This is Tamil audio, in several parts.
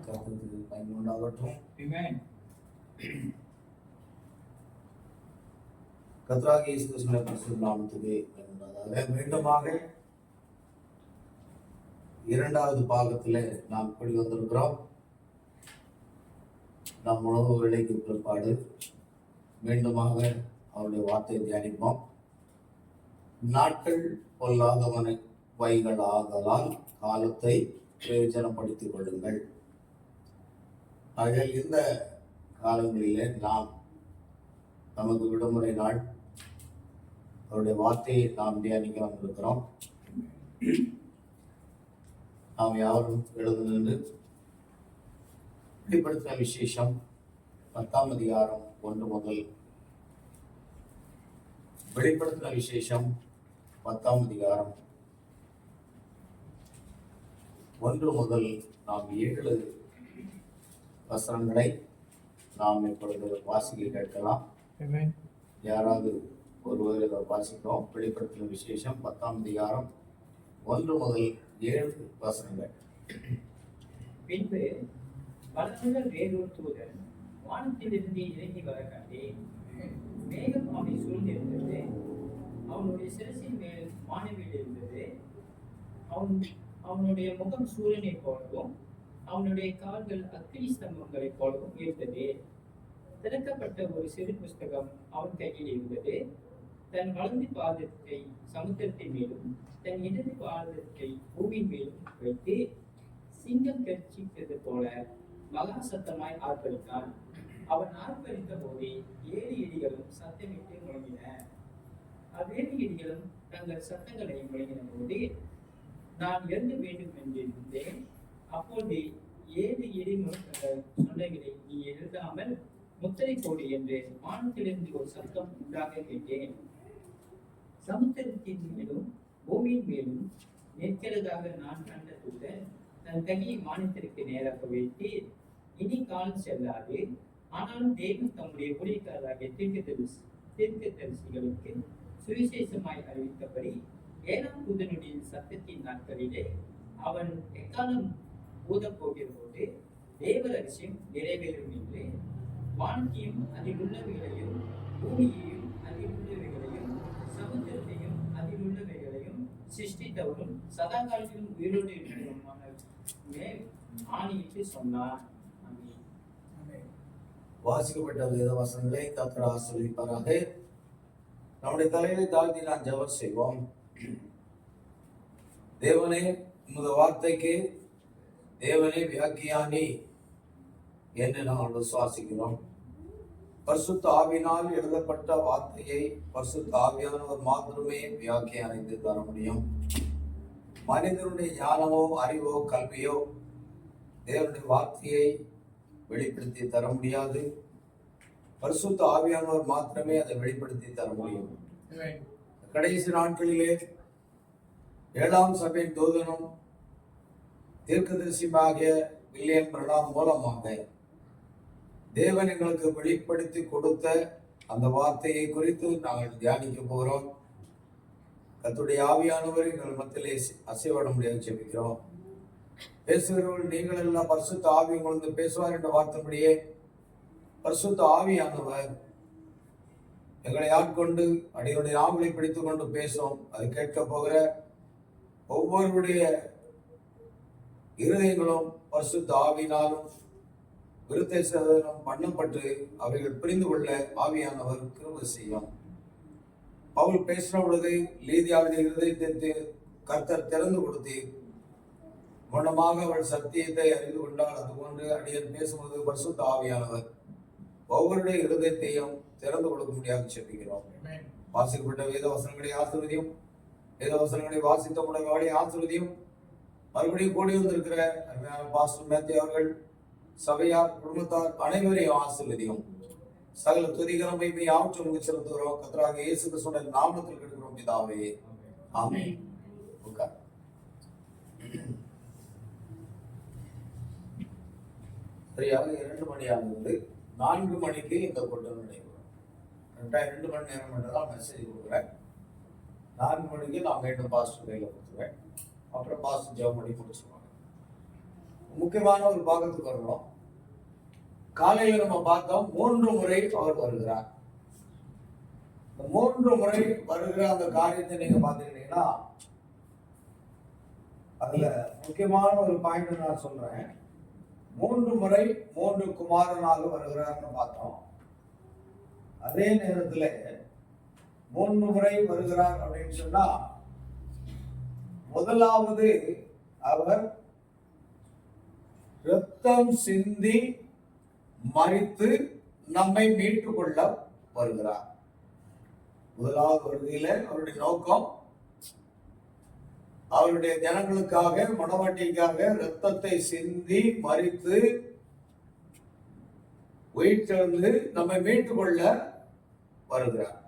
கர்த்தருக்கு பயனுண்டாகட்டும். கர்த்தராகிய இயேசு கிறிஸ்துவின் பரிசுத்த நாமத்துக்கு பயனுண்டாதாக. மீண்டுமாக இரண்டாவது பாகத்தில் நாம் இப்படி வந்திருக்கிறோம். நாம் உணவு வேலைக்கு பிற்பாடு மீண்டுமாக அவருடைய வார்த்தையை தியானிப்போம். நாட்கள் பொல்லாதவனை வைகளாகலால் காலத்தை பிரயோஜனப்படுத்திக் கொள்ளுங்கள். ஆகையால் இந்த காலங்களிலே நாம் நமக்கு விடுமுறை நாள் அவருடைய வார்த்தையை நாம் தியானிக்க வந்திருக்கிறோம். நாம் யாரும் எழுந்து நின்று வெளிப்படுத்தின விசேஷம் 10ஆம் அதிகாரம் 1 முதல் வெளிப்படுத்தின விசேஷம் 10ஆம் அதிகாரம் 1 முதல் நாம் 7 வசனங்களை நாம் இப்பொழுது வாசிக்க கேட்கலாம். யாராவது ஒருவர் இதை வாசிக்கிறோம். வெளிப்படுத்தின விசேஷம் 10ஆம் அதிகாரம் 1 முதல் 7 வசனங்கள். பின்பு பலமுள்ள வேறொரு தூதன் வானத்திலிருந்து இறங்கி வர கண்டேன். மேகம் அவனை சூழ்ந்திருந்தது. அவனுடைய சிரசின் மேல் வானவில் இருந்தது. அவனுடைய முகம் சூரியனை போலவும் அவனுடைய கால்கள் அக்கினி ஸ்தம்பங்களைப் போலவும் இருந்தது. திறக்கப்பட்ட ஒரு சிறு புஸ்தகம் அவன் கையில் இருந்தது. தன் வலது பாதத்தை சமுத்திரத்தின் மேலும் தன் இடது பாதத்தை பூமியின் மேலும் வைத்து சிங்கம் கர்ச்சித்தது போல மகா சத்தமாய் ஆர்ப்பரித்தான். அவன் ஆர்ப்பரித்த போதே 7 இடிகளும் சத்தமிட்டு முழங்கின. அவ்வேறு இடிகளும் தங்கள் சத்தங்களை முழங்கின போது நான் இறங்க வேண்டும் என்றிருந்தேன். அப்போது 7 இடிகளும் தங்கள் சொன்னங்களை நீ எழுதாமல் முத்திரை போடு என்று வானத்திலிருந்து ஒரு சத்தம் உண்டாக கேட்டேன். சமுத்திரத்தின் மேலும் பூமியின் மேலும் நிற்கிறதாக நான் கண்ட தூதன் தன் கையை வானத்திற்கு நேராக வைத்து, இனி காலம் செல்லாது, ஆனாலும் தேவன் தம்முடைய ஊழியக்காரராகிய தீர்க்கதரிசிகளுக்கு சுவிசேஷமாய் அறிவித்தபடி 7ஆம் தூதனுடைய சத்தத்தின் நாட்களிலே அவன் எக்காலம் ஊதப் போகிற போது தேவ ரகசியம் நிறைவேறும் என்று வானத்தையும் அதில் உள்ளவைகளையும் பூமியையும் அதில் உள்ளவைகளையும் சமுத்திரத்தையும் அதில் உள்ளவைகளையும் சிருஷ்டித்தவரும் சதா காலத்திலும் உயிரோடு இருக்கிறவருமான மேல் ஆணையிட்டு சொன்னார். வாசிக்கப்பட்ட வேத வசனங்களை கர்த்தர் ஆசீர்வதிப்பாராக. நம்முடைய தலைகளை தாழ்த்தி நான் ஜெபம் செய்வோம். தேவனே, உமது வார்த்தைக்கு தேவனே வியாக்கியானி என்று நாம் விசுவாசிக்கிறோம். பரிசுத்த ஆவியினால் எழுதப்பட்ட வார்த்தையை பரிசுத்த ஆவியானவர் மாத்திரமே வியாக்கியானித்து தர முடியும். மனிதனுடைய ஞானமோ அறிவோ கல்வியோ தேவனுடைய வார்த்தையை வெளிப்படுத்தி தர முடியாது. பரிசுத்த ஆவியானவர் மாத்திரமே அதை வெளிப்படுத்தி தர முடியும். கடைசி நாட்களிலே 7ஆம் சபையின் தூதனும் தீர்க்கதரிசியாகிய வில்லியம் பிரணாம் மூலமாக தேவன் எங்களுக்கு வெளிப்படுத்தி கொடுத்த அந்த வார்த்தையை குறித்து நாங்கள் தியானிக்க போகிறோம். கர்த்தருடைய ஆவியானவர் எங்கள் மத்தியிலே அசைவாட முடியாது ஜெபிக்கிறோம். பேசுகிறவர்கள் நீங்கள் எல்லாம் பரிசுத்த ஆவி உங்களுக்கு பேசுவார் என்ற வார்த்தைப்படியே பரிசுத்த ஆவியானவர் எங்களை ஆட்கொண்டு அடியுடைய நாவலை பிடித்துக் கொண்டு பேசும். அதை கேட்க போகிற ஒவ்வொருடைய இருதயங்களும் பரிசுத்த ஆவியினாலும் விருத்தசேதனம் பண்ணப்பட்டு அவைகள் புரிந்து கொள்ள ஆவியானவர் கிருபை செய்யும். பவுல் பேசின பொழுது லீதியாவுடைய இருதயத்தை கர்த்தர் திறந்து கொடுத்து குணமாக அவள் சத்தியத்தை அறிந்து கொண்டால், அதுபோன்று அடியன் பேசும்போது பரிசுத்த ஆவியானவர் ஒவ்வொருடைய இருதயத்தையும் திறந்து கொடுக்க முடியாது செபிக்கிறோம். வாசிக்கப்பட்ட வேத வசனங்களை ஆசீர்வதியும். வேத வசனங்களை வாசித்த உடனே ஆசீர்வதியும். மறுபடியும் கூடி வந்திருக்கிற அருமையான பாஸ்டர் மேத்யூ அவர்கள், சபையார், குடும்பத்தார் அனைவரையும் ஆசீர்வதியும். சகல துதிகரம் மகிமை யாவற்றும் செலுத்துகிறோம். கர்த்தராகிய இயேசு கிறிஸ்துவின் நாமத்தில் கேட்கிறோம் பிதாவே, ஆமென். சரியாக 2 மணி ஆகுது. 4 மணிக்கு இந்த கூட்டம் நடைபெறும். 2 மணி நேரம் மட்டும்தான் மெசேஜ் கொடுக்குறேன். 4 மணிக்கு நான் மீண்டும் பாஸ்டர் கையில் கொடுத்துருவேன். அப்புறம் பாஸ்டர் ஜெபம் பண்ணி முடிச்சுருவாங்க. முக்கியமான ஒரு பாகத்துக்கு வரணும். காலையில நம்ம பார்த்தோம் 3 முறை அவர் வருகிறார். 3 முறை வருகிற அந்த காரியத்தை நீங்க பார்த்துக்கிட்டீங்கன்னா அதுல முக்கியமான ஒரு பாயிண்ட் நான் சொல்றேன். 3 முறை 3 குமாரனாக வருகிறார்னு பார்த்தோம். அதே நேரத்துல 3 முறை வருகிறார் அப்படின்னு சொன்னா, முதலாவது அவர் இரத்தம் சிந்தி மரித்து நம்மை மீட்டுக் கொள்ள வருகிறார். முதலாவது வருகையில அவருடைய நோக்கம் அவருடைய ஜனங்களுக்காக, மனவாட்டிக்காக இரத்தத்தை சிந்தி மரித்து உயிர்த்தெழுந்து நம்மை மீட்டுக் கொள்ள வருகிறார்.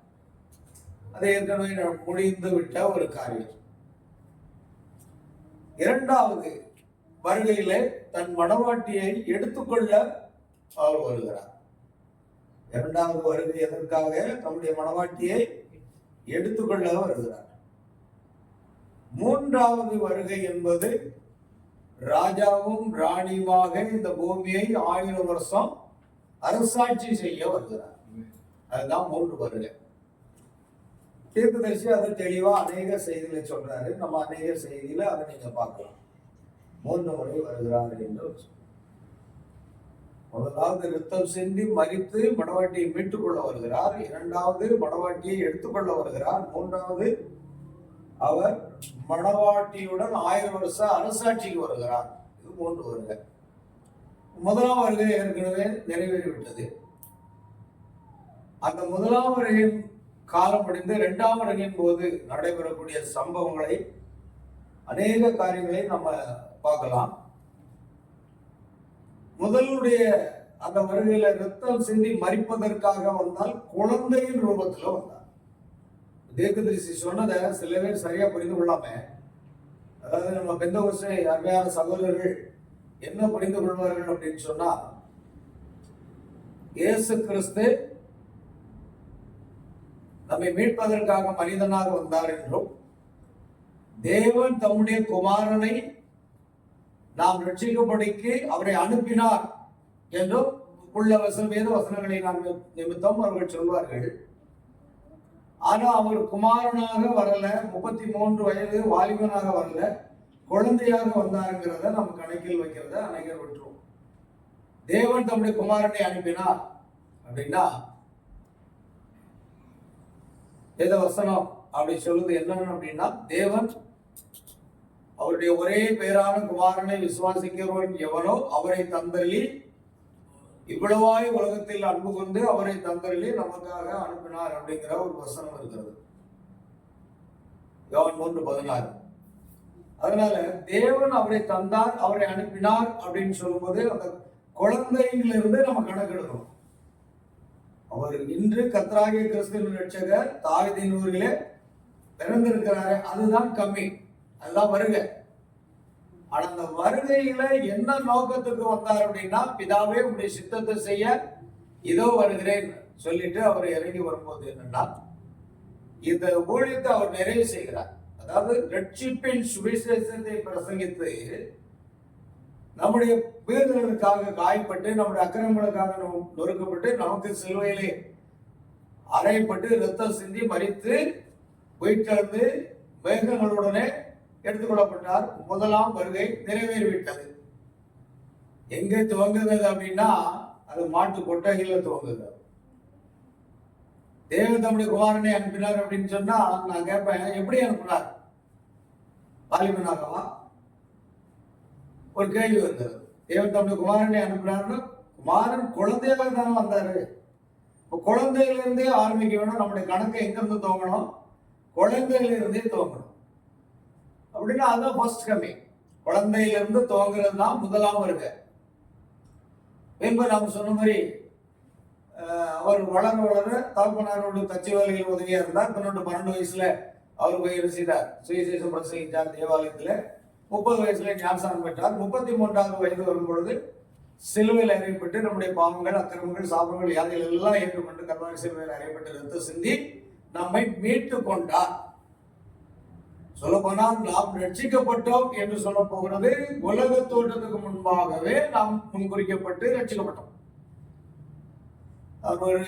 அது ஏற்கனவே முடிந்து விட்ட ஒரு காரியம். இரண்டாவது வருகையில தன் மனவாட்டியை எடுத்துக்கொள்ள அவர் வருகிறார். இரண்டாவது வருகை எதற்காக? தன்னுடைய மனவாட்டியை எடுத்துக்கொள்ள வருகிறார். மூன்றாவது வருகை என்பது ராஜாவும் ராணியுமாக இந்த பூமியை 1000 வருஷம் அரசாட்சி செய்ய வருகிறார். அதுதான் 3 வருகை. தீர்க்கதரிசி அது தெளிவா அநேக செய்திகளை சொல்றாரு. நம்ம அநேக செய்தியில அதை நீங்க பார்க்கலாம். 3 முறை வருகிறார் என்று. முதலாவது இரத்தம் சிந்தி மரித்து மனவாட்டியை மீட்டுக் கொள்ள வருகிறார். இரண்டாவது மனவாட்டியை எடுத்துக்கொள்ள வருகிறார். மூன்றாவது அவர் மனவாட்டியுடன் 1000 வருஷ அரசாட்சிக்கு வருகிறார். இது 3 வருகை. முதலாம் வருகை ஏற்கனவே நிறைவேறிவிட்டது. அந்த முதலாம் வருகையின் காலம் முடிந்து 2ஆம் வருகையின் போது நடைபெறக்கூடிய சம்பவங்களை, அநேக காரியங்களை நம்ம பார்க்கலாம். முதலுடைய அந்த வருகையில ரத்தம் சிந்தி மரிப்பதற்காக வந்தால் குழந்தையின் ரூபத்துல வந்தார். தீர்க்கதரிசி சொன்னதை சில பேர் சரியா புரிந்து கொள்ளாம, அதாவது நம்ம பெந்தகோஸ்தே அருமையான சகோதரர்கள் என்ன புரிந்து கொள்வார்கள் அப்படின்னு சொன்னா, இயேசு கிறிஸ்து நம்மை மீட்பதற்காக மனிதனாக வந்தார் என்றும், தேவன் தம்முடைய குமாரனை நாம் ரட்சிக்கப்படிக்கு அவரை அனுப்பினார் என்றும் உள்ள வேத வசனங்களை நாம் நிமித்தம் அவர்கள் சொல்வார்கள். ஆனா அவர் குமாரனாக வரல, 33 வயது வாலிபனாக வரல, குழந்தையாக வந்தாருங்கிறத நம்ம கணக்கில் வைக்கிறத அனைவர் விட்டுருவோம். தேவன் தம்முடைய குமாரனை அனுப்பினார் அப்படின்னா வேத வசனம் அப்படி சொல்லுது என்னன்னு அப்படின்னா, தேவன் அவருடைய ஒரே பேரான குமாரனை விசுவாசிக்கிறவன் எவனோ அவரை தந்தருளி, இவ்வளவாய் உலகத்தில் அன்பு கொண்டு அவரை தந்தருளி நமக்காக அனுப்பினார் அப்படிங்கிற ஒரு வசனம் இருக்கிறது, யோவான் 3:16. அதனால தேவன் அவரை தந்தார், அவரை அனுப்பினார் அப்படின்னு சொல்லும்போது அந்த குழந்தையிலிருந்து நம்ம கணக்கெடுக்கணும். அவர் இன்று கர்த்தராகிய கிறிஸ்துவின் ரட்சகர் தாவீதின் ஊரிலே பிறந்திருக்கிறாரு, அதுதான் கம்மி, அதுதான் வருகை. ஆனா அந்த வருகையில என்ன நோக்கத்துக்கு வந்தார் அப்படின்னா, பிதாவே உங்களுடைய சித்தத்தை செய்ய இதோ வருகிறேன் சொல்லிட்டு அவர் இறங்கி வரும்போது என்னன்னா, இந்த ஊழியத்தை அவர் நிறைவு செய்கிறார். அதாவது ரட்சிப்பின் சுவிசேஷத்தை பிரசங்கித்து நம்முடைய மீறுதலுக்காக காயப்பட்டு, நம்முடைய அக்கிரமங்களுக்காக நொறுக்கப்பட்டு, நமக்கு சிலுவையிலே அறையப்பட்டு இரத்தம் சிந்தி மரித்து உயிர்த்தெழுந்து மேகங்களுடனே எடுத்துக்கொள்ளப்பட்டார். முதலாம் வருகை நிறைவேறிவிட்டது. எங்க துவங்குகிறது அப்படின்னா, அது மாட்டு கொட்டகையில துவங்குகிறது. தேவன் தம்முடைய குமாரனை அனுப்பினார் அப்படின்னு சொன்னா நான் கேட்பேன், எப்படி அனுப்பினார்? வாலிபனாகவா? ஒரு கேள்வி வருகிறது. தேவன் தம்முடைய குமாரனை அனுப்பினார்னா குமாரன் குழந்தையாக தானே வந்தாரு. குழந்தையிலிருந்தே ஆரம்பிக்க வேணும். நம்முடைய கணக்கை எங்க இருந்து துவங்கணும்? குழந்தையிலிருந்தே துவங்கணும். அப்படின்னா அதுதான் ஃபர்ஸ்ட் கம்மி. குழந்தையிலிருந்து துவங்குறது தான் முதலாம் வருகை. பின்பு நாம் சொன்ன மாதிரி அவர் வளர வளர தகப்பனாரோட தச்சு வேலையில் உதவியா இருந்தார். 12 வயசுல அவர் போய் என்ன செய்தார்? சுவிசேஷம் பிரசங்கித்தார் தேவாலயத்துல. 30 வயசுல ஞானஸ்நானம் பெற்றார். 33வது வயது வரும்பொழுது சிலுவையில் அறையப்பட்டு நம்முடைய பாவங்கள், அக்கிரமங்கள், சாபங்கள், யாதைகள் எல்லாம் ஏற்றுக்கொண்டு கல்வாரி சிலுவையில் அறையப்பட்டு ரத்தம் சிந்தி நம்மை மீட்டு கொண்டார். சொல்லப்போனால் நாம் ரட்சிக்கப்பட்டோம் என்று சொல்ல போகிறது உலக தோற்றத்துக்கு முன்பாகவே நாம் முன்குறிக்கப்பட்டு ரட்சிக்கப்பட்டோம். ஒரு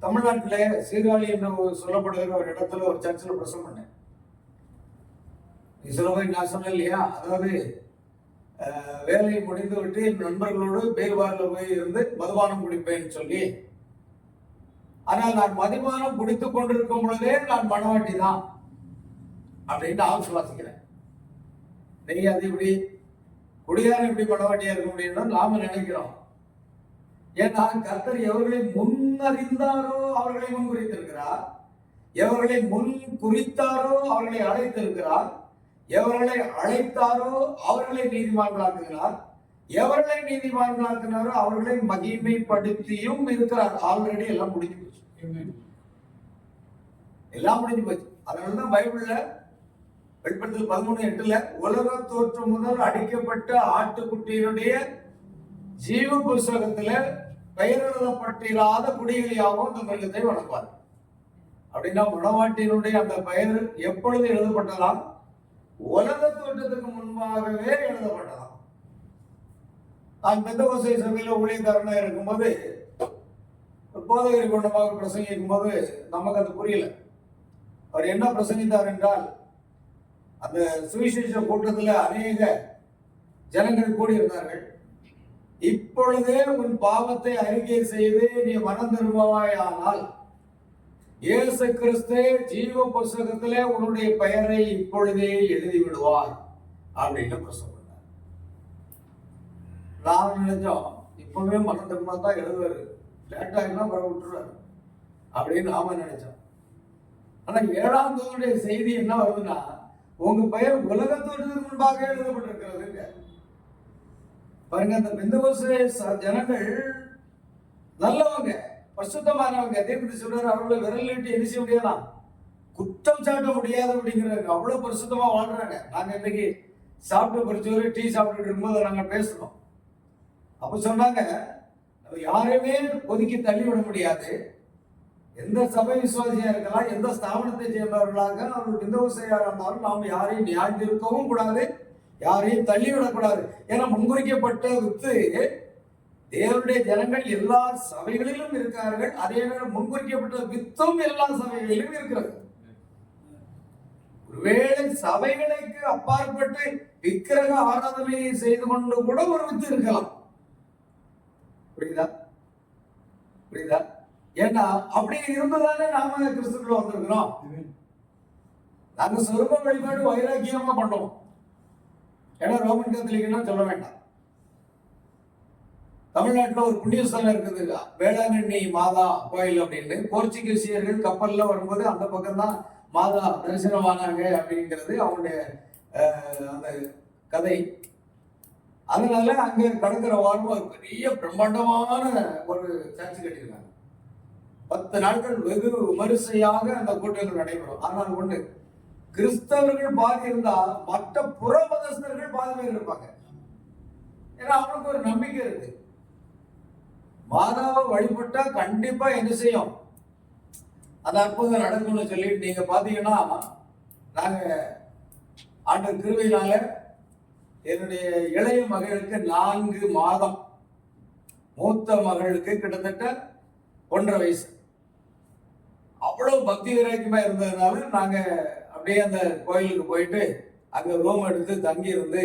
தமிழ்நாட்டிலே சீர்காழி என்று சொல்லப்படுகிற ஒரு இடத்துல ஒரு சர்ச்சில் பிரசங்கம் பண்ணேன். சில பேர் நான் சொன்னேன் இல்லையா, அதாவது வேலையை முடிந்து விட்டு என் நண்பர்களோடு பேர்வாரில் போய் இருந்து மதுபானம் குடிப்பேன்னு சொல்லி, ஆனால் நான் மதுபானம் குடித்துக் கொண்டிருக்கும் பொழுதே நான் மனவாட்டி தான் அப்படின்னு ஆலோசனை. நீங்க அது இப்படி குடியாரம் எப்படி மனவாட்டியா இருக்க முடியும்னா நாம நினைக்கிறோம். ஏன்னா கர்த்தர் எவர்களை முன்னறிந்தாரோ அவர்களை முன் குறித்திருக்கிறார், எவர்களை முன் குறித்தாரோ அவர்களை அழைத்திருக்கிறார், எவர்களை அழைத்தாரோ அவர்களை நீதிமான்களாக்குகிறார், எவர்களை நீதிமான்களாக்குனாரோ அவர்களை மகிமைப்படுத்தியும் இருக்கிறார். ஆல்ரெடி எல்லாம் முடிஞ்சு போச்சு, எல்லாம் முடிஞ்சு போச்சு. அதனாலதான் பைபிள்ல வெளிப்படுத்தல் 13:8 உலக தோற்றம் முதல் அடிக்கப்பட்ட ஆட்டுக்குட்டியினுடைய ஜீவ புஸ்தகத்துல பெயர் எழுதப்பட்டிராத குடிகளையாகவும் அந்த மிருகத்தை வணங்குவார். அப்படின்னா மணவாட்டியினுடைய அந்த பெயர் எப்பொழுது எழுதப்பட்டதாம்? உலக தோற்றத்துக்கு முன்பாகவே எழுதப்பட்டதாம். நான் பெந்தகோஸ்தே சபையில ஊழியக்காரனா இருக்கும்போது போதகரை கொண்டமாக பிரசங்கிக்கும் போது நமக்கு அது புரியல. அவர் என்ன பிரசங்கித்தார் என்றால், அந்த சுவிசேஷ கூட்டத்தில் அநேக ஜனங்கள் கூடியிருந்தார்கள். இப்பொழுதே உன் பாவத்தை அறிக்கை செய்து நீ மனம் திரும்புவாயானால் இயேசு கிறிஸ்து ஜீவ புஸ்தகத்திலே உன்னுடைய பெயரை இப்பொழுதே எழுதி விடுவார் அப்படின்னு பிரசங்கித்தார். நான் நினைச்சோம் இப்பவே மனம் திரும்ப தான் எழுதுவாரு, லேட்டா என்ன பரவ விட்டுருவாரு அப்படின்னு நாம நினைச்சோம். ஆனா 7ஆம் தூதனுடைய செய்தி என்ன வருதுன்னா, உங்க பெயர் உலகத்தோற்றத்துக்கு முன்பாக எழுதப்பட்டிருக்கிறது. பாருங்க, அந்த பெந்தகோஸ்தே ஜனங்கள் நல்லவங்க, பரிசுத்தமானவங்க. தேவன் சொல்றாரு, அவர்களை விரல் நீட்டி என்ன செய்ய முடியாதான், குற்றம் சாட்ட முடியாது அப்படிங்கிறாங்க. அவ்வளவு பரிசுத்தமா வாழ்றாங்க. நாங்க இன்னைக்கு சாப்பிட்டு படிச்சவரு டீ சாப்பிட்டு இருக்கும்போது நாங்க பேசுறோம். அப்ப சொன்னாங்க, யாரையுமே ஒதுக்கி தள்ளி விட முடியாது. எந்த சபை விசுவாசியா இருக்கலாம், எந்த ஸ்தாபனத்தை சேர்ந்தவர்களாக அவர்கள் பெந்தகோஸ்தேயராக இருந்தாலும் நாம் யாரையும் நியாயத்திருக்கவும் கூடாது, யாரையும் தள்ளிவிடக்கூடாது. ஏன்னா முன்குறிக்கப்பட்ட வித்து தேவனுடைய ஜனங்கள் எல்லா சபைகளிலும் இருக்கிறார்கள். அதே நேரம் முன்குறிக்கப்பட்ட வித்தும் எல்லா சபைகளிலும் இருக்கிறது. ஒருவேளை சபைகளுக்கு அப்பாற்பட்டு விக்கிரக ஆராதனையை செய்து கொண்டு கூட ஒரு வித்து இருக்கலாம். புரியுதா? புரியுதா? ஏன்னா அப்படி இருந்ததானே நாம கிறிஸ்துக்குள்ள வந்திருக்கிறோம். நாங்க சொருப வழிபாடு வைராக்கியமா பண்ணுவோம். ஏன்னா ரோமன் கத்தோலிக்கன்னா சொல்ல வேண்டாம். தமிழ்நாட்டில் ஒரு புண்ணிய ஸ்தலம் இருக்குது, வேளாங்கண்ணி மாதா கோயில் அப்படின்னு. போர்ச்சுகீசியர்கள் கப்பல்ல வரும்போது அந்த பக்கம் தான் மாதா தரிசனமானாங்க அப்படிங்கிறது அவங்களுடைய அந்த கதை. அதனால அங்க கடற்கரை வாழ்வு ஒரு பெரிய பிரம்மாண்டமான ஒரு சர்ச் கட்டியிருக்காங்க. 10 நாட்கள் வெகு விமரிசையாக அந்த கூட்டங்கள் நடைபெறும். ஆனால் ஒண்ணு, கிறிஸ்தவர்கள் பாதி இருந்தா மற்ற புற மதஸ்தர்கள் பாதி பேர் இருப்பாங்க. ஏன்னா அவனுக்கு ஒரு நம்பிக்கை இருக்கு, மாதாவை வழிபட்டா கண்டிப்பா என்ன செய்யும், அந்த அற்புதம் நடக்கும்னு சொல்லிட்டு. நீங்க பாத்தீங்கன்னா, நாங்க ஆண்டு கிருபையினால என்னுடைய இளைய மகளுக்கு 4 மாதம், மூத்த மகளுக்கு கிட்டத்தட்ட 1.5 வயசு, அவ்வளவு பக்தி வைராக்கியமா இருந்ததுனால நாங்க அப்படியே அந்த கோயிலுக்கு போயிட்டு அங்க ரூம் எடுத்து தங்கி இருந்து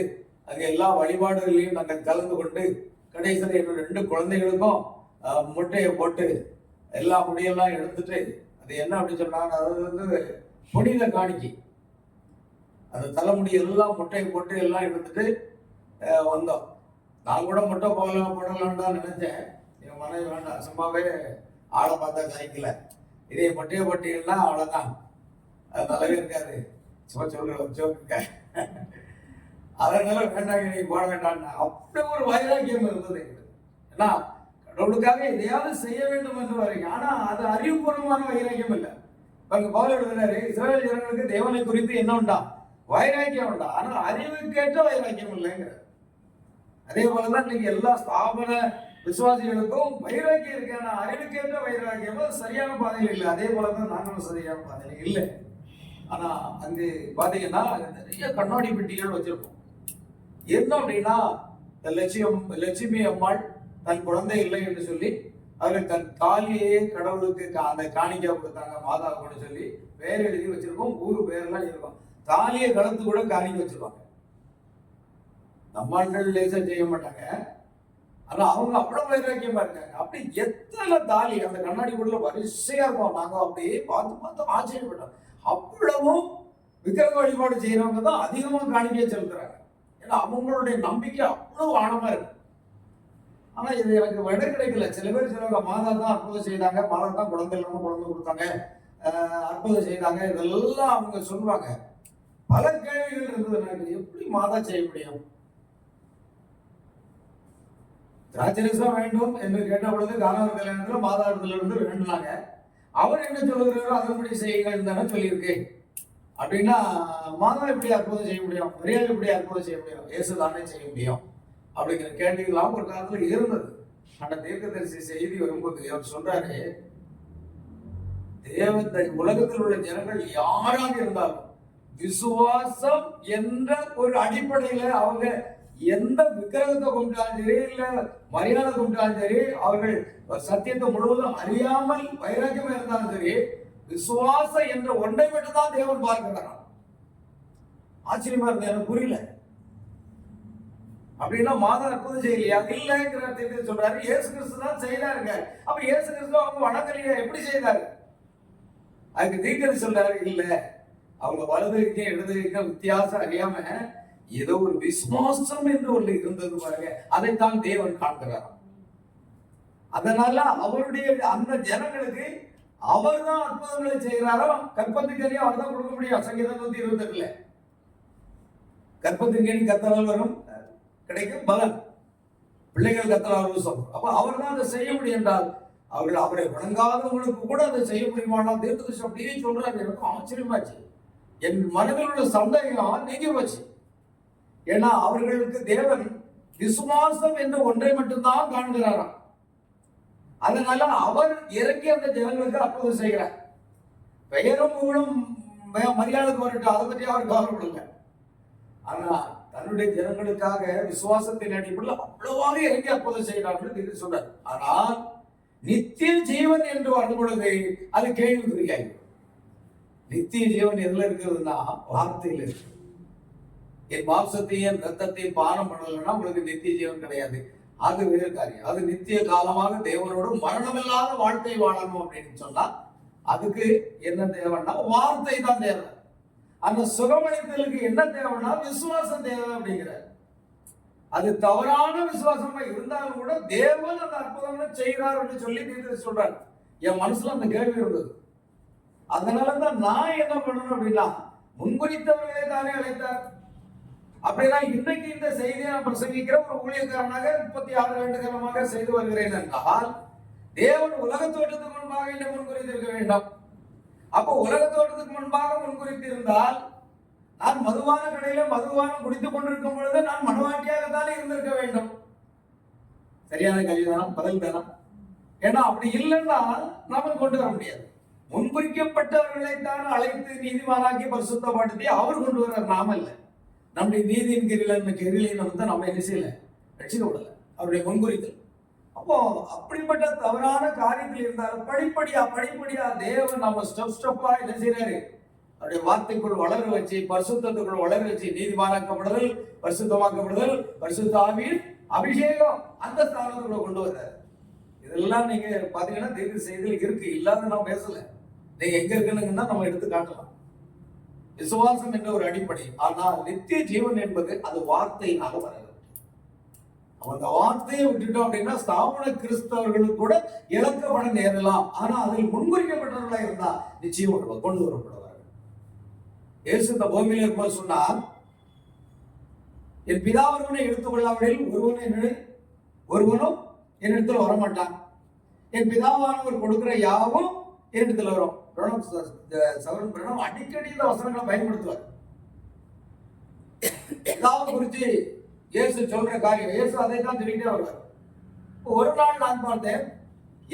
அங்க எல்லா வழிபாடுகளையும் நாங்கள் கலந்து கொண்டு கடைசியில் என்னோட 2 குழந்தைகளுக்கும் முட்டையை போட்டு எல்லா முடியெல்லாம் எடுத்துட்டு, அது என்ன அப்படின்னு சொன்னாங்க, அதாவது புனித காணிக்கை, அந்த தலைமுடி எல்லாம் முட்டையை போட்டு எல்லாம் எடுத்துட்டு வந்தோம். நான் கூட முட்டை போடலான்னு தான் நினைச்சேன். என் மனைவி வேண்டாம், சும்மாவே ஆளை பார்த்தா சைக்கிள இதே முட்டையை போட்டீங்கன்னா அவ்வளோதான், அது நல்லாவே இருக்காது, சும்மா சொல்லுங்க. அதனால வேண்டாங்க, நீங்க போட வேண்டாம்னா அப்படி ஒரு வைராக்கியம் இருந்தது எங்களுக்கு. ஏன்னா கடவுளுக்காக எதையாவது செய்ய வேண்டும் என்று வரீங்க. ஆனா அது அறிவுபூர்வமான வைராக்கியம் இல்லை. பாருங்க, பவுல் எழுதுறாரு, இஸ்ரவேல் ஜனங்களுக்கு தேவனை குறித்து என்ன உண்டா, வைராக்கியம் உண்டா, ஆனா அறிவுக்கேற்ற வைராக்கியம் இல்லைங்கிற. அதே போலதான் இன்னைக்கு எல்லா ஸ்தாபன விசுவாசிகளுக்கும் வைராக்கியம் இருக்கு, ஆனா அறிவுக்கேற்ற வைராக்கியம் சரியான பாதையில் இல்லை. அதே போலதான் நாங்களும் சரியான பாதையில் இல்லை. ஆனா அங்கே பாத்தீங்கன்னா நிறைய கண்ணாடி பெட்டிகள் வச்சிருப்போம். என்ன அப்படின்னா, லட்சுமி அம்மாள் தன் குழந்தை இல்லை என்று சொல்லி அவர்கள் தன் தாலியே கடவுளுக்கு அந்த காணிக்கை கொடுத்தாங்க மாதாவுக்குன்னு சொல்லி பேர் எழுதி வச்சிருக்கோம். ஊரு பேரெல்லாம் இருக்கும். தாலியை கலந்து கூட காணிக்கை வச்சிருப்பாங்க. நம்மாட்கள் லேசா செய்ய மாட்டாங்க. ஆனா அவங்க அவ்வளவு வைராக்கியமா இருக்காங்க. அப்படி எத்தனை தாலி அந்த கண்ணாடிக்குள்ள வரிசையா இருக்கும். நாங்க அப்படியே பார்த்து பார்த்து ஆச்சரியப்பட்டோம். அவ்வளவும் விக்கிரக வழிபாடு செய்யறவங்க தான் அதிகமா காணிக்கையை செலுத்துறாங்க. ஏன்னா அவங்களுடைய நம்பிக்கை அவ்வளவு ஆழமா இருக்கு. ஆனா இது எனக்கு விட கிடைக்கல. சில பேர் சொல்லுவாங்க, மாதா தான் அற்புதம் செய்தாங்க, மாதா தான் குழந்தை இல்லாம குழந்தை கொடுத்தாங்க, அற்புதம் செய்தாங்க, இதெல்லாம் அவங்க சொல்லுவாங்க. பல கேள்விகள் இருந்தது எனக்கு. எப்படி மாதா செய்ய முடியும்? திராட்சரசம் வேண்டும் என்று கேட்ட பொழுது காணவர் கல்யாணத்துல மாதா இடத்துல இருந்து வேண்டினாங்க. அவர் என்ன சொல்லுகிறாரோ அதன்படி செய்யுங்கள் தானே சொல்லியிருக்கு. அப்படின்னா மாதா எப்படி அற்புதம் செய்ய முடியும்? மரியாதை எப்படி அற்புதம் செய்ய முடியும்? இயேசு தானே செய்ய முடியும் அப்படிங்கிற கேள்விகளாம் ஒரு காலத்துல இருந்தது. ஆனா தீர்க்கதரிசி செய்தி வரும்போது அவர் சொல்றாரு, இந்த உலகத்தில் உள்ள ஜனங்கள் யாராக இருந்தாலும் விசுவாசம் என்ற ஒரு அடிப்படையில அவங்க எந்த விக்கிரகத்தை கும்பிட்டாலும் சரி, இல்ல மரியாதை கும்பிட்டாலும் சரி, அவர்கள் சத்தியத்தை முழுவதும் அறியாமல் வைராக்கியமா இருந்தாலும் சரி, விசுவாசம் என்ற ஒன்றை மட்டும் தான் தேவன் பார்க்கிறார். ஆச்சரியமா இருந்தது, எனக்கு புரியல. அப்படின்னா மாதா அற்புதம் செய்யலையா? இல்லைங்கிற சொல்றாரு. இயேசு கிறிஸ்து தான் செய்யறாருங்க. அப்ப இயேசு கிறிஸ்து அவங்க வணங்கலையா? எப்படி செய்தாரு? அதுக்கு தீர்க்கதரிசி சொல்றாரு, இல்ல அவங்க வலதுக்கு இடதுக்கு வித்தியாசம் அறியாம ஏதோ ஒரு விசுவாசம் என்று ஒன்று இருந்தது பாருங்க, அதைத்தான் தேவன் காண்கிறார். அதனால அவருடைய அந்த ஜனங்களுக்கு அவர் தான் அற்புதங்களை செய்கிறாரோ, கற்பத்துக்கனி அவர் தான் கொடுக்க முடியும். சங்கீதம் 128 கற்பத்திற்கனி கர்த்தரால் வரும் கிடைக்கும் பலன், பிள்ளைகள் கர்த்தரால் சொல்றோம். அப்ப அவர் தான் அதை செய்ய முடியும் என்றால் அவர்கள் அவரை வணங்காதவங்களுக்கு கூட அதை செய்ய முடியுமானா தீர்க்கதரிசி அப்படியே சொல்றாரு. எனக்கு ஆச்சரியமாச்சு. என் மனதில் உள்ள சந்தேகம் நீங்கி போச்சு. ஏன்னா அவர்களுக்கு தேவன் விசுவாசம் என்று ஒன்றை மட்டும்தான் காண்கிறாராம். அதனால அவர் இறங்கி அந்த ஜனங்களுக்கு அற்புதம் செய்கிறார். பெயரும் புகழும் மரியாதைக்கு வரட்டும், அதை பற்றி அவர் கவலைப்படல. ஆனா தன்னுடைய ஜனங்களுக்காக விசுவாசத்தின் அடிப்படையில் அவ்வளவாக இறங்கி அற்புதம் செய்கிறார்கள் சொல்றார். ஆனால் நித்திய ஜீவன் என்று வரும் பொழுது அது கேள்விக்குறியாகும். நித்திய ஜீவன் எதுல இருக்கிறதுனா வார்த்தையில் இருக்கு. என் மாம்சத்தையும் ரத்தத்தையும் பானம் பண்ணலன்னா உங்களுக்கு நித்திய ஜீவன் கிடையாது. அது வேறு காரியம். அது நித்திய காலமாக தேவனோடு மரணமில்லாத வாழ்க்கை வாழணும் அப்படின்னு சொன்னா அதுக்கு என்ன தேவைன்னா வார்த்தை தான் தேவை. அந்த சுகமளித்தலுக்கு என்ன தேவைன்னா விசுவாசம் தேவை அப்படிங்கிறார். அது தவறான விசுவாசமா இருந்தாலும் கூட தேவன் அந்த அற்புதங்களை செய்கிறார் என்று சொல்லி தீர்க்கதரிசி சொல்றார். என் மனசுல அந்த கேள்வி இருந்தது. அதனாலதான் நான் என்ன பண்ணணும் அப்படின்னா, முன்குறித்தவர்களை தானே அழைத்தார். அப்படின்னா இன்றைக்கு இந்த செய்தியை நான் பிரசங்கிக்கிற ஒரு ஊழியக்காரனாக 36 ஆண்டு காலமாக செய்து வருகிறேன் என்றால் தேவன் உலக தோற்றத்துக்கு முன்பாக என்னை முன்குறித்திருக்க வேண்டும். அப்போ உலக தோற்றத்துக்கு முன்பாக முன்குறித்திருந்தால் நான் மதுவான கடையில மதுவானம் குடித்துக் கொண்டிருக்கும் பொழுது நான் மனவாட்டியாகத்தானே இருந்திருக்க வேண்டும். சரியான கல்விதானம், பதில் தானம். ஏன்னா அப்படி இல்லைன்னா நாம கொண்டு வர முடியாது. முன்குறிக்கப்பட்டவர்களைத்தான் அழைத்து நீதிமானாக்கி பரிசுத்தப்படுத்தி அவர் கொண்டு வர்றார், நாம இல்லை. நம்முடைய நீதியின் கிரிலை நம்ம என்ன செய்யல, ரட்சிக்கப்படல. அவருடைய முன்குறித்தல். அப்போ அப்படிப்பட்ட தவறான காரியத்தில் இருந்தாலும் படிப்படியா தேவன் நம்ம ஸ்டெப்பா என்ன செய்யறாரு, அவருடைய வார்த்தைக்குள் வளர வச்சு, பரிசுத்தத்துக்குள் வளர வச்சு, நீதிமானாக்கப்படுதல், பரிசுத்தமாக்கப்படுதல், பரிசுத்த ஆவியின் அபிஷேகம் அந்த ஸ்தானத்துக்குள்ள கொண்டு வர்றாரு. இதெல்லாம் நீங்க பாத்தீங்கன்னா தீர்க்க செய்தியில் இருக்கு, இல்லாத நான் பேசல. நீங்க எங்க இருக்குன்னு நம்ம எடுத்து காட்டலாம். விசுவாசம் என்ற ஒரு அடிப்படை. ஆனால் நித்திய ஜீவன் என்பது அது வார்த்தையினால வராது. அந்த வார்த்தையை விட்டுட்டோம் அப்படின்னா ஸ்தாபன கிறிஸ்தவர்களுக்கு கூட இழக்கப்பட நேரலாம். ஆனா அதில் முன்குறிக்கப்பட்டவர்களா இருந்தா நிச்சயம் கொண்டு வரப்படுவார்கள். இயேசு இந்த பூமியில இருக்கும்போது சொன்னார், என் பிதா ஒருவனை எடுத்துக்கொள்ளாவிடில் ஒருவனும் என்னிடத்தில் வரமாட்டான். என் பிதாவானவர் கொடுக்கிற யாவும் என்னிடத்தில் வரும். சகோதரன் பிரணம் அடிக்கடி இந்த வசனங்களை பயன்படுத்துவார். பிதாவை குறித்து இயேசு சொல்ற காரியம், இயேசு அதை தான் சொல்லிட்டே வருவார். ஒரு நாள் நான் பார்த்தேன்,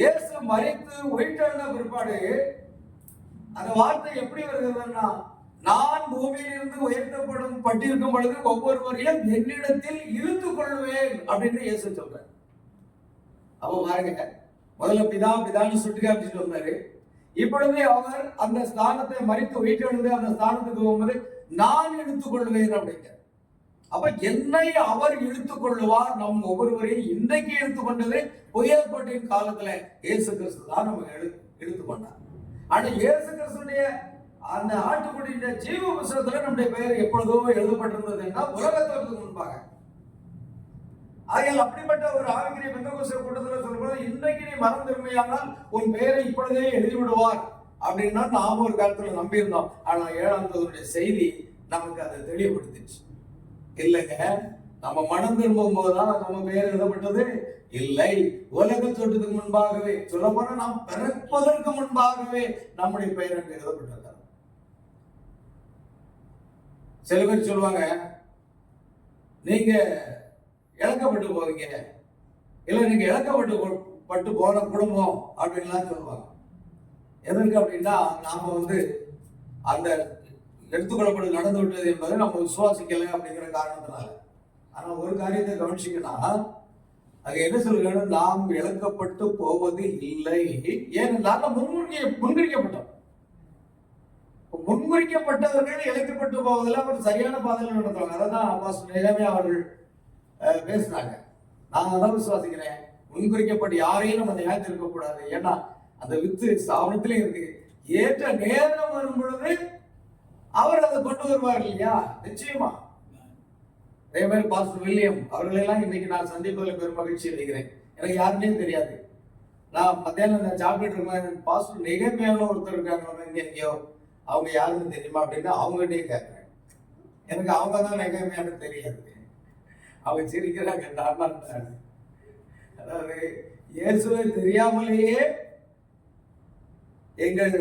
இயேசு மரித்து உயிர்த்தெழுந்த பிற்பாடு அந்த வார்த்தை எப்படி வருகிறதுன்னா, நான் பூமியிலிருந்து பட்டிருக்கும் பொழுது ஒவ்வொருவரையும் என்னிடத்தில் இழுத்துக் கொள்வேன் அப்படின்னு இயேசு சொல்றார். அப்ப பாருங்க, முதல்ல பிதான்னு சுட்டி காமிச்சுட்டு வந்தாரு. இப்பொழுது அவர் அந்த ஸ்தானத்தை மறித்து உயிர்த்தெழுந்து அந்த ஸ்தானத்துக்கு போகும்போது நான் இழுத்துக் கொள்வேன் அப்படிங்க. அப்ப என்னை அவர் இழுத்துக் கொள்ளுவார். நம் ஒவ்வொருவரையும் இன்றைக்கு எடுத்துக்கொண்டது புதிய ஏற்பாட்டின் காலத்துல இயேசு கிறிஸ்து தான் நம்ம எடுத்துக்கொண்டார். ஆனா இயேசு கிறிஸ்துடைய அந்த ஆட்டுக்குடியின் ஜீவ புஸ்தகத்துல நம்முடைய பெயர் எப்பொழுதோ எழுதப்பட்டிருந்தது என்றால் உலகத்திற்கு முன்பாக. ஆகையால் அப்படிப்பட்ட ஒரு ஆவிக்குரிய பெந்தெகோஸ்தே கூட்டத்தில் சொல்லும்போது இன்றைக்கு நீ மனம் திரும்பியானால் உன் பெயரை இப்பொழுதே எழுதி விடுவார் அப்படின்னா நாம ஒரு காலத்துல நம்பியிருந்தோம். ஆனா 7ஆம் தூதனுடைய செய்தி நமக்கு அதை தெளிவுபடுத்திச்சு. இல்லைங்க, நம்ம மனம் திரும்பும் போதுதான் நம்ம பெயர் எழுதப்பட்டது இல்லை. உலக தோற்றத்துக்கு முன்பாகவே, சொல்ல போனா நாம் பிறப்பதற்கு முன்பாகவே நம்முடைய பெயர் அங்கு எழுதப்பட்டிருக்காங்க. சில பேர் சொல்லுவாங்க, நீங்க இழக்கப்பட்டு போவீங்க, இல்ல நீங்க இழக்கப்பட்டு போன குடும்பம் அப்படின்லாம் சொல்லுவாங்க. எதற்கு அப்படின்னா நாம அந்த எடுத்துக்கொள்ளப்பட்டு நடந்து விட்டது என்பதை நம்ம விசுவாசிக்கல அப்படிங்கிற காரணத்தினால. ஆனா ஒரு காரியத்தை கவனிச்சீங்கன்னா அங்க என்ன சொல்றாங்க, நாம் இழக்கப்பட்டு போவது இல்லை. ஏனென்றால் முன்குறிக்கப்பட்டோம். முன்குறிக்கப்பட்டவர்கள் இழைக்கப்பட்டு போவதில் அவர் சரியான பாதையில் நடத்துவாங்க. அதான் பாஸ்டர் நெகேமியா அவர்கள் பேசினாங்க. நான் அதான் விசுவாசிக்கிறேன், முன்குறிக்கப்பட்டு யாரையும் நம்ம நியாயத்திருக்க கூடாது. ஏன்னா அந்த வித்து ஸ்தாபனத்திலே இருக்கு. ஏற்ற நேரம் வரும் பொழுது அவர் அதை கொண்டு வருவார் இல்லையா? நிச்சயமா. அதே மாதிரி பாஸ்டர் வில்லியம் அவர்களெல்லாம் இன்னைக்கு நான் சந்திப்பதில் பெரும் மகிழ்ச்சி அடைகிறேன். எனக்கு யாருன்னே தெரியாது. நான் மத்தியானம் சாப்பிட்டு இருக்கேன், பாஸ்டர் நெகேமியான்னு ஒருத்தர் இருக்காங்க எங்கேயோ, அவங்க யாருன்னு தெரியுமா அப்படின்னு அவங்ககிட்டயே கேட்கிறேன். எனக்கு அவங்க தான் நெகேமியான்னு தெரியாது. அவங்க சிரிக்கிறாங்க. அதாவது இயேசுவை தெரியாமலேயே எங்கள்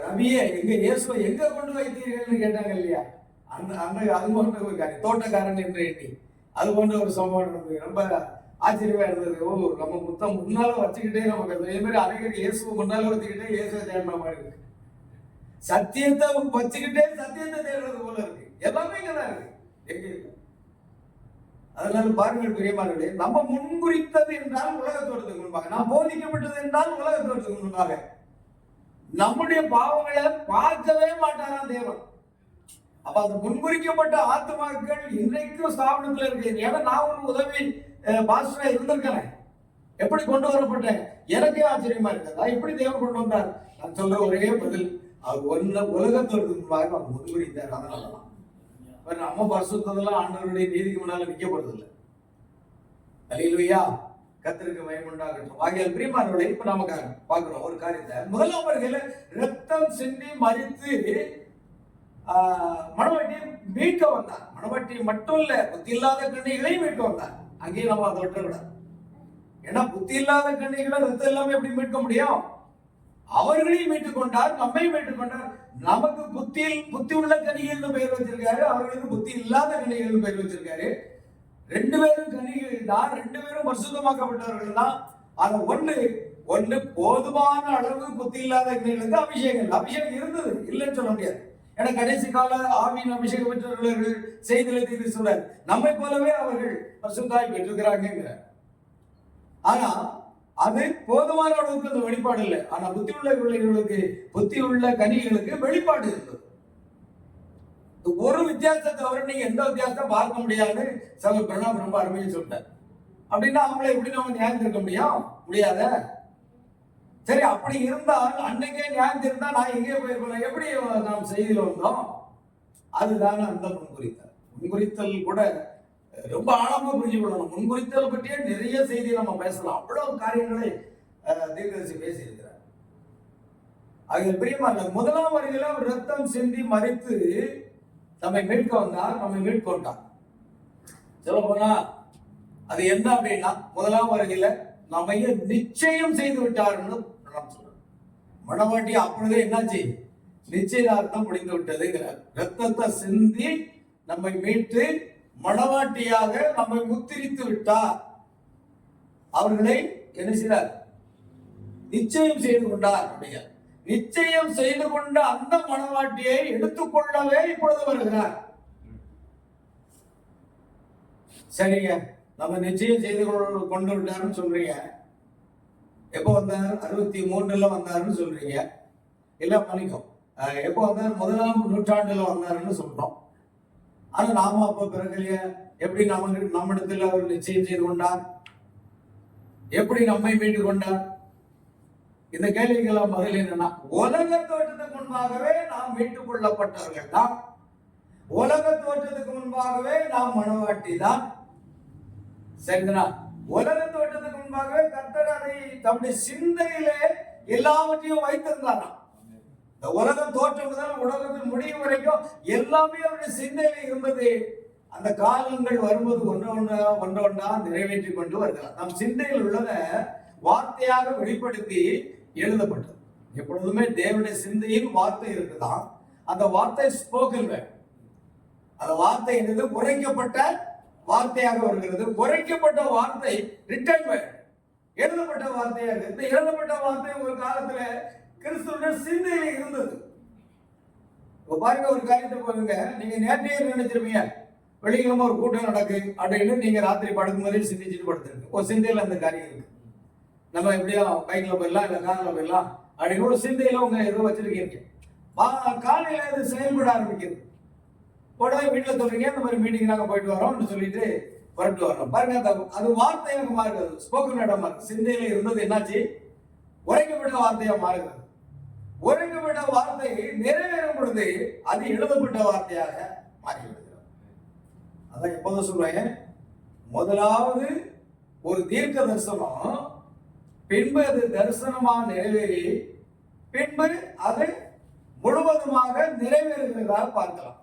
ரவியை எங்க இயேசுவை எங்க கொண்டு வைத்தீர்கள்னு கேட்டாங்க இல்லையா? அது போன்ற ஒரு காரியம், தோட்டக்காரன் என்று எண்ணி அது போன்ற ஒரு சம்பவம் நடந்தது. ரொம்ப ஆச்சரியமா இருந்தது. ஓ, நம்ம முத்தம் முன்னால வச்சுக்கிட்டே நமக்கு அதே மாதிரி அனைவரும் இயேசுவை முன்னால வச்சுக்கிட்டே இயேசுவை தேடுற மாதிரி இருக்கு. சத்தியத்தை வச்சுக்கிட்டே சத்தியத்தை தேடுறது போல இருக்கு. எல்லாமே இங்கதான் இருக்கு, எங்க இருக்கு. அதனால பாருங்கள் பிரியமானவர்களே, நம்ம முன்குறித்தது என்றால் உலகத்தோட்டத்துக்கு முன்பாக, நாம் போதிக்கப்பட்டது என்றால் உலகத்தோட்டத்துக்கு முன்பாக நம்முடைய பாவங்களை பார்க்கவே மாட்டாராம் தேவன். அப்ப அந்த முன்குறிக்கப்பட்ட ஆத்மாக்கள் இன்றைக்கும் ஸ்தாபனத்துல இருக்கு. ஏன்னா நான் ஒரு உதவி பாஸ்டரா இருந்திருக்கிறேன். எப்படி கொண்டு வரப்பட்டேன் எனக்கே ஆச்சரியமா இருக்கிறதா? இப்படி தேவன் கொண்டு வந்தார். நான் சொல்ற ஒரே பதில், அவர் உலகத்தோட்டத்துக்கு முன்பாக அவர் முன்குறித்தார். அதனாலதான் நம்ம பரிசுத்ததெல்லாம் ஆண்டவருடைய நீதிக்கு முன்னால நிக்க போறது இல்லை. அல்லேலூயா, கர்த்தருக்கு மகிமை உண்டாகட்டும். ஆகையால் பிரியமானவர்களே, இப்ப நாம பார்க்கிறோம் ஒரு காரியத்தை. முதலாம் வருகையில ரத்தம் சிந்தி மரித்து மணவாட்டியை மீட்க வந்தார். மணவாட்டி மட்டும் இல்ல, புத்தி இல்லாத கன்னிகளையும் மீட்க வந்தார். அங்கேயும் நம்ம அதை விட்டுக்கூடாது. ஏன்னா புத்தி இல்லாத கன்னிகளை ரத்தம் எல்லாமே எப்படி மீட்க முடியும்? அவர்களையும் மீட்டுக் கொண்டார், நம்மையும் மீட்டுக் கொண்டார். நமக்கு புத்தி உள்ள கன்னிகள்னு பெயர் வச்சிருக்காரு, அவர்களுக்கு புத்தி இல்லாத கன்னிகள்னு பெயர் வச்சிருக்காரு. 2 பேரும் கன்னிகள் தான், 2 பேரும் பரிசுத்தமாக்கப்பட்டவர்கள் தான். ஆனா ஒன்று போதுமான அளவு புத்தி இல்லாத கன்னிகளுக்கு அபிஷேகம் இருந்தது, இல்லைன்னு சொல்ல முடியாது. ஏன்னா கடைசி கால ஆவியின் அபிஷேகம் பெற்றவர்கள் செய்தியில் சொல்றார், நம்மை போலவே அவர்கள் பரிசுத்தாய் பெற்றிருக்கிறாங்க. ஆனா அது போதுமான அளவுக்கு அந்த வெளிப்பாடு இல்லை. ஆனா புத்தி உள்ள பிள்ளைகளுக்கு, புத்தி உள்ள கனிகளுக்கு வெளிப்பாடு இருந்தது. ஒரு வித்தியாசத்தை தவிர நீங்க எந்த வித்தியாசத்தை பார்க்க முடியாதுன்னு சகோதரர் பிரணாப் ரொம்ப அருமையா சொல்லிட்டார். அப்படின்னா அவங்களை எப்படி நம்ம நியாயம் இருக்க முடியாத? சரி, அப்படி இருந்தால் அன்னைக்கே நியாயம் இருந்தா நான் எங்கே போயிருப்பேன்? எப்படி நாம் செய்தியில வந்தோம்? அதுதானே அந்த முன்குறித்தல் கூட ரொம்ப ஆழமா புரிஞ்சு கொள்ளணும். முன்குறித்தல் பற்றிய நிறைய செய்தியை நம்ம பேசலாம். அவ்வளவு காரியங்களை தீர்க்கதரிசி பேசியிருக்கிறார். ஆகிய பிரியமான முதலாம் வருகையில அவர் ரத்தம் சிந்தி மரித்து நம்மை மீட்க வந்தார், நம்மை மீட்கொண்டார். சொல்ல போனா அது என்ன அப்படின்னா, முதலாம் வருகையில நம்ம நிச்சயம் செய்து விட்டார்னு சொல்றோம். மணவாட்டி அப்பொழுதே என்னாச்சு? நிச்சயதார்த்தம் முடிந்து விட்டதுங்கிறார். ரத்தத்தை சிந்தி நம்மை மீட்டு மணவாட்டியாக நம்மை முத்திரித்து விட்டார். அவர்களை என்ன செய்தார்? நிச்சயம் செய்து கொண்டார். நிச்சயம் செய்து கொண்ட அந்த மணவாட்டியை எடுத்துக்கொள்ளவே இப்பொழுது வருகிறார். சரிங்க, நம்ம நிச்சயம் செய்து கொண்டு விட்டாருன்னு சொல்றீங்க. எப்போ வந்தார்? 63 வந்தாருன்னு சொல்றீங்க. இல்ல மன்னிக்கும், எப்போ வந்தார்? 1ஆம் நூற்றாண்டுல வந்தாருன்னு சொல்றோம். ஆனா நாம அப்ப பிறகு எப்படி நம்மிடத்தில் அவர் நிச்சயம் செய்து கொண்டார்? எப்படி நம்மை மீண்டு கொண்டார்? இந்த கேள்விக்கெல்லாம் பதில் என்னன்னா, உலக தோற்றத்துக்கு முன்பாகவே நாம் மீட்டுக் கொள்ளப்பட்டவர்கள் தான். உலக தோற்றத்துக்கு முன்பாகவே நாம் மனவாட்டி தான். சரிங்களா? உலக தோற்றத்துக்கு முன்பாகவே கர்த்தர் அதை தம்முடைய சிந்தையிலே எல்லாவற்றையும் வைத்திருந்தாராம். இந்த உலகம் தோற்றம் முதல் உலகத்தின் முடிவு வரைக்கும் எல்லாமே அவருடைய சிந்தையில இருந்தது. அந்த காலங்கள் வரும்போது ஒன்றொன்றா நிறைவேற்றி கொண்டு வருகிறார். நம் சிந்தையில் உள்ளதை வார்த்தையாக வெளிப்படுத்தி எழுதப்பட்டது. எப்பொழுதுமே தேவனுடைய சிந்தையில் வார்த்தை இருக்குதான். அந்த வார்த்தை ஸ்போக்கன் வேர்ட். அந்த வார்த்தை என்பது உரைக்கப்பட்ட வார்த்தையாக வருகிறது. உரைக்கப்பட்ட வார்த்தை ரிட்டன் வேர்ட், எழுதப்பட்ட வார்த்தையாக இருக்கு. இந்த எழுதப்பட்ட வார்த்தை ஒரு காலத்துல கிறிஸ்துவ சிந்தையில இருந்தது. பாருங்க, ஒரு காரியத்தை பாருங்க. நீங்க நேற்றையே நினைச்சிருப்பீங்க, வெள்ளிக்கிழமை ஒரு கூட்டம் நடக்கு அப்படின்னு நீங்க ராத்திரி படுக்கும் போதே சிந்திச்சுட்டு படுத்துருக்கு. ஒரு சிந்தையில அந்த காரியம் இருக்கு. நம்ம எப்படியா பைக்ல போயிடலாம், இல்ல கார்ல போயிடலாம் அப்படின்னு ஒரு சிந்தையில உங்க ஏதோ வச்சிருக்கீங்க. காலையில இது செயல்பட ஆரம்பிக்கிறது. உடனே வீட்டுல சொல்றீங்க, இந்த மாதிரி மீட்டிங் நாங்க போயிட்டு வரோம்னு சொல்லிட்டு புறப்பட்டு வரோம். பாருங்க, அது வார்த்தை எனக்கு மாறுகிறது. ஸ்போக்கன் வேர்டா மாறுது. சிந்தையில இருந்தது என்னாச்சு? உரைக்கப்பட்ட வார்த்தையா மாறுகிறது. உரைக்கப்பட்ட வார்த்தை நிறைவேறும் பொழுது அது எழுதப்பட்ட வார்த்தையாக மாறிவிடுகிறது. அதான் எப்போதும் சொல்றேன், முதலாவது ஒரு தீர்க்க தரிசனம், பின்பு அது தரிசனமாக நிறைவேறி பின்பு அது முழுவதுமாக நிறைவேறுகிறதாக பார்க்கலாம்.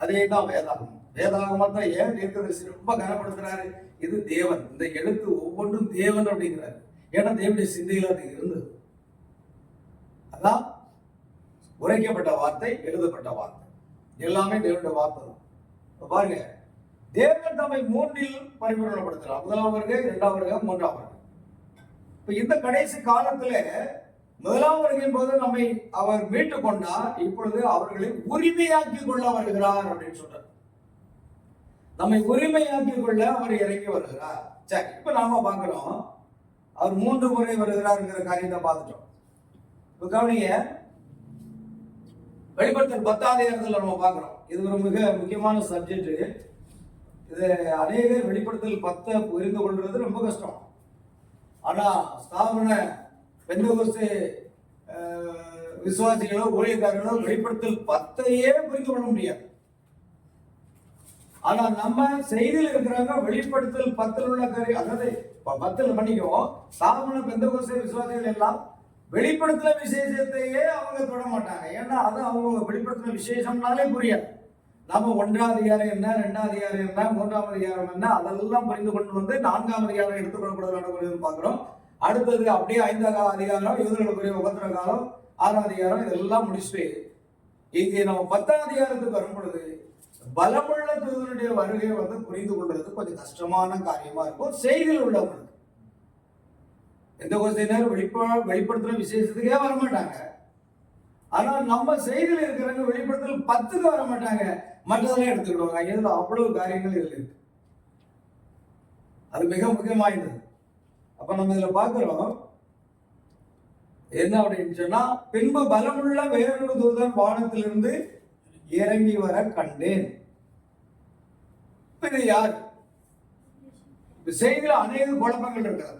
அதே தான் வேதாகமம். வேதாகமத்தை ஏன் தீர்க்கதரிசி ரொம்ப கனப்படுத்துறாரு? இது தேவன், இந்த எழுத்து ஒவ்வொன்றும் தேவன் அப்படிங்கிறாரு. ஏன்னா தேவனுடைய சிந்தையில் அது இருந்தது. அதான் உரைக்கப்பட்ட வார்த்தை, எழுதப்பட்ட வார்த்தை, எல்லாமே தேவனுடைய வார்த்தை தான். பாருங்க, தேவன் தம்மை 3இல் பரிபூரணப்படுத்துறார். 1ஆம் வருகை, 2ஆம் வருகை, 3ஆம் வருகை. இப்ப இந்த கடைசி காலத்துல 1ஆம் வருகையின் போது நம்மை அவர் மீட்டுக் கொண்டார். இப்பொழுது அவர்களை உரிமையாக்கி கொள்ள வருகிறார் அப்படின்னு சொல்றார். நம்மை உரிமையாக்கி கொள்ள அவர் இறங்கி வருகிறார். சரி, இப்ப நாம பார்க்கிறோம், அவர் 3 முறை வருகிறார்ங்கிற காரியத்தை பார்த்துட்டோம். இப்ப கவனிங்க, வெளிப்படுத்தல் 10ஆம் அதிகாரத்துல நம்ம பார்க்கிறோம். இது ஒரு மிக முக்கியமான சப்ஜெக்ட். இது அநேகர் வெளிப்படுத்தல் 10 புரிந்து கொள்றது ரொம்ப கஷ்டம். ஆனா ஸ்தாபன பெந்தெகோஸ்தே விசுவாசிகளோ ஊழியக்காரர்களோ வெளிப்படுத்தல் 10ஐயே புரிந்து கொள்ள முடியாது. ஆனா நம்ம செய்தியில் இருக்கிறாங்க, வெளிப்படுத்தல் 10ல் உள்ள காரியம், அதாவது 10ல் பண்ணிக்குவோம். ஸ்தாபன பெந்தெகோஸ்தே விசுவாசிகள் எல்லாம் வெளிப்படுத்தின விசேஷத்தையே அவங்க தொட மாட்டாங்க. ஏன்னா அது அவங்க வெளிப்படுத்தின விசேஷம்னாலே புரியாது. நாம 1ஆம் அதிகாரம் என்ன, 2ஆம் அதிகாரம் என்ன, 3ஆம் அதிகாரம் என்ன, அதெல்லாம் புரிந்து கொண்டு வந்து 4ஆம் அதிகாரம் எடுத்துக்கொள்ளக்கூடாது பார்க்கிறோம். அடுத்தது அப்படியே 5ஆம் அதிகாரம் யூதர்களுக்குரிய உபத்திர காலம், 6ஆம் அதிகாரம், இதெல்லாம் முடிச்சுட்டு இங்கே நம்ம 10ஆம் அதிகாரத்துக்கு வரும் பொழுது பலமுள்ள தூதனுடைய வருகை வந்து புரிந்து கொள்றது கொஞ்சம் கஷ்டமான காரியமா இருக்கும் செய்தியில் உள்ளவங்களுக்கு. எந்த கோஷத்தினர் வெளிப்படுத்துற விசேஷத்துக்கே வரமாட்டாங்க. ஆனா நம்ம செய்தியில் இருக்கிறவங்க வெளிப்படுத்தல் 10க்கு வர மாட்டாங்க, மற்றதெல்லாம் எடுத்துக்கிடுவாங்க. இதுல அவ்வளவு காரியங்கள் இதுல இருக்கு. அது மிக முக்கியமானது. அப்ப நம்ம இதுல பார்க்கிறோம் என்ன அப்படின்னு சொன்னா, பின்பு பலமுள்ள வேறொரு தூதன் வானத்திலிருந்து இறங்கி வர கண்டேன். இது யார்? செய்தியில அநேக குழப்பங்கள் இருக்கிறது.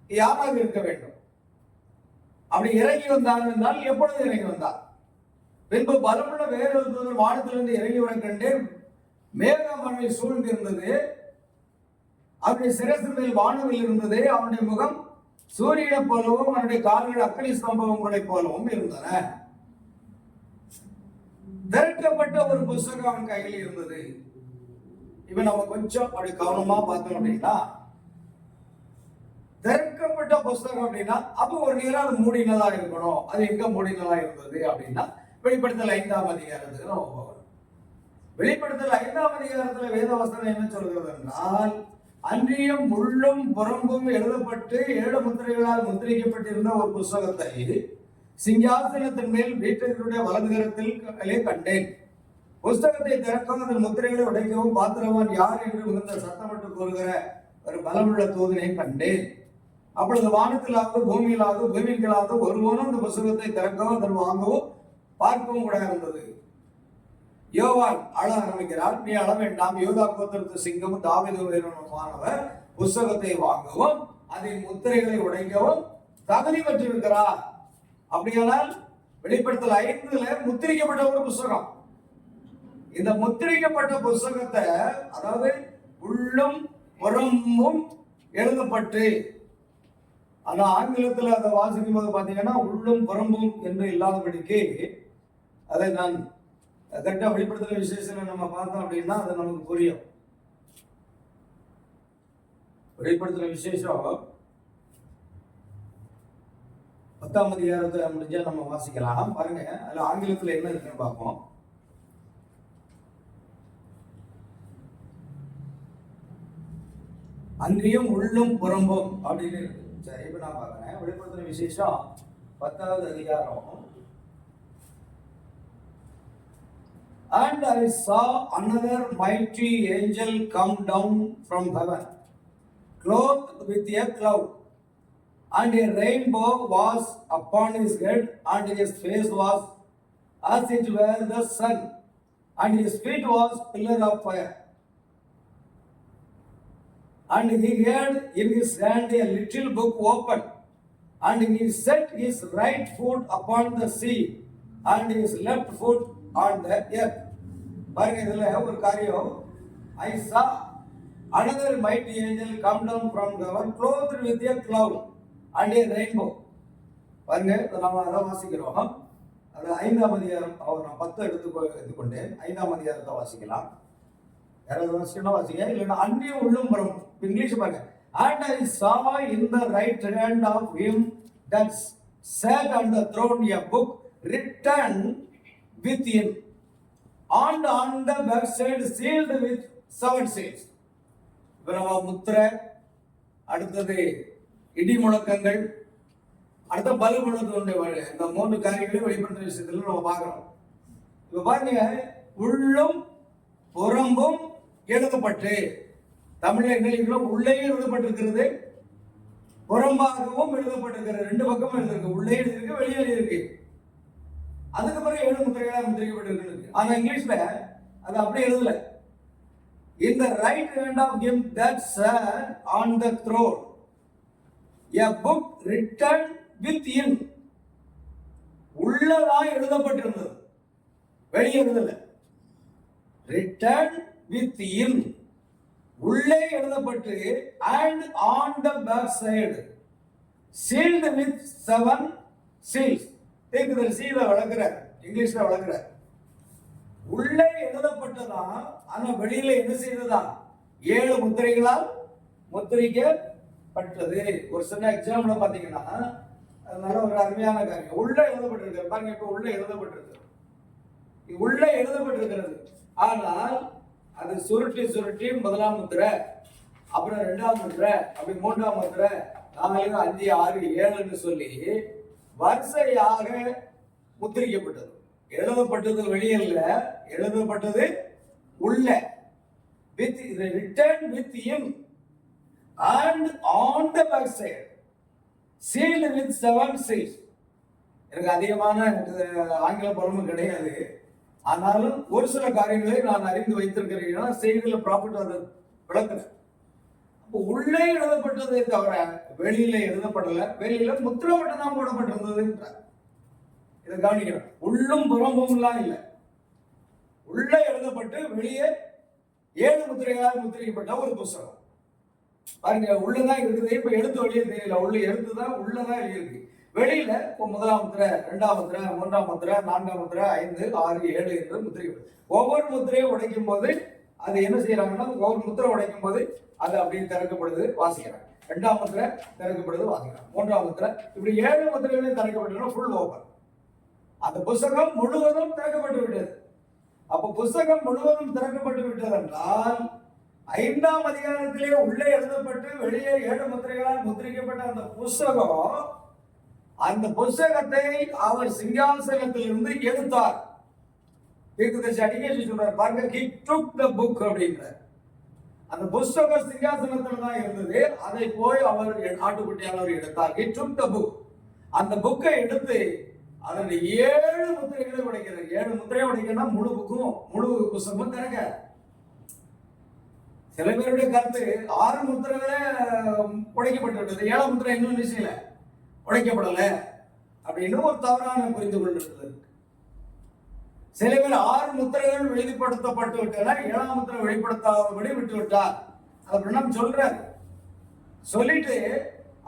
யாராக இருக்க வேண்டும்? அப்படி இறங்கி வந்தார் என்றால் எப்பொழுது இறங்கி வந்தார்? பின்பு பலமுள்ள வேறொரு தூதன் வானத்திலிருந்து இறங்கி வர கண்டேன். மேகம் அவனை சூழ்ந்திருந்தது, அவனுடைய சிரசு மேல் வானவில் இருந்தது. அவனுடைய முகம் சூரியனை போலவும் அவனுடைய கால்கள் அக்கினி ஸ்தம்பங்களை போலவும் இருந்தன. திறக்கப்பட்ட ஒரு புஸ்தகம் அவன் கையில் இருந்தது. இப்ப நம்ம கொஞ்சம் அப்படி கவனமா பார்த்தோம் அப்படின்னா, திறக்கப்பட்ட புஸ்தகம் அப்படின்னா அப்ப ஒரு நேரம் அது மூடினதா இருக்கணும். அது எங்க மூடினதா இருந்தது அப்படின்னா வெளிப்படுத்தல் 5ஆம் அதிகாரத்துக்கு நம்ம போகணும். வெளிப்படுத்தல் 5ஆம் அதிகாரத்துல வேத வசனம் என்ன சொல்கிறது என்றால், அன்றியும் உள்ளும் புறம்பும் எழுதப்பட்டு 7 முத்திரைகளால் முத்திரிக்கப்பட்டிருந்த ஒரு புஸ்தகத்தை சிங்காசனத்தின் மேல் வீட்டினுடைய வலதுகரத்தில் கண்டேன். புஸ்தகத்தை திறக்கவும் அதன் முத்திரைகளை உடைக்கவும் பாத்திரவான் யார் என்று மிகுந்த சத்தமிட்டு கூறுகிற ஒரு பலமுள்ள தூதனை கண்டேன். அப்பொழுது வானத்திலாவது பூமியிலாவது பூமிகளாவது ஒருவனும் அந்த புஸ்தகத்தை திறக்கவும் அதன் வாங்கவும் பார்க்கவும் கூட இருந்தது. யோவான் அழ ஆரம்பிக்கிறார். நீ அழ வேண்டாம், யூதா கோத்திரத்து சிங்கம் தாவீது உயரமானவர் புஸ்தகத்தை வாங்கவும் அதன் முத்திரைகளை உடைக்கவும் தகுதி பெற்றிருக்கிறார். அப்படியானால் வெளிப்படுத்தல் 5 முத்திரிக்கப்பட்ட ஒரு புஸ்தகம். இந்த முத்திரிக்கப்பட்ட புஸ்தகத்தை, அதாவது உள்ளும் புறமும் எழுதப்பட்டு, அந்த ஆங்கிலத்தில் அதை வாசிக்கும் போது பார்த்தீங்கன்னா உள்ளும் புறம்பும் என்று இல்லாதபடிக்கு, அதை நான் கரெக்டாக வெளிப்படுத்தல் விசேஷத்தில் நம்ம பார்த்தோம் அப்படின்னா அது நமக்கு புரியும். வெளிப்படுத்தல் விசேஷம் 10ஆம் அதிகாரத்தை முடிஞ்சா நம்ம வாசிக்கலாம். பாருங்க, அதுல ஆங்கிலத்தில் என்ன இருக்குன்னு பார்ப்போம். அங்கேயும் உள்ளும் புறம்பும் அப்படின்னு இருக்கு. சரி, இப்ப நான் பார்க்கிறேன். வெளிப்படுத்தல் விசேஷம் 10வது அதிகாரம். And I saw another mighty angel come down from heaven, clothed with a cloud, and a rainbow was upon his head, and his face was as it were the sun, and his feet was pillar of fire. And he had in his hand a little book open, and he set his right foot upon the sea, and his left foot on the earth. பாருங்க, இதுல ஒரு காரியம். I saw another mighty angel come down from heaven, clothed with a cloud and a rainbow. பாருங்க, நம்ம அதை வாசிக்கிறோம். அது 5ஆம் அதிகாரம். நான் 10 எடுத்துக்கொண்டேன். 5ஆம் அதிகாரத்தை வாசிக்கலாம். யாராவது வாசிக்கணும் வாசிக்க, இல்லைன்னா அன்றியும் உள்ளும் வரும். இங்கிலீஷ் பாருங்க. And I saw in the right hand of him that sat on the throne a book written within, and on the backside sealed with 7 seals. முத்திரை, அடுத்தது இடி முழக்கங்கள், அடுத்த பலு முழக்கங்களுடைய இந்த 3 காரியங்களையும் வெளிப்படுத்துற விஷயத்துல நம்ம பார்க்கிறோம். இப்ப பாருங்க, உள்ளும் புறம்பும் எழுதப்பட்டு, தமிழ்ல என்ன உள்ளே எழுதப்பட்டிருக்கிறது, புறம்பாகவும் எழுதப்பட்டிருக்கிறது. 2 பக்கமும் எழுதிருக்கு. உள்ளே எழுதிருக்கு, வெளியே எழுதிருக்கு. அதுக்கு பிறகு 7 முத்திரைகளாக முத்திரிக்கப்பட்டிருக்கு. ஆனா இங்கிலீஷ்ல அது அப்படி எழுதல. In the right hand of him that sat on the throne a book written within. உள்ளதான் எழுதப்பட்டிருந்தது, வெளியே எழுதல. written within, உள்ளே எழுதப்பட்டு, and on the back side sealed with 7 seals. சீல வளர்க்கிறார், இங்கிலீஷ்ல வளர்க்கிறார். உள்ளே எழுதப்பட்டதான், ஆனா வெளியில என்ன செய்ததான் 7 முத்திரைகளால் முத்திரிக்கப்பட்டது. ஒரு சின்ன எக்ஸாம்பிள் பாத்தீங்கன்னா, அதனால ஒரு அருமையான காரியம். உள்ள எழுதப்பட்டிருக்கிறது பாருங்க. இப்ப உள்ள எழுதப்பட்டிருக்கு, உள்ள எழுதப்பட்டிருக்கிறது. ஆனால் அது சுருட்டி சுருட்டி 1ஆம் முத்திரை, அப்புறம் 2ஆம் முத்திரை, அப்படி 3ஆம் முத்திரை, 4, 5, 6, 7 சொல்லி வரிசையாக முத்திரிக்கப்பட்டது. எழுதப்பட்டது வெளியே இல்ல, எழுதப்பட்டது உள்ள. with written with him and on the back side sealed with 7 seals. எனக்கு அதிகமான ஆங்கில பலமும் கிடையாது. ஆனாலும் ஒரு சில காரியங்களை நான் அறிந்து வைத்திருக்கிறேன். செய்தியில ப்ராஃபிட் அதை விளக்குறேன். அப்போ உள்ளே எழுதப்பட்டதை தவிர வெளியில எழுதப்படல. வெளியில முத்திரை மட்டும் தான் போடப்பட்டிருந்தது என்றார். இதை கவனிக்கிறோம். உள்ளும் புறம்பும் எல்லாம் இல்லை. உள்ளே எழுதப்பட்டு வெளியே 7 முத்திரைகளால் முத்திரிக்கப்பட்ட ஒரு புத்தகம். பாருங்க, உள்ளதான் இருக்குது. இப்ப எழுத்து வெளியே தெரியல. உள்ள எழுத்துதான் உள்ளதான் இருக்கு. வெளியில 1ஆம் முத்திரை, 2ஆம் முத்திரை, 3ஆம் முத்திரை, 4ஆம் முத்திரை, 5, 6, 7 என்று முத்திரிக்கப்படும். ஒவ்வொரு முத்திரையை உடைக்கும் போது அது என்ன செய்யறாங்கன்னா, ஒவ்வொரு முத்திரை உடைக்கும் போது அது அப்படியே திறக்கப்படுது, வாசிக்கிறாங்க. 2ஆம் முத்திரை திறக்கப்படுது, வாசிக்கிறாங்க. 3ஆம் முத்திரை, இப்படி 7 முத்திரைகளையும் திறக்கப்பட்டு ஃபுல் ஓபன். அந்த புத்தகம் முழுவதும் திறக்கப்பட்டு விட்டது. அப்ப புத்தகம் முழுவதும் திறக்கப்பட்டு விட்டது என்றால் 5ஆம் அதிகாரத்திலே உள்ளே எழுதப்பட்டு வெளியே 7 முத்திரைகளால் முத்திரிக்கப்பட்ட அந்த புத்தகம் அந்த புஸ்தகத்தை அவர் சிங்காசனத்திலிருந்து எடுத்தார். தீர்க்கதரிசி அடிக்கடி சொல்றார் பாருங்க, he took the book அப்படின்றார். அந்த புஸ்தகம் சிங்காசனத்துல தான் இருந்தது, அதை போய் அவர் ஆட்டுக்குட்டியானவர் எடுத்தார். he took the book. அந்த புக்கை எடுத்து அதனுடைய 7 முத்திரைகளை உடைக்கிறார். 7 முத்திரை உடைக்கணும்னா முழு புக்கும் முழு புஸ்தகமும் திறக்க. சில பேருடைய கருத்து 6 முத்திரைகளே உடைக்கப்பட்டு விட்டது, 7 முத்திரை இன்னும் நிச்சயல உடைக்கப்படல அப்படின்னு ஒரு தவறான புரிந்து கொண்டிருக்கிறது. சில பேர் 6 முத்திரைகள் வெளிப்படுத்தப்பட்டு விட்டன, 7ஆம் முத்திரை வெளிப்படுத்தாதபடி விட்டு விட்டார் அப்படின்னு சொல்றாரு. சொல்லிட்டு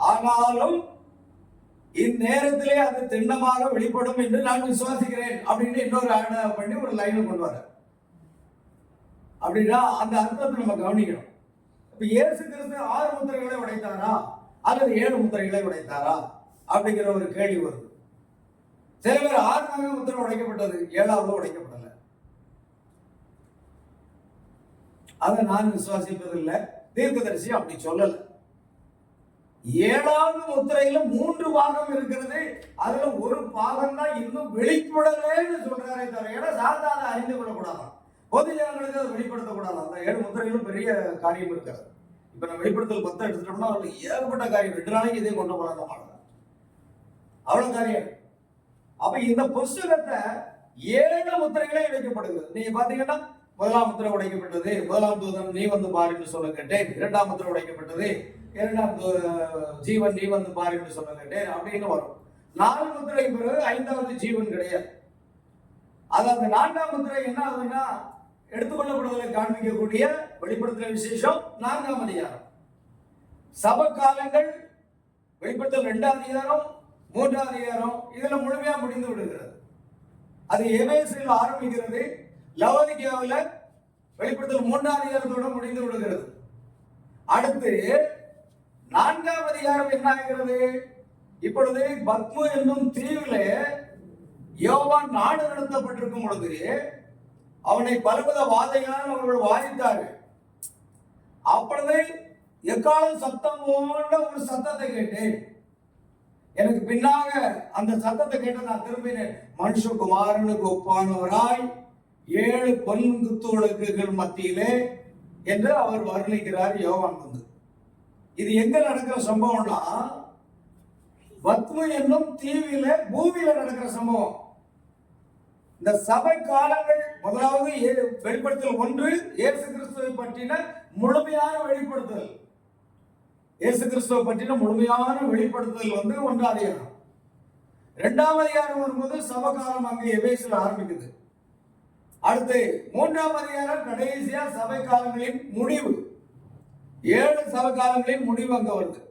ஆனாலும் இந்நேரத்திலே அது திண்ணமாக வெளிப்படும் என்று நான் விசுவாசிக்கிறேன் அப்படின்னு இன்னொரு ஆட் பண்ணி ஒரு லைன் கொண்டு வர. அப்படின்னா அந்த அர்த்தத்தை நம்ம கவனிக்கணும். இப்ப இயேசு கிறிஸ்து 6 முத்திரைகளை உடைத்தாரா அல்லது 7 முத்திரைகளை உடைத்தாரா அப்படிங்கிற ஒரு கேள்வி வருது. சில பேர் 6ஆவது முத்திரை உடைக்கப்பட்டது, 7ஆவது உடைக்கப்படல. அதை நான் விசுவாசிப்பதில்லை, தீர்க்கதரிசி அப்படி சொல்லல. 7ஆவது முத்திரையில 3 பாகம் இருக்கிறது, அதுல ஒரு பாகம் தான் இன்னும் வெளிப்படலன்னு சொல்றாரே தவிர, ஏன்னா சாதாரண அறிந்து கொள்ளக்கூடாது, பொது ஜனங்களுக்கு அதை வெளிப்படுத்தக்கூடாது. அந்த 7 முத்திரைகளும் பெரிய காரியம் இருக்கிறது. இப்ப நம்ம வெளிப்படுத்தல் 10 எடுத்துட்டோம்னா அவருக்கு ஏகப்பட்ட காரியம், 2 நாளைக்கு இதே கொண்டு போறாங்க மாட்டாங்க, அவ்வளவு காரியம். அப்ப இந்த புஸ்தகத்தை 7 முத்திரைகளே உடைக்கப்படுகிறது. நீங்க பாத்தீங்கன்னா 1ஆம் முத்திரை உடைக்கப்பட்டது, 1ஆம் தூதன் நீ வந்து பாரு என்று சொல்ல கேட்டேன். 2ஆம் முத்திரை உடைக்கப்பட்டது, 2ஆம் ஜீவன் நீ வந்து பாரு என்று சொல்ல கேட்டேன் அப்படின்னு வரும். 4 முத்திரை பிறகு 5வது ஜீவன் கிடையாது. அதாவது 4ஆம் முத்திரை என்ன ஆகுதுன்னா எடுத்துக்கொள்ளப்படுவதை காண்பிக்கக்கூடிய வெளிப்படுத்தல் விசேஷம் 4ஆம் அதிகாரம். சபை காலங்கள் வெளிப்படுத்தல் 2ஆம் அதிகாரம் 3ஆம் அதிகாரம் இதுல முழுமையா முடிந்து விடுகிறது. அது எபேசில் ஆரம்பிக்கிறது, லவோதிக்கேயாவில் வெளிப்படுத்தல் 3ஆம் அதிகாரத்தோட முடிந்து விடுகிறது. அடுத்து 4ஆம் அதிகாரம் என்ன ஆகிறது? இப்பொழுது பத்மு என்னும் தீவிலே யோவான் நாடு நடத்தப்பட்டிருக்கும் பொழுது அவனை பலவித வாதைகளால் அவர்கள் வாதித்தார்கள். அப்பொழுது எக்காலம் சத்தம் போன்ற ஒரு சத்தத்தை கேட்டேன். எனக்கு பின்னாக அந்த சத்தத்தை கேட்டு நான் திரும்பினேன். மனுஷகுமாரனுக்கு ஒப்பானவராய் 7 பொன்குத்துவிளக்குகள் மத்தியிலே என்று அவர் வர்ணிக்கிறார் யோவான் வந்து. இது எங்க நடக்கிற சம்பவம்னா பத்மு என்னும் தீவில பூமியில நடக்கிற சம்பவம். இந்த சபை காலங்கள் முதலாவது வெளிப்படுத்தல் 1 இயேசு கிறிஸ்துவை பற்றின முழுமையான வெளிப்படுத்தல். இயேசு கிறிஸ்துவை பற்றின முழுமையான வெளிப்படுத்தல் வந்து 1ஆம் அதிகாரம். 2ஆம் அதிகாரம் வரும்போது சபை காலம் அங்கே எபேசில் ஆரம்பிக்குது. அடுத்து 3ஆம் அதிகாரம் கடைசியா சபை காலங்களின் முடிவு, 7 சபை காலங்களின் முடிவு அங்க வருது.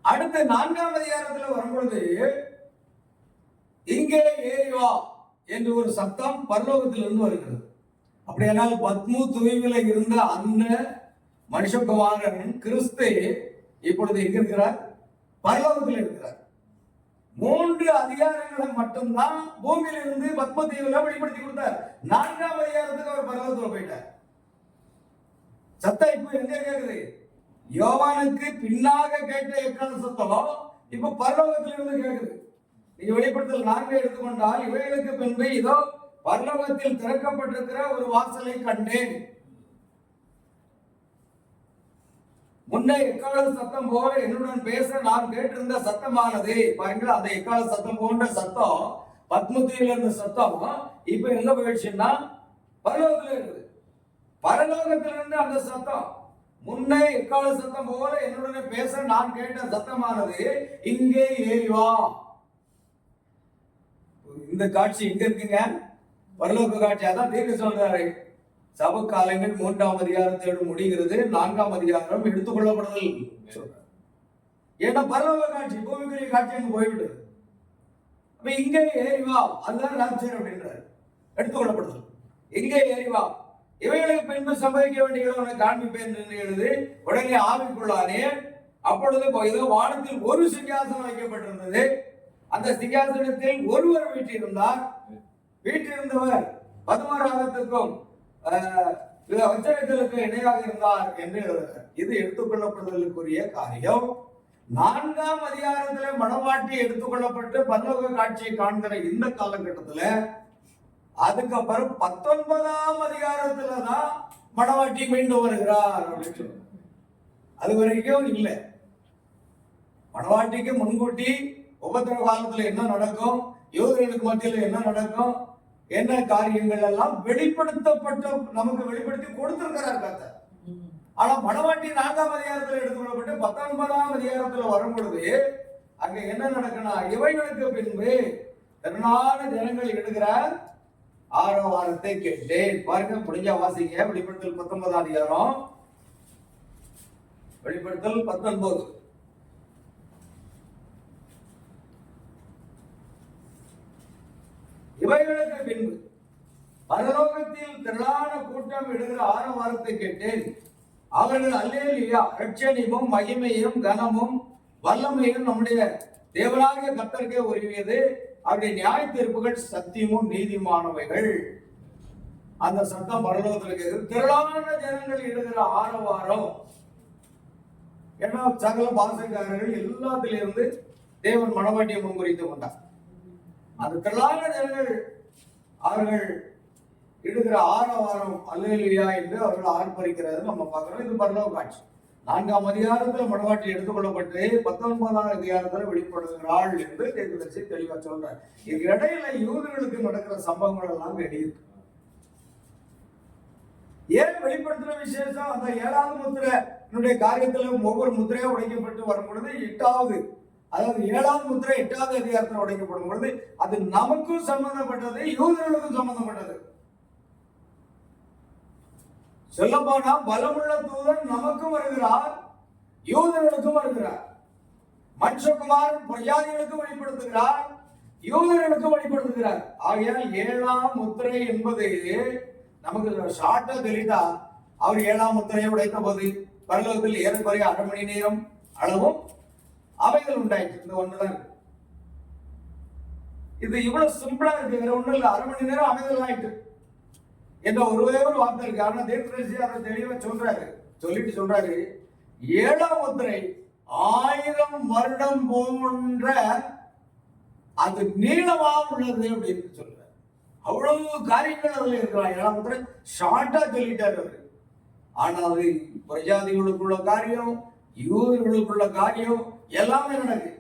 அடுத்து 4ஆம் அதிகாரத்தில் வரும்பொழுது இங்கே ஏறி வா என்று ஒரு சத்தம் பரலோகத்திலிருந்து வருகிறது. அப்படியானால் பத்மு துவில இருந்த அந்த மனுஷகுமாரன் கிறிஸ்து இப்பொழுது எங்க இருக்கிறார்? பரலோகத்தில் இருக்கிறார். 3 அதிகாரங்களை மட்டும்தான் பூமியிலிருந்து பத்ம தீவுல வெளிப்படுத்தி கொடுத்தார். 4ஆம் அதிகாரத்துக்கு அவர் பரலோகத்தில் போயிட்டார். சத்தம் இப்ப எங்க கேக்குது? யோவானுக்கு பின்னாக கேட்ட எக்கால சத்தம் இப்ப பரலோகத்தில் இருந்து கேக்குது. நீங்க வெளிப்படுத்தல் 4 எடுத்துக்கொண்டால் இவைகளுக்கு பின்பு இதோ பரலோகத்தில் திறக்கப்பட்டிருக்கிற ஒரு வாசலை கண்டேன். முன்னே எக்கால சத்தம் போல என்னுடன் பேச நான் கேட்டிருந்த சத்தமானது பாருங்களா, அந்த எக்கால சத்தம் போன்ற சத்தம் பத்மத்தியில இருந்த சத்தம் இப்ப எங்க போயிடுச்சுன்னா பரலோகத்துல இருக்குது. பரலோகத்திலிருந்து அந்த சத்தம் முன்னே எக்கால சத்தம் போல என்னுடன் பேச நான் கேட்ட சத்தமானது இங்கே ஏறி வா. இந்த காட்சி எங்க இருக்குங்க? பரலோக காட்சி. அதான் தீர்க்க சொல்றாரு, சபை காலங்கள் 3ஆம் அதிகாரத்தோடு முடிகிறது, 4ஆம் அதிகாரம் எடுத்துக்கொள்ளப்படுதல் சொல்றாரு. ஏன்னா பரலோக காட்சி பூமிக்குரிய காட்சி அங்க போய்விட்டது. அப்ப இங்கே ஏறி வா, அதுதான் ராஜ்யம் அப்படின்றாரு. எடுத்துக்கொள்ளப்படுதல் இங்கே ஏறி வா, இவைகளுக்கு பின்பு சம்பவிக்க வேண்டிய உனக்கு காண்பிப்பேன் என்று எழுது. உடனே ஆவிக்குள்ளானே. அப்பொழுது இதோ வானத்தில் ஒரு சிங்காசனம் வைக்கப்பட்டிருந்தது. அந்த சிங்காசனத்தில் ஒருவர் வீற்றிருந்தார். வீற்றிருந்தவர் பதுமராகத்துக்கும் வச்சனத்திற்கு இணையாக இருந்தார் என்று எழுதுகிறார். இது எடுத்துக்கொள்ளப்படுதலுக்குரிய காரியம். 4ஆம் அதிகாரத்துல மணவாட்டி எடுத்துக்கொள்ளப்பட்டு பரலோக காட்சியை காண்கிற இந்த காலகட்டத்துல அதுக்கப்புறம் 19ஆம் அதிகாரத்துலதான் மணவாட்டி மீண்டும் வருகிறார் அப்படின்னு சொல்லுவாங்க. அது வரைக்கும் இல்லை. மணவாட்டிக்கு முன்கூட்டி உபத்திரவ காலத்துல என்ன நடக்கும், யூதர்களுக்கு மத்தியில் என்ன நடக்கும், என்ன காரியங்கள் எல்லாம் வெளிப்படுத்தப்பட்ட நமக்கு வெளிப்படுத்தி கொடுத்திருக்கிறார் கர்த்தர். ஆனா மணவாட்டி 4ஆம் அதிகாரத்துல எடுத்துக்கொள்ளப்பட்டு 19ஆம் அதிகாரத்துல வரும் பொழுது அங்க என்ன நடக்குன்னா, இவைகளுக்கு பின்பு திரளான ஜனங்கள் எடுக்கிறார் ஆரவாரத்தை கேட்டேன். பாருங்க, முடிஞ்ச வாசிங்க. வெளிப்படுத்தல் 19ஆம் அதிகாரம், வெளிப்படுத்தல் 19. இவைகளுக்கு பின்பு பரலோகத்தில் திரளான கூட்டம் எடுக்கிற ஆரவாரத்தை கேட்டேன். அவர்கள் அல்லேலூயா, ரட்சணியமும் மகிமையும் கனமும் வல்லமையும் நம்முடைய தேவனாகிய கர்த்தருக்கே உரியது. அவருடைய நியாய தீர்ப்புகள் சத்தியமும் நீதிமானவைகள். அந்த சத்தம் பரலோகத்தில் கேட்குது. திரளான ஜனங்கள் எடுக்கிற ஆரவாரம். ஏன்னா சகல பாசக்காரர்கள் எல்லாத்திலிருந்து தேவன் மணவாட்டியை முன்குறித்து கொண்டார். அந்த திரளான ஜனங்கள் அவர்கள் இடுகிற ஆரவாரம் அல்லேலூயா என்று அவர்கள் ஆர்ப்பரிக்கிறது நம்ம பார்க்கிறோம். இது பரலோக காட்சி. 4ஆம் அதிகாரத்தில் மணவாட்டி எடுத்துக்கொள்ளப்பட்டு 19ஆம் அதிகாரத்தில் வெளிப்படுகிறாள் என்று தீர்க்கதரிசி தெளிவா சொல்றார். இது இடையில யூதர்களுக்கு நடக்கிற சம்பவங்கள் எல்லாம் எழுதியிருக்கு. ஏன் வெளிப்படுத்துற விசேஷம்? அந்த 7ஆவது முத்திரையினுடைய காரியத்துல ஒவ்வொரு முத்திரையும் உடைக்கப்பட்டு வரும் பொழுது 8வது, அதாவது 7ஆவது முத்திரை 8வது அதிகாரத்தில் உடைக்கப்படும் பொழுது அது நமக்கும் சம்பந்தப்பட்டது, யூதர்களுக்கும் சம்பந்தப்பட்டது. சொல்ல போனா பலமுள்ள தூதன் நமக்கும் வருகிறார், யூதர்களுக்கும் வருகிறார். மனுஷகுமார் பிரஜாதிகளுக்கும் வெளிப்படுத்துகிறார், யூதர்களுக்கும் வெளிப்படுத்துகிறார். ஆகையால் 7ஆம் முத்திரை என்பது நமக்கு ஷார்ட்டா தெளிதா, அவர் 7ஆம் முத்திரையை உடைத்த போது பரலோகத்தில் ஏறக்குறைய 1/2 மணி நேரம் அளவும் அவைகள் உண்டாயிற்று. இந்த ஒண்ணுதான் இது இவ்வளவு சிம்பிளா இருக்கு. வேற ஒண்ணு இல்லை. 1/2 மணி நேரம் அவைகள் ஆயிட்டு என்ற ஒருவே ஒரு வார்த்தை இருக்கு. ஆனா தீர்க்கதரிசி அதை தெளிவா சொல்றாரு. சொல்லிட்டு சொல்றாரு, 7ஆம் முத்திரை 1000 வருடம் போன்ற அது நீளமா உள்ளது அப்படின்னு சொல்றாரு. அவ்வளவு காரியங்கள் அதுல இருக்கலாம். 7ஆம் முத்திரை ஷார்ட்டா சொல்லிட்டாரு அவரு. ஆனா அது பிரஜாதிகளுக்குள்ள காரியம், யூதர்களுக்குள்ள காரியம் எல்லாமே நடக்குது.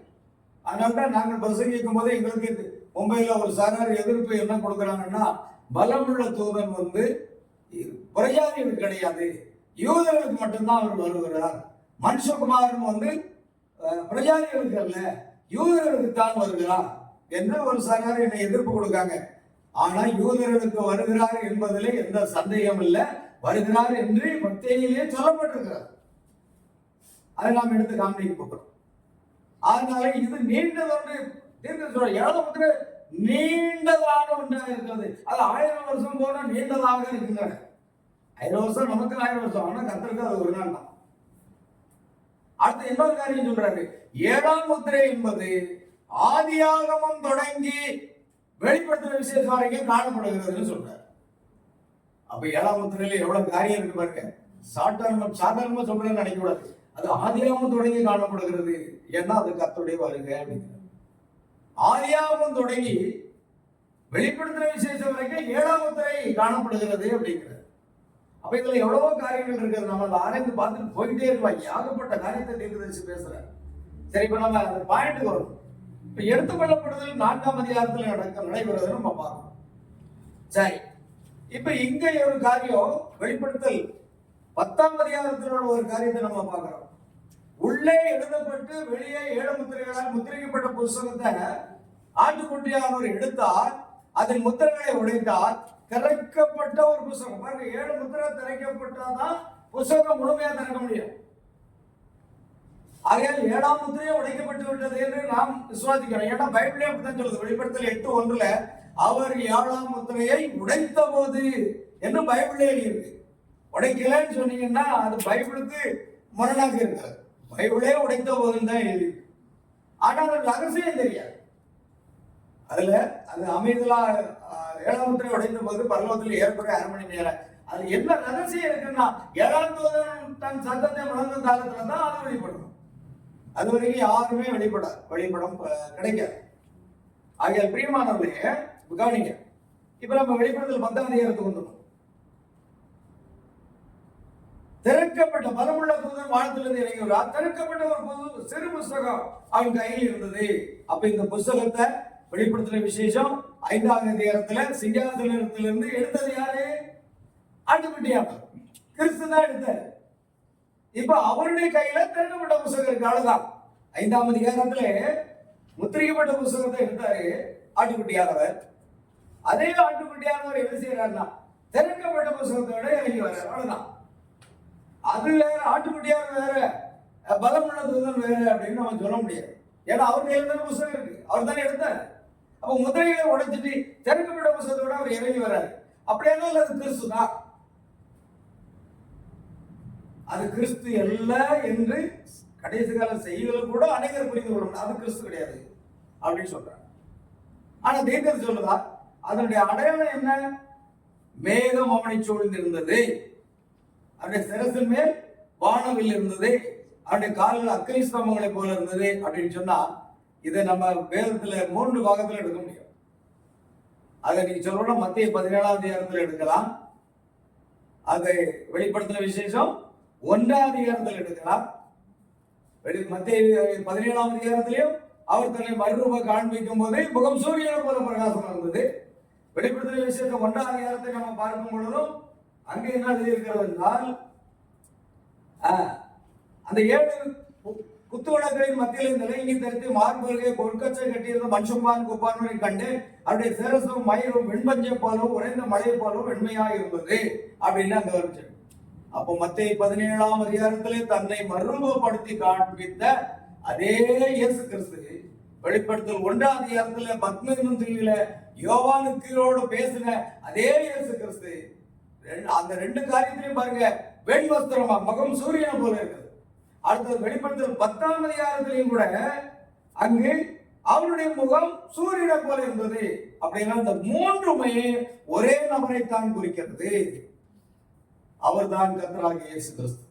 அதனால்தான் நாங்கள் பிரசங்கிக்கும் போது எங்களுக்கு மும்பையில ஒரு சாரார் எதிர்ப்பு என்ன கொடுக்குறாங்கன்னா, பலமுள்ள தூதன் வந்து பிரஜாதிகளுக்கு கிடையாது, யூதர்களுக்கு மட்டும்தான் அவர் வருகிறார். மனுஷகுமாரன் வந்து பிரஜாதிகளுக்கு அல்ல, யூதர்களுக்கு தான் வருகிறார் என்று ஒரு சாரார் என்னை எதிர்ப்பு கொடுக்காங்க. ஆனா யூதர்களுக்கு வருகிறார் என்பதிலே எந்த சந்தேகம் இல்லை. வருகிறார் என்று மத்தேயிலே சொல்லப்பட்டிருக்கிறார். அதை நாம் எடுத்து காண்பிக்க போகிறோம். அதனால இது நீண்டதொன்று தீர்க்க சொல்ற 7ஆம் முத்திரை நீண்டதாக ஒன்றாக இருக்கிறது. அது 1000 வருஷம் போன நீண்டதாக இருக்கின்றன. 1000 வருஷம் நமக்கு 1000 வருஷம், ஆனா கர்த்தருக்கு அது ஒரு நாள் தான். அடுத்து இன்னொரு காரியம் சொல்றாரு. 7ஆம் முத்திரை என்பது ஆதியாகமம் தொடங்கி வெளிப்படுத்துற விசேஷம் வரைக்கும் காணப்படுகிறதுன்னு சொல்றாரு. அப்ப 7ஆம் முத்திரையில எவ்வளவு காரியம் இருக்கு பாருங்க. சாதாரணமா சொல்றேன்னு நினைக்க கூடாது. அது ஆதியாகமம் தொடங்கி காணப்படுகிறது. ஏன்னா அது கர்த்தருடைய வருகை அப்படிங்கிறது. ஆதியாகமம் தொடங்கி வெளிப்படுத்துற விசேஷம் வரைக்கும் 7ஆம் முத்திரை காணப்படுகிறது அப்படிங்கிறது. அப்ப இதுல எவ்வளவோ காரியங்கள் இருக்குது. நம்ம அதை ஆராய்ந்து பார்த்துட்டு போயிட்டே இருக்கலாம். ஏகப்பட்ட காரியத்தை தீர்க்கதரிசி பேசுறாரு. சரி, இப்ப நம்ம அந்த பாயிண்ட்டுக்கு வரும். இப்ப எடுத்துக்கொள்ளப்படுதல் 4ஆம் அதிகாரத்தில் நடைபெறுவதை நம்ம பார்க்கணும். சரி, இப்ப இங்க ஒரு காரியம் வெளிப்படுத்தல் 10ஆம் அதிகாரத்தில் உள்ள ஒரு காரியத்தை நம்ம பார்க்கிறோம். உள்ளே எழுதப்பட்டு வெளியே 7 முத்திரைகளால் முத்திரிக்கப்பட்ட புஸ்தகத்தை ஆட்டுக்குட்டியானவர் எடுத்தார், அதன் முத்திரைகளை உடைத்தார், திறக்கப்பட்ட ஒரு புஸ்தகம். பாருங்க, 7 முத்திரை திறக்கப்பட்டாதான் புஸ்தகம் முழுமையா திறக்க முடியும். ஆகையால் 7ஆம் முத்திரையே உடைக்கப்பட்டு விட்டது என்று நாம் விசுவாசிக்கிறோம். ஏன்னா பைபிளே அப்படித்தான் சொல்லுது. வெளிப்படுத்தல் 8:1 அவர் 7ஆம் முத்திரையை உடைத்த போது என்று பைபிளே எழுதியிருக்கு. உடைக்கலன்னு சொன்னீங்கன்னா அது பைபிளுக்கு முரணாக இருக்காது. பைபிளே உடைத்த போதுன்னு தான் எழுதியிருக்கு. ஆனா அது ரகசியம் தெரியாது. அதுல அது அமைதலா 7ஆம் முத்திரை உடைத்த போது பரலோகத்தில் ஏற்பட 1/2 மணி நேரம். அது என்ன ரகசியம் இருக்குன்னா, 7ஆம் தூதன் தன் சத்தத்தை முழங்கும் காலத்துல தான் அது வெளிப்படும். அது வரைக்கும் யாருமே வெளிப்படம் கிடைக்காது. ஆகிய பிரியமானவர்களே கவனிங்க. இப்ப நம்ம வெளிப்படுத்தல் 10ஆம் அதிகாரத்துக்கு வந்துடும். திறக்கப்பட்ட பலமுள்ள தூதன் வானத்திலிருந்து இறங்கி வருவார். திறக்கப்பட்ட ஒரு சிறு புஸ்தகம் அவன் கையில் இருந்தது. அப்ப இந்த புஸ்தகத்தை வெளிப்படுத்தின விசேஷம் 5ஆம் அதிகாரத்துல சிங்காசனத்திலிருந்து எடுத்தது யாரு? ஆட்டுக்குட்டியானவர், கிறிஸ்து தான் எடுத்தார். இப்ப அவருடைய கையில திறக்கப்பட்ட புஸ்தகம் இருக்கு. அவ்வளவுதான். 5ஆம் அதிகாரத்துல முத்திரிக்கப்பட்ட புஸ்தகத்தை எடுத்தாரு ஆட்டுக்குட்டியானவர். அதே ஆட்டுக்குட்டியானவர் என்ன செய்யறாருன்னா திறக்கப்பட்ட புஸ்தகத்தோட இறங்கி வர்றார். அவ்வளவுதான். அது வேற, ஆட்டுக்குட்டியார் வேற, பலமுள்ள தூதன் வேற அப்படின்னு நம்ம சொல்ல முடியாது. ஏன்னா அவர் கையில தானே புஸ்தகம் இருக்கு, அவர் தானே எடுத்தார். அப்ப முத்திரைகளை உடைச்சிட்டு திறக்கப்பட்ட புஸ்தகத்தோட அவர் இறங்கி வர்றாரு. அப்படியானால் அது கிறிஸ்து தான். அது கிறிஸ்து அல்ல என்று கடைசி கால செய்திகள் கூட அனைவரும் புரிந்து கொள்ளணும். அது கிறிஸ்து கிடையாது அப்படின்னு சொல்றாங்க. ஆனா தீர்க்கதரிசி சொல்லுதா அதனுடைய அடையாளம் என்ன? மேகம் அவனை சூழ்ந்திருந்தது, அவருடைய சிரசின் மேல் வானவில் இருந்தது, அவருடைய கால்கள் அக்கினி ஸ்தம்பங்களை போல இருந்தது அப்படின்னு சொன்னா இதை நம்ம வேதத்துல 3 பாகத்துல எடுக்க முடியும். அதை நீங்க சொல்லணும் மத்திய 17ஆம் அதிகாரத்துல எடுக்கலாம், அதை வெளிப்படுத்தின விசேஷம் 1ஆம் அதிகாரத்தில் எடுக்கலாம், மத்திய 17ஆம் அதிகாரத்திலையும் அவர் தன்னை மறுரூப காண்பிக்கும் போது முகம் சூரியனை போல பிரகாசம் இருந்தது. வெளிப்படுத்தின விசேஷம் 1ஆம் அதிகாரத்தை நம்ம பார்க்கும் பொழுதும் அங்கே என்ன எழுதியிருக்கிறது என்றால் அந்த 7 குத்துவடங்களின் மத்தியில் நிலையை தரித்து மார்பருகே பொற்கச்சை கட்டியிருந்த மனுஷம்பான் குப்பான்களை கண்டு அவருடைய சிரசும் மயிரும் வெண்பஞ்சை போலவும் உறைந்த மழை போலவும் வெண்மையாக இருந்தது அப்படின்னு அங்க வருச்சு. அப்போ மத்திய 17ஆம் அதிகாரத்திலே தன்னை மறுரூபப்படுத்தி காண்பித்த அதே இயேசு கிறிஸ்து வெளிப்படுத்தல் 1ஆம் அதிகாரத்துல பத்மனும் தீவில யோவானுக்கோடு பேசின அதே இயேசு கிறிஸ்து அந்த 2 காரியத்திலையும் பாருங்க வெண் வஸ்திரமா முகம் சூரியனை போல இருக்குது. அடுத்தது வெளிப்படுத்தல் 10ஆம் அதிகாரத்திலையும் கூட அங்கு அவருடைய முகம் சூரியனை போல இருந்தது. அப்படின்னா இந்த 3மே ஒரே நபரைத்தான் குறிக்கிறது. அவர்தான் கர்த்தராகிய இயேசு கிறிஸ்து.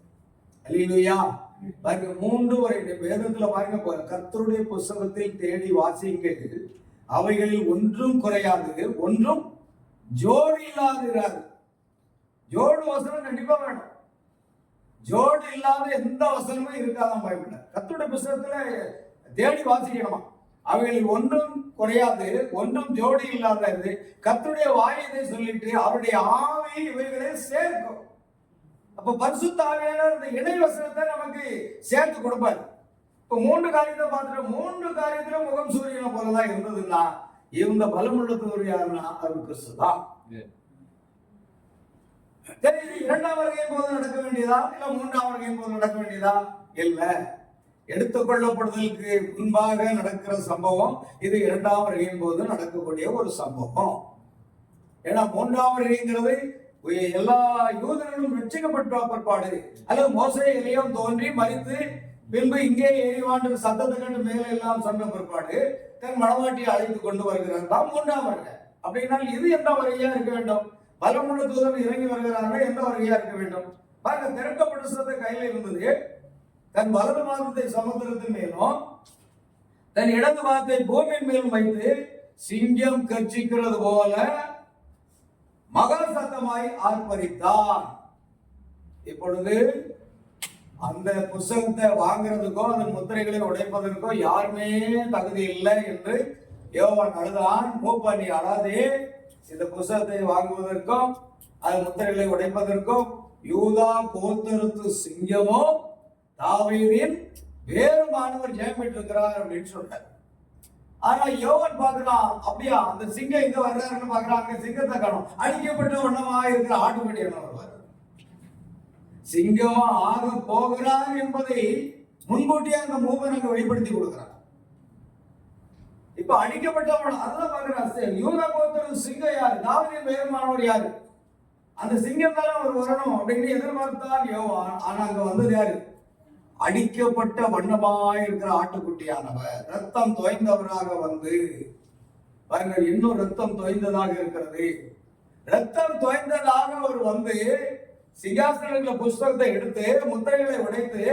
அல்லேலூயா. பாருங்க 3 வரை வேதத்துல பாருங்க, கர்த்தருடைய புஸ்தகத்தில் தேடி வாசிங்கள், அவைகளில் ஒன்றும் குறையாது, ஒன்றும் ஜோடி இல்லாது. ஜோடு வசனம் கண்டிப்பா வேணும். ஜோடு இல்லாத எந்த வசனமும் இருக்காதான் பைபிள்ல. கர்த்தருடைய புஸ்தகத்துல தேடி வாசிக்கணுமா, அவைகளில் ஒன்றும் குறையாது, ஒன்றும் ஜோடி இல்லாதது. கர்த்தருடைய வாயிலை சொல்லிட்டு அவருடைய ஆவி இவைகளை சேர்க்கும். அப்ப பரிசுத்த ஆவியானவர் இந்த இணை வசனத்தை நமக்கு சேர்த்து கொடுப்பாரு. இப்ப 3 காரியத்தை பார்த்துட்டு 3 காரியத்துல முகம் சூரியனை போலதான் இருந்ததுன்னா இந்த பலமுள்ளத்தவர் யாருன்னா அது கிறிஸ்து தான். சரி, இது 2ஆம் வருகையின் போது நடக்க வேண்டியதா இல்ல 3ஆம் வருகையின் போது நடக்க வேண்டியதா? இல்ல, எடுத்துக்கொள்ளப்படுதலுக்கு முன்பாக நடக்கிற சம்பவம் இது 2ஆம் வருகையின் போது நடக்கக்கூடிய ஒரு சம்பவம். ஏன்னா 3ஆம் வருகைங்கிறது எல்லா யூதர்களும் ரட்சிக்கப்பட்ட பிற்பாடு, அல்லது மோசே எலியாம் தோன்றி மரித்து பின்பு இங்கே எரிவாண்டு சத்தத்தை கண்டு மேலே எல்லாம் சொன்ன பிற்பாடு தன் மணவாட்டியை அழைத்து கொண்டு வருகிறார் தான் 3ஆம் வருகை. அப்படின்னா இது எந்த வருகையா இருக்க வேண்டும்? பலமுள்ள தூதன் இறங்கி வருகிறார்கள், எந்த வருகையா இருக்க வேண்டும்? பாருங்க, திறக்கப்பட்ட புஸ்தகத்தை கையில இருந்தது. தன் வலது பாதத்தை சமுத்திரத்தின் மேலும் தன் இடது பாதத்தை பூமியின் மேலும் வைத்து சிங்கம் கர்ச்சிக்கிறது போல மகா சத்தமாய் ஆர்ப்பரித்தான். இப்பொழுது அந்த புஸ்தகத்தை வாங்குறதுக்கோ அதன் முத்திரைகளை உடைப்பதற்கோ யாருமே தகுதி இல்லை என்று யோவான் அழுதான். மூப்பா, நீ அழாதே, இந்த புஸ்தகத்தை வாங்குவதற்கும் அதன் முத்திரைகளை உடைப்பதற்கும் யூதா கோத்திரத்து சிங்கமோ தாவீதின் வேறு மாணவர் ஜெயம் பெற்றிருக்கிறார் அப்படின்னு சொல்றார். ஆனா யோவான் பாக்குறான், அப்படியா அந்த சிங்கம் இங்க வர்றாருன்னு பாக்குறான், அங்க சிங்கத்தை காணும். அழிக்கப்பட்ட வண்ணமா இருக்கிற ஆட்டுக்குட்டியானவர் வருவார். சிங்கமா ஆக போகிறார் என்பதை முன்கூட்டியே அந்த மூவன் அங்க வெளிப்படுத்தி கொடுக்கிறார். இப்ப அடிக்கப்பட்டவன் அதான் பாக்குறான். யூதா கோத்திரம் சிங்கம் யாரு? தாவீதின் வேறு மாணவர் யாரு? அந்த சிங்கம் தானே அவர் வரணும் அப்படின்னு எதிர்பார்த்தான் யோவான். ஆனா அங்க வந்தது யாரு? அடிக்கப்பட்ட வண்ணமாய் இருக்கிற ஆட்டுக்குட்டியானவர், ரத்தம் தோய்ந்தவராக வந்து பாருங்கள், இன்னும் ரத்தம் தோய்ந்ததாக இருக்கிறது. ரத்தம் தோய்ந்ததாக அவர் வந்து சிங்காசனத்துல புஸ்தகத்தை எடுத்து முத்திரைகளை உடைத்து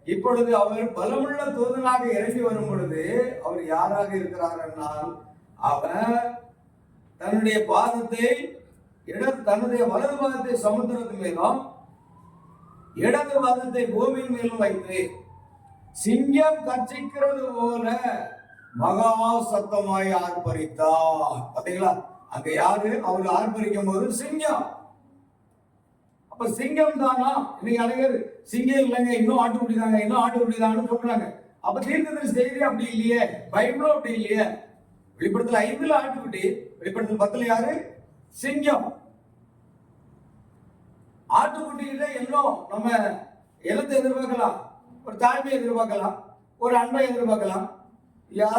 இப்பொழுது அவர் பலமுள்ள தூதனாக இறங்கி வரும் பொழுது அவர் யாராக இருக்கிறார் என்றால், அவர் தன்னுடைய பாதத்தை தன்னுடைய வலது பாதத்தை சமுத்திரத்து மேலும் இடது பாதத்தை பூமியின் மேலும் வைத்து சிங்கம் கர்ச்சிக்கிறது போல மகா சத்தமாய் ஆர்ப்பரித்தார். பாத்தீங்களா, அங்க யாரு அவர் ஆர்ப்பரிக்கும் போது சிங்கம். அப்ப சிங்கம் தானா? இன்னைக்கு அனைவர் சிங்கம் இல்லைங்க, இன்னும் ஆட்டுக்குட்டி தாங்க, இன்னும் ஆட்டுக்குட்டி தான்னு சொல்றாங்க. அப்ப தீர்க்கதரிசி செய்தி அப்படி இல்லையே, பைபிளும் அப்படி இல்லையே. வெளிப்படுத்தல 5 ஆட்டுக்குட்டி, வெளிப்படுத்தல 10 யாரு? சிங்கம். ஆட்டுக்குட்டியில இன்னும் நம்ம என்னத்தை எதிர்பார்க்கலாம்? ஒரு தாழ்மையை எதிர்பார்க்கலாம், ஒரு அன்பை எதிர்பார்க்கலாம்,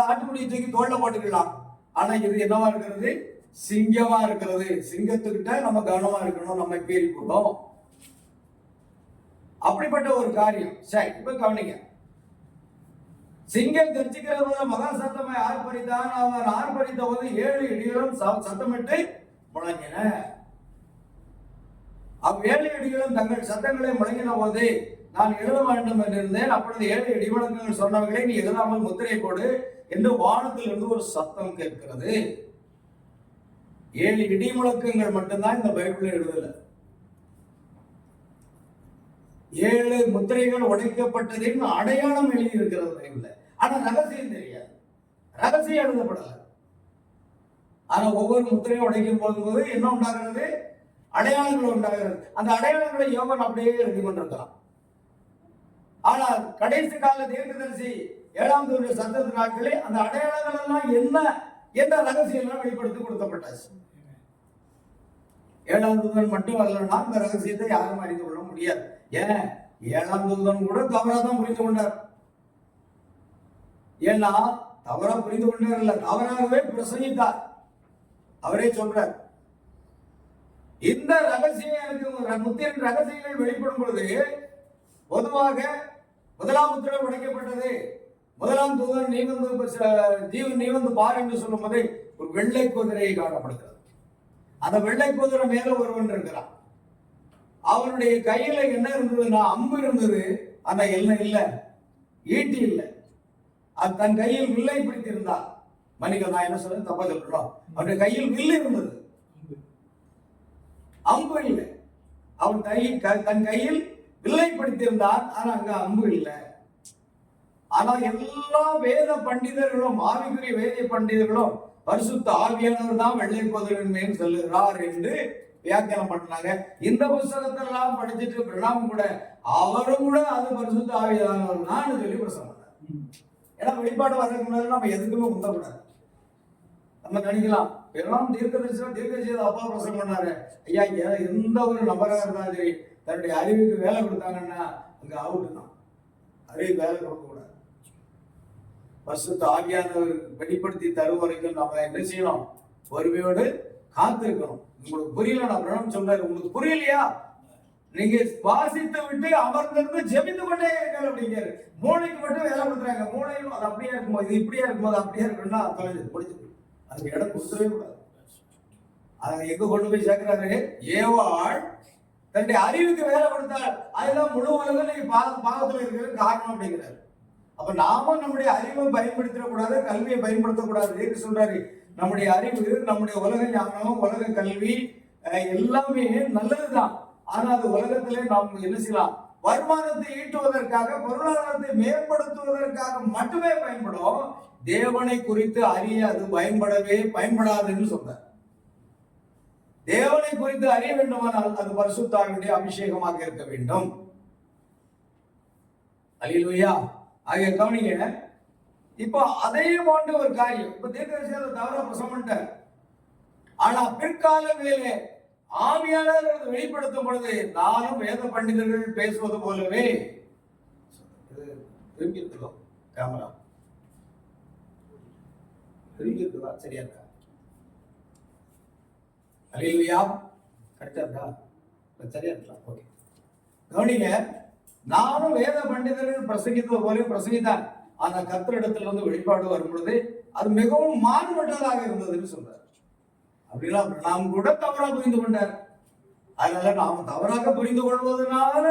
ஆட்டுக்குட்டியை தூக்கி தோல்ல போட்டுக்கலாம். ஆனா இது என்னவா இருக்கிறது? சிங்கமா இருக்கிறது. சிங்கத்துக்கிட்ட நம்ம கவனமா இருக்கணும், நம்ம பேரி போடும். அப்படிப்பட்ட ஒரு காரியம். சரி, இப்ப கவனிங்க. சிங்கம் கர்ச்சிக்கிறது போல மகா சத்தமாய் ஆர்ப்பரித்தான். அவர் ஆர்ப்பரித்த போது 7 இடிகளும் சத்தமிட்டு முழங்கின. 7 இடிகளும் தங்கள் சத்தங்களை முழங்கின போது நான் எழுத வேண்டும் என்று இருந்தேன். அப்பொழுது 7 இடிமுழக்கங்கள் சொன்னவர்களை நீ எழுதாமல் முத்திரை போடு என்று வானத்தில் இருந்து ஒரு சத்தம் கேட்கிறது. 7 இடிமுழக்கங்கள் மட்டும்தான் இந்த பைபிள்ல எழுதல. 7 முத்திரைகள் உடைக்கப்பட்டதின் அடையாளம் எழுதி இருக்கிறது பைபிள்ல. ஆனா ரகசியம் தெரியாது, ரகசியம் எழுதப்படல. ஆனா ஒவ்வொரு முத்திரையும் உடைக்கும் போது என்ன உண்டாகிறது? அடையாளங்கள் உண்டாகிறது. அந்த அடையாளங்களை யோவான் அப்படியே எழுதி கொண்டிருக்கலாம். ஆனால் கடைசி கால தீர்க்கதரிசி 7ஆம் தூதனுடைய சத்தத்தின் நாட்களே அந்த அடையாளங்கள் எல்லாம் என்ன என்ற ரகசியம் எல்லாம் வெளிப்படுத்தி கொடுக்கப்பட்டாச்சு. 7ஆம் தூதன் மட்டும் வரலன்னா இந்த ரகசியத்தை யாரும் அறிந்து கொள்ள முடியாது. ஏன் 7ஆம் தூதன் கூட தவறாதான் புரிந்து கொண்டார். ஏன்னா தவறா புரிந்து கொண்டார் இல்ல, தவறாகவே பிரசங்கித்தார். அவரே சொல்றார், இந்த ரகசியம் எனக்கு முத்திரின் ரகசியங்கள் வெளிப்படும் பொழுது பொதுவாக 1ஆம் முத்திரை உடைக்கப்பட்டது. 1ஆம் தூதன் நீ வந்து பார் என்று சொல்லும் போது ஒரு வெள்ளை குதிரை காணப்படுகிறது. அந்த வெள்ளை குதிரை மேல ஒருவன் இருக்கிறான். அவனுடைய கையில என்ன இருந்ததுன்னா அம்பு இருந்தது. ஆனா என்ன இல்ல, ஈட்டி இல்லை. அது தன் கையில் வில்லை பிடித்திருந்தான். மணிகள் நான் என்ன சொல்றேன் தப்பா சொல்றோம். அவனுடைய கையில் வில்லு இருந்தது, அம்பு இல்லை. அவன் தன் கையில் வில்லை பிடித்திருந்தான். ஆனா அங்க அம்பு இல்லை. ஆனா எல்லா வேத பண்டிதர்களும், ஆவிக்குரிய வேத பண்டிதர்களும் பரிசுத்த ஆவியானவர் தான் வெள்ளை குதிரையின் மேல் செல்லுகிறார் என்று வியாக்கியானம் பண்ணாங்க. இந்த புத்தகத்தெல்லாம் படிச்சுட்டு பிரணாம் கூட அவரும் கூட அது பரிசுத்த ஆவியானவர் தான் சொல்லி பிரசங்கம் பண்ணார். ஏன்னா வெளிப்பாடு வர்றதுக்கு முன்னாடி நம்ம எதுக்குமே முந்தக்கூடாது. நம்ம நினைக்கலாம் வெறும் தீர்க்கதரிசி அப்பா பிரசங்கம் பண்ணாரு. ஐயா, எந்த ஒரு நபராக இருந்தாலும் சரி தன்னுடைய அறிவுக்கு வேலை கொடுத்தாங்கன்னா அங்க அவுட்டு தான். அறிவுக்கு வேலை கொடுக்க கூடாது. பரிசுத்த ஆவியானவர் வெளிப்படுத்தி தரும் வரைக்கும் நம்ம என்ன செய்யணும்? பொறுமையோடு காத்திருக்கணும். உங்களுக்கு புரியல, நான் பிரணம் சொல்றாரு, உங்களுக்கு புரியலையா? நீங்க வாசித்து விட்டு அமர்ந்திருந்து ஜெபித்து கொண்டே இருங்கள் அப்படிங்கிறாரு. மூளைக்கு மட்டும் வேலை கொடுத்துறாங்க. மூளையும் அது அப்படியே இருக்கும்போது, இது இப்படியே இருக்கும்போது அப்படியே இருக்குன்னா தொலைஞ்சது முடிஞ்சது. அதுக்கு இடம் கொடுத்துடவே கூடாது. அதை எங்க கொண்டு போய் சேர்க்கிறாரு? ஏவாள் தன்னுடைய அறிவுக்கு வேலை கொடுத்தாள். அதுதான் முழு உலகம் நீங்க பாகத்துல இருக்கிறது காரணம் அப்படிங்கிறாரு. அப்ப நாம நம்முடைய அறிவை பயன்படுத்தக்கூடாது, கல்வியை பயன்படுத்தக்கூடாது சொல்றாரு. நம்முடைய அறிவு, நம்முடைய உலக ஞானம், உலக கல்வி எல்லாமே நல்லதுதான். ஆனா அது உலகத்திலே நாம் என்ன செய்யலாம்? வருமானத்தை ஈட்டுவதற்காக, பொருளாதாரத்தை மேம்படுத்துவதற்காக மட்டுமே பயன்படும். தேவனை குறித்து அறிய அது பயன்படாதுன்னு சொல்றார். தேவனை குறித்து அறிய வேண்டுமானால் அது பரிசுத்த ஆவியுடைய அபிஷேகமாக இருக்க வேண்டும். அல்லேலூயா. ஆகிய கவனிங்க. இப்போ அதே போன்ற ஒரு காரியம் இப்ப தீர்க்கதரிசியால தவறா பிரசங்கம் பண்ணிட்டார். ஆனா பிற்காலங்களிலே ஆவியானவர் வெளிப்படுத்தும் பொழுது நானும் வேத பண்டிதர்கள் பேசுவது போலவே திரும்பி இருக்கோம். கேமரா திரும்பி இருக்குதா? சரியா இருக்கா? அல்லேலூயா. கரெக்டா இருக்கா? சரியா இருக்கலாம். ஓகே, கவனிங்க. நானும் வேத பண்டிதர்கள் பிரசங்கித்தது போல பிரசங்கித்தான். ஆனா கர்த்தரிடத்துல இருந்து வெளிப்பாடு வரும் பொழுது அது மிகவும் மாறுபட்டதாக இருந்ததுன்னு சொல்றாரு. அப்படிலாம் நாம் கூட தவறாக புரிந்து கொண்டார். அதனால நாம தவறாக புரிந்து கொள்வதனால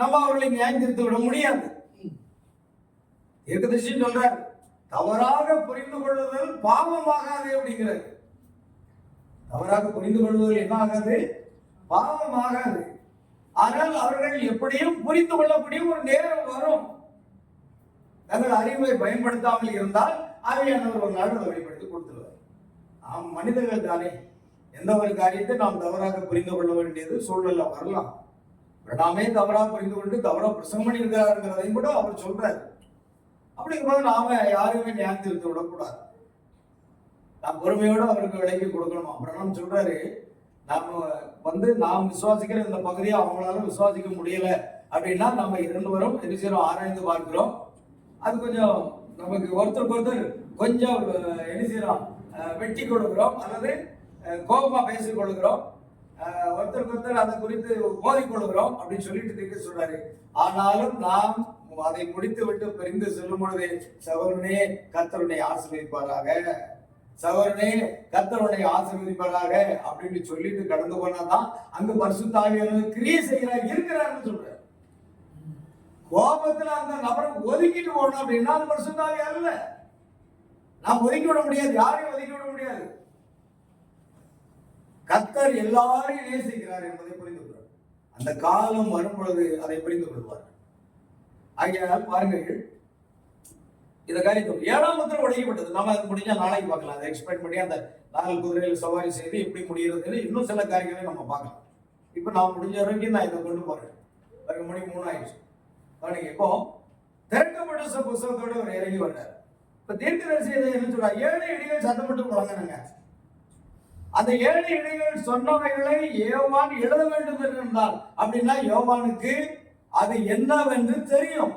நம்ம அவர்களை நியாயந்திருத்து விட முடியாது. தீர்க்கதரிசி சொல்றார், தவறாக புரிந்து கொள்ளுதல் பாவமாகாது அப்படிங்கிறார். தவறாக புரிந்து கொள்வதில் என்ன ஆகாது? பாவமாகாது. ஆனால் அவர்கள் எப்படியும் புரிந்து கொள்ளக்கூடிய ஒரு நேரம் வரும். தங்கள் அறிவை பயன்படுத்தாமல் இருந்தால் ஆவியானவர் ஒரு நாள் அதை வெளிப்படுத்தி கொடுத்துருவார். நாம் மனிதர்கள் தானே, எந்த ஒரு காரியத்தை நாம் தவறாக புரிந்து கொள்ள வேண்டியது சூழ்நிலை வரலாம். நாமே தவறாக புரிந்து கொண்டு தவறாக பிரசங்கம் பண்ணி இருக்கிறாருங்கிறதையும் கூட அவர் சொல்றாரு. அப்படிங்கும்போது நாம யாருமே நியாயத்திருத்த விடக்கூடாது. நாம் பொறுமையோடு அவருக்கு விலைக்கு கொடுக்கணும். அப்புறம் நாம் சொல்றாரு, நாம் விசுவாசிக்கிற இந்த பகுதியை அவங்களால விசுவாசிக்க முடியல அப்படின்னா நம்ம இருவரும் என்ன செய்யறோம்? ஆராய்ந்து பார்க்கிறோம். அது கொஞ்சம் நமக்கு ஒருத்தருக்கு ஒருத்தர் கொஞ்சம் என்ன செய்யறோம்? வெட்டி கொடுக்கிறோம் அல்லது கோபமா பேசிக் கொள்கிறோம். ஒருத்தருக்கு ஒருத்தர் அதை குறித்து மோதிக்கொள்கிறோம் அப்படின்னு சொல்லிட்டு தீர்க்க சொல்றாரு. ஆனாலும் நாம் அதை முடித்து விட்டு பிரிந்து செல்லும் பொழுது, சகோதரனே கர்த்தருடைய ஆசீர்வதிப்பாராக, சகோதரனே கர்த்தருடைய ஆசீர்வதிப்பாராக அப்படின்னு சொல்லிட்டு கடந்து போனாதான் அங்கு பரிசுத்த ஆவியானவர் கிரியை செய்கிறார், இருக்கிறார்னு சொல்றாரு. கோபத்துல அந்த நபரை ஒதுக்கிட்டு போகணும் அப்படின்னா அது பரிசுத்த ஆவி அல்ல. நாம் ஒதுக்கி விட முடியாது, யாரையும் ஒதுக்கி விட முடியாது. கர்த்தர் எல்லாரையும் நேசிக்கிறார் என்பதை புரிந்து கொள்வார். அந்த காலம் வரும் பொழுது அதை புரிந்து கொள்வார். ஆகையால் பாருங்கள், இந்த காரியம் 7ஆம் முத்திரை உடைக்கப்பட்டது. நம்ம அது முடிஞ்சா நாளைக்கு பார்க்கலாம். அதை எக்ஸ்பெக்ட் பண்ணி அந்த 4 குதிரையில் சவாரி செய்து எப்படி முடிகிறது இன்னும் சில காரியங்களை நம்ம பார்க்கலாம். இப்ப நான் முடிஞ்ச வரைக்கும் நான் இதை கொண்டு போறேன். 3 ஆயிடுச்சு. இப்போ திறக்கப்பட்ட புத்தகத்தோட ஒரு இறங்கி வர்றார். இப்ப தீர்க்கதரிசி என்ன சொல்றார்? 7 இடிகள் சத்தம் மட்டும் முழங்கினாங்க. அந்த 7 இடிகள் சொன்னவைகளை யோவான் எழுத வேண்டும் என்றால் அப்படின்னா யோவானுக்கு அது என்னவென்று தெரியும்.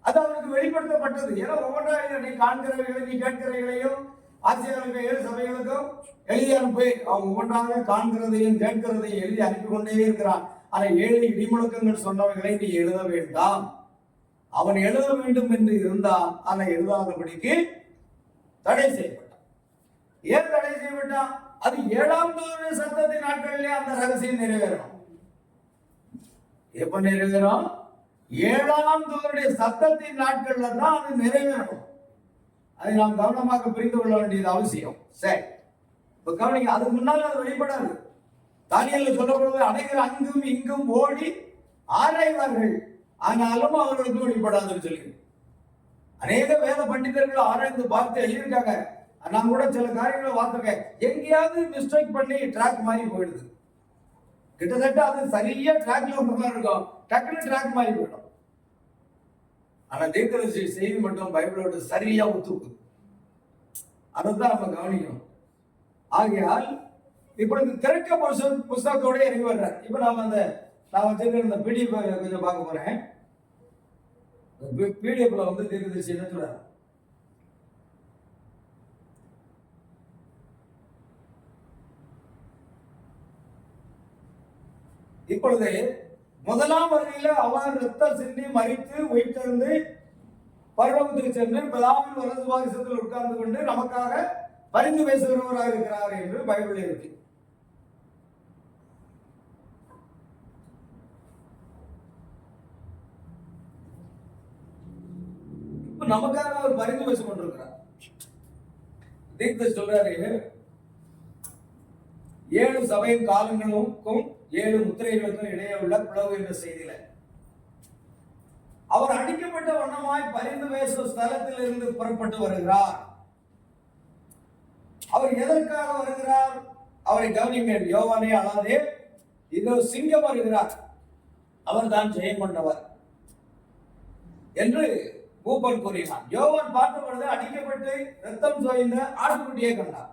அது அவனுக்கு வெளிப்படுத்தப்பட்டது. ஏன்னா ஒவ்வொன்றாக நீ காண்கிறவைகளை நீ கேட்கிறவைகளையும் ஆசிரியர்களுக்கு 7 சபைகளுக்கும் எழுதி அனுப்பி அவன் ஒவ்வொன்றாக காண்கிறதையும் கேட்கிறதையும் எழுதி அனுப்பி கொண்டே இருக்கிறான். ஆனா 7 இடிமுழக்கங்கள் சொன்னவைகளை நீ எழுத வேண்டாம். அவன் எழுத வேண்டும் என்று இருந்தான், ஆனா எழுதாதபடிக்கு தடை செய்யப்பட்டான். ஏன் தடை செய்யப்பட்டான்? அது 7ஆம் தூதனுடைய சத்தத்தின் நாட்களிலே அந்த ரகசியம் நிறைவேறும். எப்ப நிறைவேறும்? 7ஆம் தூதனுடைய சத்தத்தின் நாட்கள்ல தான் அது நிறைவேறும். அதை நாம் கவனமாக புரிந்து கொள்ள வேண்டியது அவசியம். சரி, இப்ப கவனிங்க, அதுக்கு முன்னால் அது வெளிப்படாது. தானியேல் சொல்லப்படுவது அனைவரும் அங்கும் இங்கும் ஓடி ஆராய்வார்கள், ஆனாலும் அவர்களுக்கு வெளிப்படாதுன்னு சொல்லி அநேக வேத பண்டிதர்கள் ஆராய்ந்து பார்த்து எழுதியிருக்காங்க. நான் கூட சில காரியங்களை பார்த்துருக்கேன். எங்கேயாவது மிஸ்டேக் பண்ணி ட்ராக் மாதிரி போயிடுது. கிட்டத்தட்ட அது சரியா ட்ராக்ல ஒன்று இருக்கும், டக்குனு ட்ராக் மாதிரி போயிடும். ஆனா தீர்க்கதரிசி செய்தி மட்டும் பைபிளோட சரியா ஒத்துக்கு. அதைத்தான் நம்ம கவனிக்கணும். ஆகையால் இப்ப இந்த திறக்க புஸ்தகத்தோட இறங்கி வர்றார். இப்ப நான் வச்சிருக்கிற இந்த பிடிஎஃப் கொஞ்சம் பார்க்க போறேன். பிடிஎஃப்ல தீர்க்கதரிசி என்ன சொல்றாரு? இப்பொழுது முதலாம் வருகையில அவர் ரத்தம் சிந்தி மரித்து உயிர்த்தெழுந்து பரலோகத்துக்கு சென்று பிதாவின் வலது பாரிசத்தில் உட்கார்ந்து கொண்டு நமக்காக பரிந்து பேசுகிறவராக இருக்கிறார் என்று பைபிள் இருக்கு. இப்ப நமக்காக அவர் பரிந்து பேசிக் கொண்டிருக்கிறார். தீர்க்கதரிசி சொல்றாரு, 7 சபையின் காலங்களுக்கும் 7 முத்திரைகளுக்கும் இடையே உள்ள பிளவு என்ற செய்தியில அவர் அடிக்கப்பட்ட வண்ணமாய் பரிந்து பேசும் ஸ்தலத்தில் இருந்து புறப்பட்டு வருகிறார். அவர் எதற்காக வருகிறார்? அவரை கவனிங்கள். யோவானே அழாதே, இதோ சிங்கம் வருகிறார், அவர் தான் ஜெயம் கொண்டவர் என்று மூப்பன் கூறினார். யோவான் பார்த்த பொழுது அடிக்கப்பட்டு ரத்தம் சோய்ந்த ஆட்டுக்குட்டியை கண்டார்.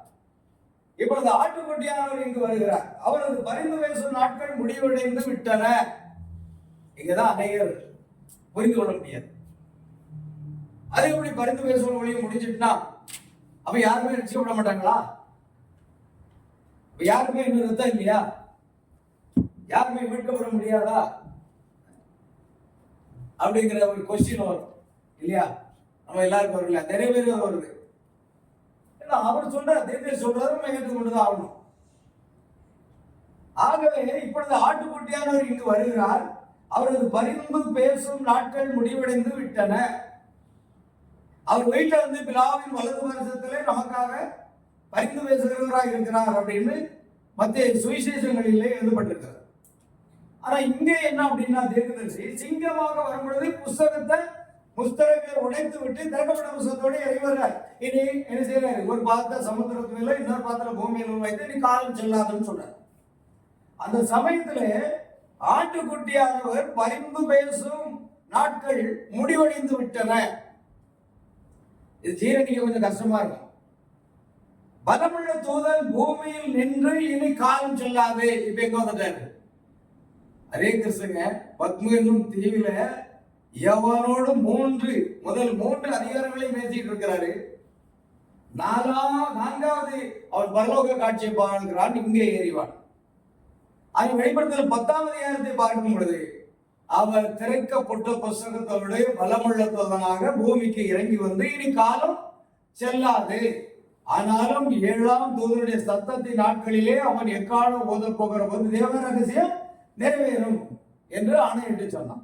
இப்பொழுது ஆட்டுக்குட்டியானவர் இங்கு வருகிறார். அவரது பரிந்து பேசும் நாட்கள் முடிவடைந்து விட்டன. இங்கதான் அநேகர் புரிந்து கொள்ள முடியாது. அது எப்படி பரிந்து பேசும் மொழியை முடிஞ்சிட்டுனா அப்ப யாருமே ரட்சிக்கப்பட மாட்டாங்களா? யாருமே இன்னும் ரத்தம் இல்லையா? யாருமே மீட்கப்பட முடியாதா? அப்படிங்கிற ஒரு கொஸ்டின் வரும் இல்லையா? நம்ம எல்லாருக்கும் வரல, நிறைய பேர் வருது. அவர் சொல்ற தேர்தல் சொல்றாரு, ஏற்றுக்கொண்டுதான் ஆகணும். ஆகவே இப்பொழுது ஆட்டுக்குட்டியானவர் இங்கு வருகிறார். அவரது பரிந்து பேசும் நாட்கள் முடிவடைந்து விட்டன. அவர் வீட்டில் வந்து பிதாவின் வலது வருஷத்திலே நமக்காக பரிந்து பேசுகிறவராக இருக்கிறார் அப்படின்னு மத்திய சுவிசேஷங்களிலே எழுதப்பட்டிருக்கிறார். ஆனா இங்கே என்ன அப்படின்னா, தீர்க்கதரிசி சிங்கமாக வரும்பொழுது புஸ்தகங்களை உடைத்து விட்டு திறக்கப்பட்ட புஸ்தகத்தோடு இறைவரார். இனி என்ன செய்யறாரு? ஒரு பாத்திர சமுத்திரத்து மேல, இன்னொரு பாத்திரம் பூமியில வைத்து நீ காலம் செல்லாதுன்னு சொல்றாரு. அந்த சமயத்துல ஆட்டுக்குட்டியானவர் பரிந்து பேசும் நாட்கள் முடிவடைந்து விட்டன. இது ஜீரணிக்க கொஞ்சம் கஷ்டமா இருக்கும். பலமுள்ள தூதன் பூமியில் நின்று இனி காலம் செல்லாது. இப்ப எங்க வந்துட்டாரு? அதே கிறிஸ்துங்க பத்மு என்னும் தீவில எவனோடு முதல் மூன்று அதிகாரங்களை பேசிட்டு இருக்கிறாரு. நான்காவது அவர் பரலோக காட்சியை பார்க்கிறான், இங்கே ஏறிவான். அது வெளிப்படுத்தல் 10ஆம் அதிகாரத்தை பார்க்கும் பொழுது அவர் திறக்கப்பட்ட புஸ்தகத்தோடு பலமுள்ள தூதனாக பூமிக்கு இறங்கி வந்து இனி காலம் செல்லாது, ஆனாலும் 7ஆம் தூதனுடைய சத்தத்தின் நாட்களிலே அவன் எக்காலம் ஓத போகிற போது தேவ ரகசியம் நிறைவேறும் என்று ஆணையிட்டு சொன்னான்.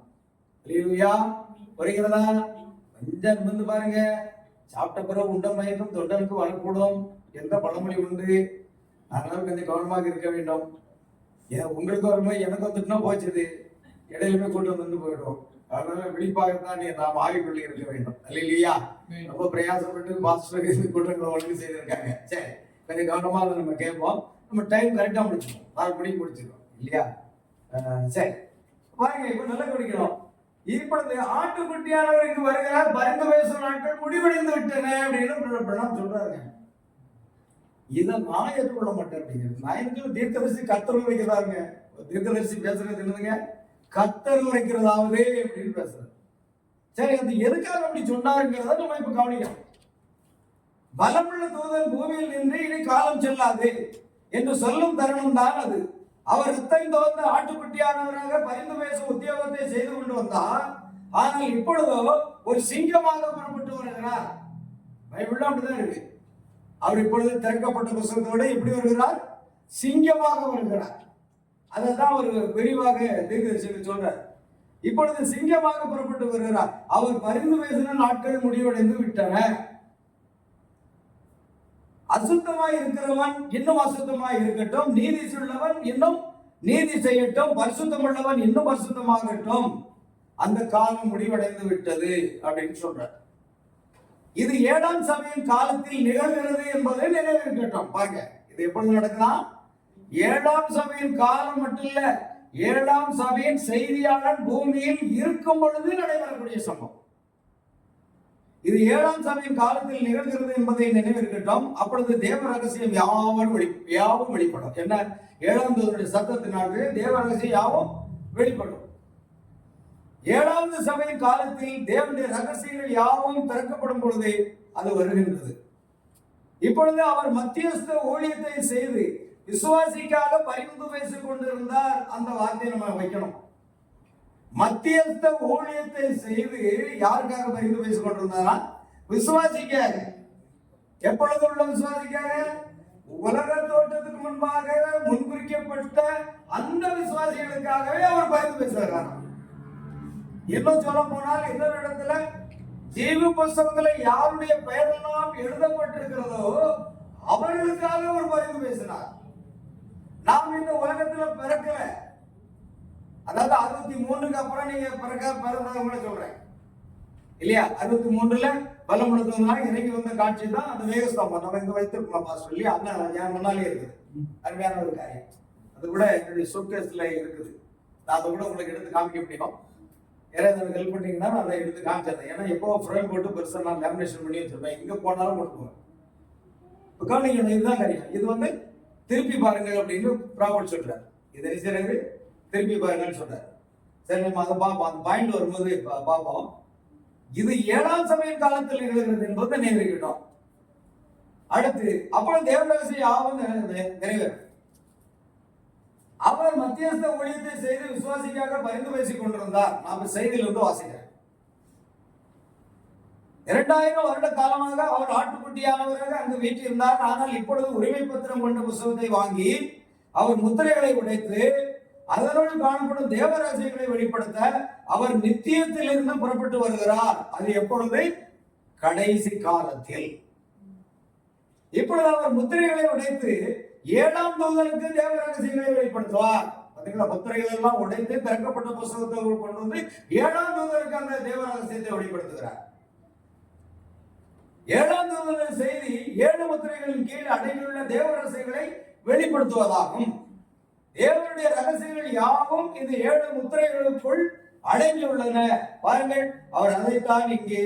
வருகிறதா? கொஞ்சம் வந்து பாருங்க. சாப்பிட்ட பிறகு உண்ட மயக்கம் தொண்டனுக்கு வரக்கூடும் என்ற பழமொழி உண்டு. அதனால கொஞ்சம் கவனமாக இருக்க வேண்டும். உங்களுக்கு வரும்போது எனக்கு வந்துட்டுனா போச்சுது, இடையிலுமே கூட்டு வந்து போயிடும். அதனால விழிப்பாகத்தான் நாம் ஆகிக்கொள்ளி இருக்க வேண்டும். இல்லையா? ரொம்ப பிரயாசப்பட்டு மாஸ்டர் கூட்டங்களை ஒழுங்கு செய்திருக்காங்க. சரி, கொஞ்சம் கவனமா அதை நம்ம கேட்போம். நம்ம டைம் கரெக்டா முடிச்சிடும், 6 மணிக்கு முடிச்சிடும் இல்லையா? சரி பாருங்க, இப்ப நல்லா குடிக்கிறோம். இப்பொழுது ஆட்டுக்குட்டியானவருக்கு வருகிறார், பரிந்து பேசும் நாட்கள் முடிவடைந்து விட்டன அப்படின்னு சொல்றாருங்க. இதை நான் ஏற்றுக்கொள்ள மாட்டேன் அப்படிங்கிறது. நான் எனக்கு தீர்க்கதரிசி கர்த்தர் உரைக்கிறாருங்க. தீர்க்கதரிசி பேசுறது என்னதுங்க? கர்த்தர் உரைக்கிறதாவது அப்படின்னு பேசுறது. சரி, அது எதுக்காக அப்படி சொன்னாருங்கிறத நம்ம இப்ப கவனிக்கலாம். பலமுள்ள தூதன் பூமியில் நின்று இனி காலம் செல்லாது என்று சொல்லும் தருணம் தான் அது. அவர் ரத்தம் தோன்ற ஆட்டுக்குட்டியானவராக பரிந்து பேசும் உத்தியோகத்தை செய்து கொண்டு வந்தார். ஆனால் இப்பொழுதோ ஒரு சிங்கமாக புறப்பட்டு வருகிறார். பைபிள்ல அப்படிதான் இருக்கு. அவர் இப்பொழுது திறக்கப்பட்ட புஸ்தகத்தோடு எப்படி வருகிறார்? சிங்கமாக வருகிறார். அதான் அவர் விரிவாக தீர்க்கதரிசி சொல்றார். இப்பொழுது சிங்கமாக புறப்பட்டு வருகிறார். அவர் பரிந்து பேசின நாட்கள் முடிவடைந்து விட்டன. அசுத்தமாய் இருக்கிறவன் இன்னும் அசுத்தமாய் இருக்கட்டும், நீதி உள்ளவன் இன்னும் நீதி செய்யட்டும், பரிசுத்தம் உள்ளவன் இன்னும் பரிசுத்தமாகட்டும், அந்த காலம் முடிவடைந்து விட்டது அப்படின்னு சொல்றார். இது 7ஆம் சபையின் காலத்தில் நிகழ்கிறது என்பதை நினைவிருக்கட்டும். பாருங்க, இது எப்பொழுது நடக்கலாம்? 7ஆம் சபையின் காலம் மட்டும் இல்ல, 7ஆம் சபையின் செய்தியாளர் பூமியில் இருக்கும் பொழுது நடைபெறக்கூடிய சம்பவம். இது 7ஆம் சபையின் காலத்தில் நிகழ்கிறது என்பதை நினைவிருக்கட்டும். அப்பொழுது தேவ ரகசியம் யாவும் வெளிப்படும். என்ன? 7ஆம் தூதனுடைய சத்தத்தினாலே தேவ ரகசியம் யாவும் வெளிப்படும். 7வது சபையின் காலத்தில் தேவனுடைய ரகசியங்கள் யாவும் திறக்கப்படும் பொழுது அது வருகின்றது. இப்பொழுது அவர் மத்தியஸ்த ஊழியத்தை செய்து விசுவாசிக்காக பரிந்து பேசிக் கொண்டிருந்தார். அந்த வார்த்தையை நம்ம வைக்கணும். மத்தியஸ்த ஊழியத்தை செய்து யாருக்காக பரிந்து பேசிக் கொண்டிருந்தாரா? விசுவாசிக்காக. எப்பொழுது உள்ள விசுவாசிக்காக? உலக தோற்றத்துக்கு முன்பாக முன்குறிக்கப்பட்ட அந்த விசுவாசிகளுக்காகவே அவர் பரிந்து பேசுகிறார். இன்னும் சொல்ல போனால் இன்னொரு இடத்துல ஜீவ புஸ்தகத்துல யாருடைய பெயரெல்லாம் எழுதப்பட்டிருக்கிறதோ அவர்களுக்காக அவர் பரிந்து பேசினார். நாம் இந்த உலகத்துல பிறக்கல, அதாவது 63க்கு அப்புறம் நீங்க பிறந்தவங்களை சொல்றேன் இல்லையா? 63ல பலமுள்ளதுனால இறங்கி வந்த காட்சி தான் அந்த வேகஸ்தம்பம். நம்ம இங்க வைத்திருக்கோம் பாஸ்டர் இல்லையா? அண்ணன் என் முன்னாலே இருக்குது. அருமையான ஒரு காரியம். அது கூட என்னுடைய சூட்கேஸ்ல இருக்குது. நான் அதை கூட உங்களுக்கு எடுத்து காமிக்க முடியும். யாராவது ஹெல்ப் பண்ணீங்கன்னா நான் அதை எடுத்து காமிச்சிருந்தேன். ஏன்னா எப்போ ஃப்ரேம் போட்டு பெருசாக நான் லேமினேஷன் பண்ணி வச்சிருப்பேன். எங்கே போனாலும் கொண்டு போவேன். இப்போ கவனிக்கணும், இதுதான் காரியம். இது வந்து திருப்பி பாருங்க அப்படின்னு ப்ராபர்ட் சொல்றாரு. இது நினைச்சிருக்கு, திருப்பி பாருங்கன்னு சொல்றாரு. சரி, நம்ம அதை பார்ப்போம். அந்த பாயிண்ட் வரும்போது பார்ப்போம். இது 7ஆம் சபையின் காலத்தில் நிகழ்கிறது என்பது நினைவிருக்கட்டும். அடுத்து அப்புறம் தேவ ரகசியம் யாவும் நிறைவேறும். அவர் மத்தியஸ்த ஊழியத்தை செய்து விசுவாசிக்காக பரிந்து பேசிக் கொண்டிருந்தார். நாம் செய்தியிலிருந்து வாசிக்கிறேன். 2000 வருட காலமாக அவர் ஆட்டுக்குட்டியானவராக அங்கு வீட்டிருந்தார். ஆனால் இப்பொழுது உரிமை பத்திரம் கொண்ட புத்தகத்தை வாங்கி அவர் முத்திரைகளை உடைத்து அதனோடு காணப்படும் தேவ ரகசியங்களை வெளிப்படுத்த அவர் நித்தியத்திலிருந்து புறப்பட்டு வருகிறார். அது எப்பொழுது? கடைசி காலத்தில். இப்பொழுது அவர் முத்திரைகளை உடைத்து 7ஆம் தூதனுக்கு தேவ ரகசியங்களை வெளிப்படுத்துவார். பாத்தீங்களா, முத்திரைகள் எல்லாம் உடைத்து திறக்கப்பட்ட புத்தகத்தை கொண்டு வந்து 7ஆம் தூதனுக்கு அந்த தேவ ரகசியத்தை வெளிப்படுத்துகிறார். 7ஆம் தூதனின் செய்தி 7 முத்திரைகளின் கீழ் அடங்கியுள்ள தேவ ரகசியங்களை வெளிப்படுத்துவதாகும். தேவனுடைய ரகசியங்கள் யாவும் இந்த 7 முத்திரைகளுக்குள் அடங்கியுள்ளன. பாருங்கள், அவர் அதைத்தான் இங்கே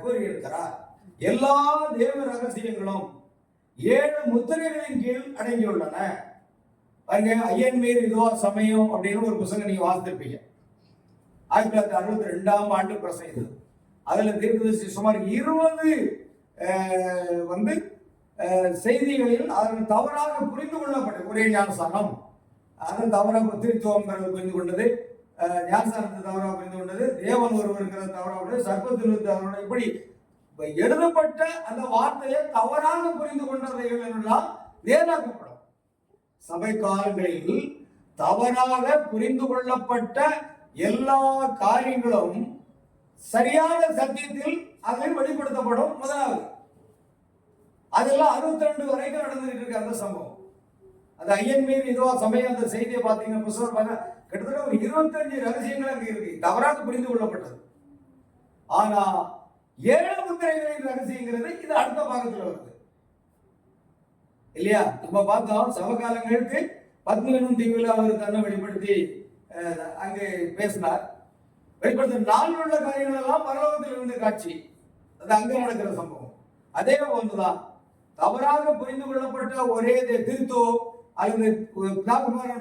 கூறியிருக்கிறார். எல்லா தேவ ரகசியங்களும் 7 முத்திரைகளின் கீழ் அடங்கியுள்ளன. பாருங்க, ஐயன் மீர் இதுவா சமயம் அப்படின்னு ஒரு புத்தகம் நீங்க வாசித்திருப்பீங்க. 1962ஆம் ஆண்டு பிரசங்க. அதுல தீர்க்கதரிசி சுமார் 20 செய்திகளில் அதன் தவறாக புரிந்து கொள்ளப்பட்டது. ஒரே ஞானசானம் அதன் தவறாக திருத்துவங்கிறது புரிந்து கொண்டது, ஞானசானத்தை தவறாக புரிந்து கொண்டது, தேவன் ஒருவர் இருக்கிறது தவறாக, சர்ப்பத்தில் தவறாக, இப்படி எழுதப்பட்ட அந்த வார்த்தையை தவறாக புரிந்து கொண்டவைகள் எல்லாம் வேதாக்கப்படும். சபை காலங்களில் தவறாக புரிந்து கொள்ளப்பட்ட எல்லா காரியங்களும் சரியான சத்தியத்தில் அதில் வெளிப்படுத்தப்படும். முதலாவது அதெல்லாம் 62 வரைக்கும் நடந்துட்டு இருக்கு அந்த சம்பவம். அது ஐயன் மீது இதுவா சமயம் அந்த செய்தியை பார்த்தீங்கன்னா புத்தகம் கிட்டத்தட்ட ஒரு 25 ரகசியங்கள் அங்கே இருக்கு, தவறாக புரிந்து கொள்ளப்பட்டது. ஆனா 7 முத்திரைகளின் ரகசியங்கிறது இது அடுத்த பாகத்தில் வருது இல்லையா? நம்ம பார்த்தோம் சமகாலங்களுக்கு பத்மனும் தீவில் அவர் தன்னை வெளிப்படுத்தி அங்கே பேசினார். வெளிப்படுத்த 4 உள்ள காரியங்கள் எல்லாம் பரலோகத்தில் இருந்து காட்சி, அது அங்கே நடக்கிற சம்பவம். அதே போன்றுதான் தவறாக புரிந்து கொள்ளப்பட்ட ஒரே திருத்தோ அல்லது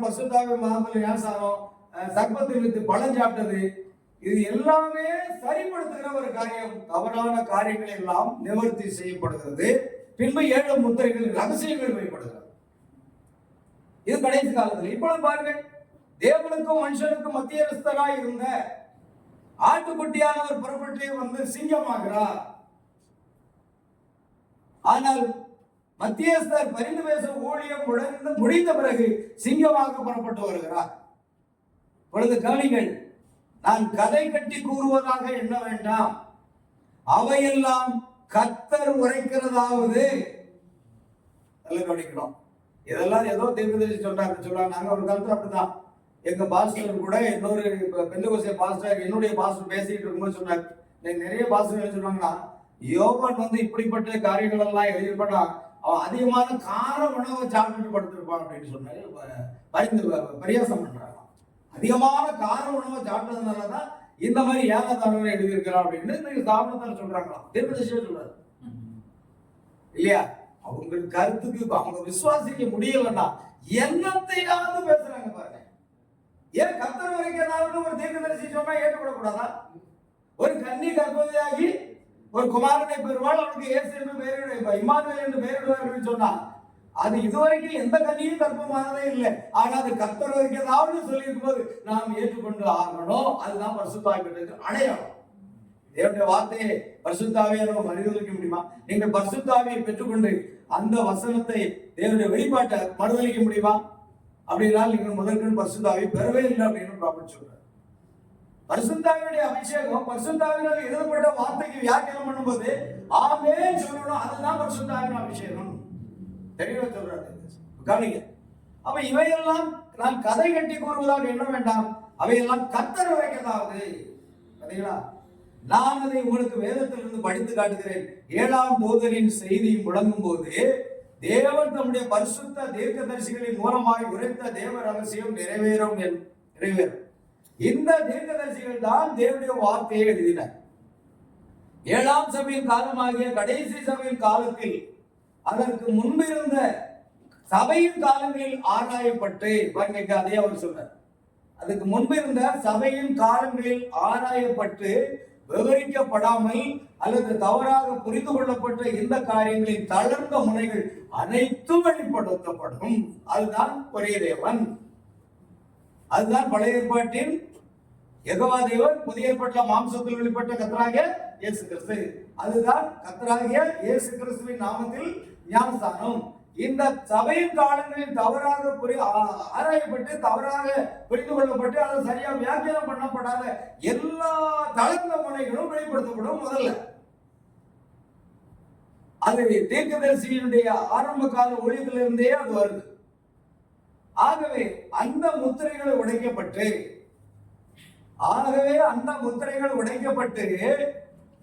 பசுத்தாவி மகாபலி ஞானசானம், சர்ப்பத்தில் வித்து பழம் சாப்பிட்டது, இது எல்லாமே சரிப்படுத்துகிற ஒரு காரியம். தவறான காரியங்கள் எல்லாம் நிவர்த்தி செய்யப்படுகிறது. பின்பு 7 முத்திரைகள் ரகசியங்கள் வெளிப்படுகிறது. இது கடைசி காலத்தில். இப்பொழுது பாருங்கள், தேவனுக்கும் மனுஷனுக்கும் மத்தியஸ்தராய் இருந்த ஆட்டுக்குட்டியானவர் புறப்பட்டு சிங்கமாகிறார். ஆனால் மத்தியஸ்தர் பரிந்து பேச ஊழியம் முடிந்த பிறகு சிங்கமாக புறப்பட்டு வருகிறார். பொழுது கவனிங்கள், நான் கதை கட்டி கூறுவதாக எண்ண வேண்டாம், அவையெல்லாம் கர்த்தர் உரைக்கிறதாவது. கவனிக்கணும். இதெல்லாம் ஏதோ தீர்க்கதரிசி சொல்றாங்க. நாங்க ஒரு காலத்துல அப்படிதான், எங்க பாஸ்டர் கூட இன்னொரு பெந்தகோஸ்தே பாஸ்டர் என்னுடைய பாஸ்டர் பேசிட்டு இருக்கும்போது சொன்னார், நிறைய பாஸ்டர் என்ன சொன்னாங்கன்னா, யோவான் இப்படிப்பட்ட காரியங்கள் எல்லாம் எழுதிப்பட்டா அவன் அதிகமான கார உணவை சாப்பிட்டு படுத்திருப்பான் அப்படின்னு சொன்னாரு. பரியாசம் பண்றாங்க. அதிகமான கார உணவை சாப்பிட்டதுனாலதான் இந்த மாதிரி ஏகதாரனை எழுதியிருக்கிறான் அப்படின்னு காரணத்தால் சொல்றாங்களாம். தீர்க்கதரிசியே சொல்றாரு இல்லையா? அவங்க கருத்துக்கு அவங்க விசுவாசிக்க முடியலன்னா என்னத்தையாவது பேசுறாங்க பாருங்க. ஏன் கர்த்தர் வரைக்கும் ஏதாவது ஒரு தீர்க்கதரிசி சொன்னா ஏற்றுக்கூடாதா? ஒரு கன்னி கர்ப்பவதியாகி ஒரு குமாரனை பெறுவாள், அவனுக்கு இயேசு என்று பெயரிடுவார், இம்மானுவேல் என்று பெயரிடுவார்கள் சொன்னா அது இதுவரைக்கும் எந்த கன்னியும் கர்ப்பமானதே இல்லை. ஆனா அது கர்த்தர் வரைக்கும் ஏதாவது சொல்லி இருக்கும்போது நாம் ஏற்றுக்கொண்டு ஆகணும். அதுதான் பரிசுத்தாவிக்கு அடையாளம். தேவனுடைய வார்த்தையை பரிசுத்தாவியை நம்ம மறுதலிக்க முடியுமா? நீங்கள் பரிசுத்தாவியை பெற்றுக்கொண்டு அந்த வசனத்தை தேவனுடைய வெளிப்பாட்டை மறுதலிக்க முடியுமா? அப்படின்னா நீங்கள் முதற்கண் பரிசுத்தாவியை பெறவே இல்லை அப்படின்னு ப்ராபர்ட் சொல்றாரு. பரிசுத்தாவினுடைய அபிஷேகம் பரிசுத்தாவினால் எழுதப்பட்ட வார்த்தைக்கு வியாக்கியானம் பண்ணும்போது ஆமென் சொல்லணும். அதுதான் பரிசுத்தாவின் அபிஷேகம். தெளிவா சொல்றாரு. கவனிங்க. அப்ப இவையெல்லாம் நான் கதை கட்டி கூறுவதாக எண்ண வேண்டாம், அவையெல்லாம் கர்த்தர் உரைக்கிறதாவது. பாத்தீங்களா? நான் அதை உங்களுக்கு வேதத்திலிருந்து படித்து காட்டுகிறேன். 7ஆம் தூதனின் செய்தி முழங்கும் போது தேவன் தம்முடைய பரிசுத்த தீர்க்கதரிசிகளின் மூலமாய் உரைத்த தேவ ரகசியம் நிறைவேறும். இந்த தீர்க்கதரிசிகள் தான் தேவனுடைய வார்த்தையை எழுதினர். 7ஆம் சபையின் காலமாகிய கடைசி சபையின் காலத்தில் அதற்கு முன்பிருந்த சபையின் காலங்களில் ஆராயப்பட்டு, அதே அவர் சொன்னார், அதுக்கு முன்பிருந்த சபையின் காலங்களில் ஆராயப்பட்டு விவரிக்கப்படாமல் அல்லது தவறாக புரிந்து கொள்ளப்பட்ட இந்த காரியங்களின் தளர்ந்த முனைகள் அனைத்தும் வெளிப்படுத்தப்படும். அதுதான் ஒரே தேவன். அதுதான் பழைய ஏற்பாட்டின் யெகோவா தேவன், புதிய ஏற்பாட்டில் மாம்சத்தில் வெளிப்பட்ட கர்த்தராகிய இயேசு கிறிஸ்து. அதுதான் கர்த்தராகிய இயேசு கிறிஸ்துவின் நாமத்தில் ஞானஸ்நானம். இந்த சபையின் காலங்களில் தவறாக ஆராயப்பட்டு தவறாக புரிந்து கொள்ளப்பட்டு அதை சரியா வியாக்கியானம் பண்ணப்படாத எல்லா தளர்ந்த முனைகளும் வெளிப்படுத்தப்படும். முதல்ல அது தீர்க்கதரிசியினுடைய ஆரம்ப கால ஊழியத்திலிருந்தே அது வருது. ஆகவே அந்த முத்திரைகள் உடைக்கப்பட்டு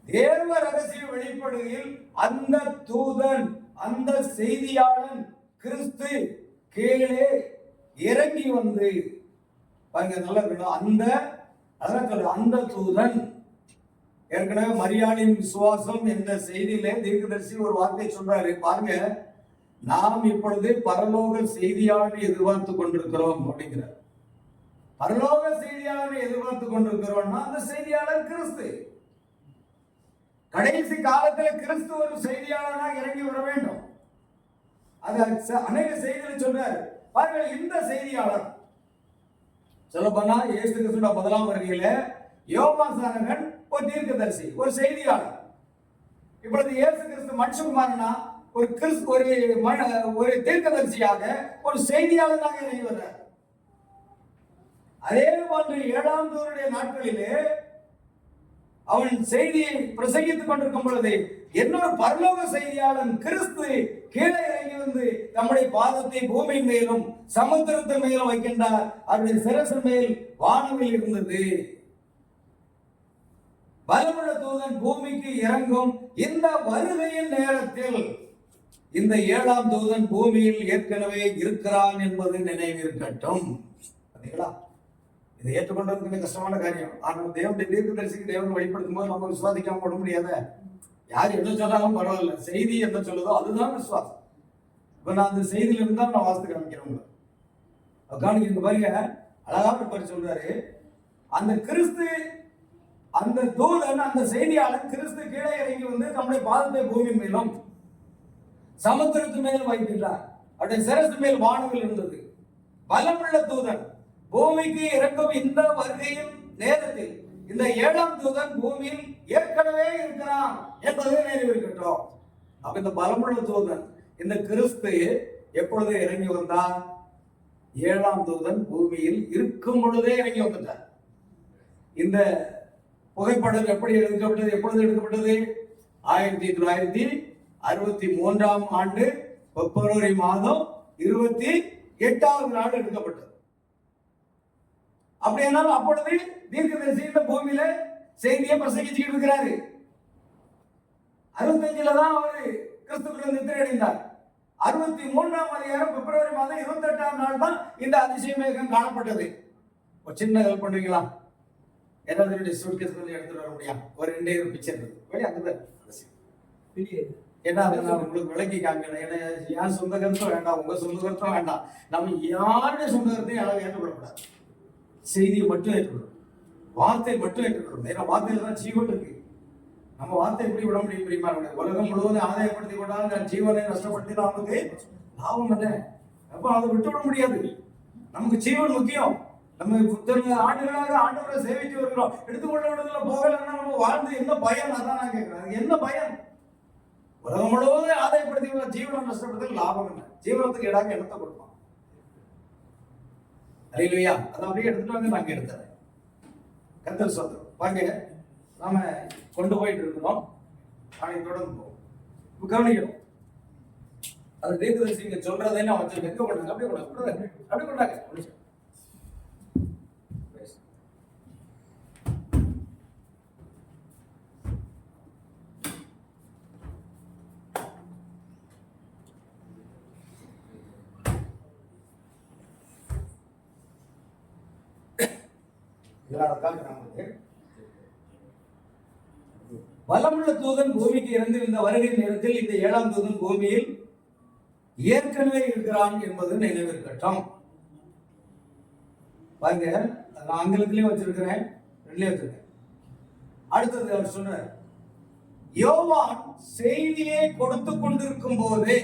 தேவ ரகசியம் வெளிப்படுகையில் அந்த தூதன், அந்த செய்தியாளன் கிறிஸ்து கீழே இறங்கி வந்து பாருங்க, நல்லா அந்த தூதன். ஏற்கனவே மரியாளின் விசுவாசம் என்ற செய்தியிலே தீர்க்கதரிசி ஒரு வார்த்தை சொல்றாரு பாருங்க, நாம் இப்பொழுது பரலோக செய்தியாளரை எதிர்பார்த்து கொண்டிருக்கிறோம் அப்படிங்கிறார். பரலோக செய்தியாளரை எதிர்பார்த்து கொண்டிருக்கிறோம்னா அந்த செய்தியாளர் கிறிஸ்து. கடைசி காலத்தில் கிறிஸ்து ஒரு செய்தியாளராக இறங்கி வர வேண்டும். அது அநேக செய்திகளை சொல்றாரு பாருங்க. இந்த செய்தியாளர் சொல்ல போனா இயேசு கிறிஸ்துவோட முதலாம் வருகையில யோவான் ஒரு தீர்க்கதரிசி, ஒரு செய்தியாளர். இப்பொழுது இயேசு கிறிஸ்து மனுஷகுமாரனா ஒரு தீர்க்கதரிசியாக, ஒரு செய்தியாளராக இறங்கி வர்றார். அதே போன்று 7ஆம் தூதனுடைய நாட்களிலே அவன் செய்தியை பிரசங்கித்துக் கொண்டிருக்கும் பொழுது இன்னொரு பரலோக செய்தியாளன் கிறிஸ்து கீழே இறங்கி வந்து நம்முடைய பாதத்தை பூமியின் மேலும் சமுத்திரத்தின் மேலும் வைக்கின்றார். அவருடைய சிரசு மேல் வானவில் இருந்தது. பலமுள்ள தூதன் பூமிக்கு இறங்கும் இந்த வருகையின் நேரத்தில் இந்த 7ஆம் தூதன் பூமியில் ஏற்கனவே இருக்கிறான் என்பது நினைவிருக்கட்டும். பார்த்தீங்களா, இதை ஏற்றுக்கொண்டது கஷ்டமான காரியம். ஆனால் தேவனுடைய தீர்க்கதரிசிக்கு தேவன் வெளிப்படுத்தும் போது நம்ம விசுவாசிக்காம போட முடியாத. யார் என்ன சொன்னாலும் பரவாயில்ல, செய்தி என்ன சொல்லுதோ அதுதான் விசுவாசம். இப்ப நான் அந்த செய்தியில இருந்தா நான் வாசித்து காமிக்கிறேன். கவனிக்க பாருங்க, அழகாக சொல்றாரு, அந்த கிறிஸ்து, அந்த தூதன், அந்த செய்தியாளர் கிறிஸ்து கீழே இறங்கி வந்து நம்முடைய பாதத்தை பூமி மேலும் சமுத்திரத்து மேலும் வைக்கின்றார். அவருடைய சிரசு மேல் வானவில் இருந்தது. பலமுள்ள தூதன் பூமிக்கு இறங்கும் இந்த வருகையின் நேரத்தில் இந்த 7ஆம் தூதன் பூமியில் ஏற்கனவே இருக்கிறான் என்பதை நினைவிருக்கட்டும். அப்ப இந்த பலமுள்ள தூதன், இந்த கிறிஸ்து எப்பொழுது இறங்கி வந்தார்? 7ஆம் தூதன் பூமியில் இருக்கும் பொழுதே இறங்கி வந்துட்டார். இந்த புகைப்படம் எப்படி எடுக்கப்பட்டது, எப்பொழுது எடுக்கப்பட்டது? 1963ஆம் ஆண்டு பிப்ரவரி மாதம் 28வது நாள் எடுக்கப்பட்டது. அப்படியானால் அப்பொழுது தீர்க்கதரிசி இந்த பூமியில செய்தியை பிரசங்கிச்சுக்கிட்டு இருக்கிறாரு. 65ல தான் அவரு கிறிஸ்துக்குள்ள நித்திரை அடைந்தார். 63ஆம் அதிகாரம் பிப்ரவரி மாதம் 28ஆம் நாள் தான் இந்த அதிசய மேகம் காணப்பட்டது. ஒரு சின்ன ஹெல்ப் பண்ணுவீங்களா? ஏதாவது சூட்கேஸ் எடுத்துட்டு வர முடியும்? ஒரு 2 பிக்சர் இருக்கு, அங்கதான். ஏன்னா அதை நான் உங்களுக்கு விளக்கி காமிக்கணும். ஏன்னா என் சொந்த கருத்தும் வேண்டாம், உங்க சொந்த கருத்தும் வேண்டாம். நம்ம யாருடைய சொந்த கருத்தையும் யாரும் ஏற்றுக்கொள்ளக்கூடாது. செய்தியை மட்டும் ஏற்றுக்கணும், வார்த்தை மட்டும் ஏற்றுக்கணும். ஏன்னா வார்த்தையில தான் ஜீவன் இருக்கு. நம்ம வார்த்தை எப்படி விட முடியும் தெரியுமா? உலகம் முழுவதும் ஆதாயப்படுத்தி கொண்டாலும் நான் ஜீவனை நஷ்டப்படுத்தி நமக்கு லாபம் இல்லை. அப்ப அதை விட்டு விட முடியாது. நமக்கு ஜீவன் முக்கியம். நம்ம ஆண்டுகளாக ஆண்டவரை சேவித்து வருகிறோம். எடுத்துக்கொள்ள விடுதல போகலன்னா நம்ம வாழ்ந்து என்ன பயன்? அதான் நான் கேட்கிறேன், என்ன பயன்? உலகம் முழுவதும் ஆதாயப்படுத்தி உள்ள ஜீவனை நஷ்டப்படுத்த லாபம் இல்லை. ஜீவனத்துக்கு இடாக இடத்தை கொடுப்பான். அல்லேலூயா. அதை அப்படியே எடுத்துட்டு வந்து நாங்க எடுத்துறேன். கர்த்தர் சொல்றோம் பாருங்க, நாம கொண்டு போயிட்டு இருக்கிறோம். நாளைக்கு தொடர்ந்து போவோம். கவனிக்கணும், அது தீர்க்கதரிசிங்க சொல்றதை நான் வச்சு எங்க கொண்டாங்க, அப்படியே கொண்டாங்க. வல்லமுள்ள தூதன் பூமிக்கு இறந்து இந்த வருகை நேரத்தில் இந்த 7ஆம் தூதன் பூமியில் ஏற்கனவே இருக்கிறான் என்பது நினைவிருக்கட்டும். பாருங்க, நான் ஆங்கிலத்திலையும் வச்சிருக்கிறேன், ரெண்டுலயும் வச்சிருக்கேன். அடுத்தது அவர் சொன்னார், யோவான் செய்தியை கொடுத்து கொண்டிருக்கும் போது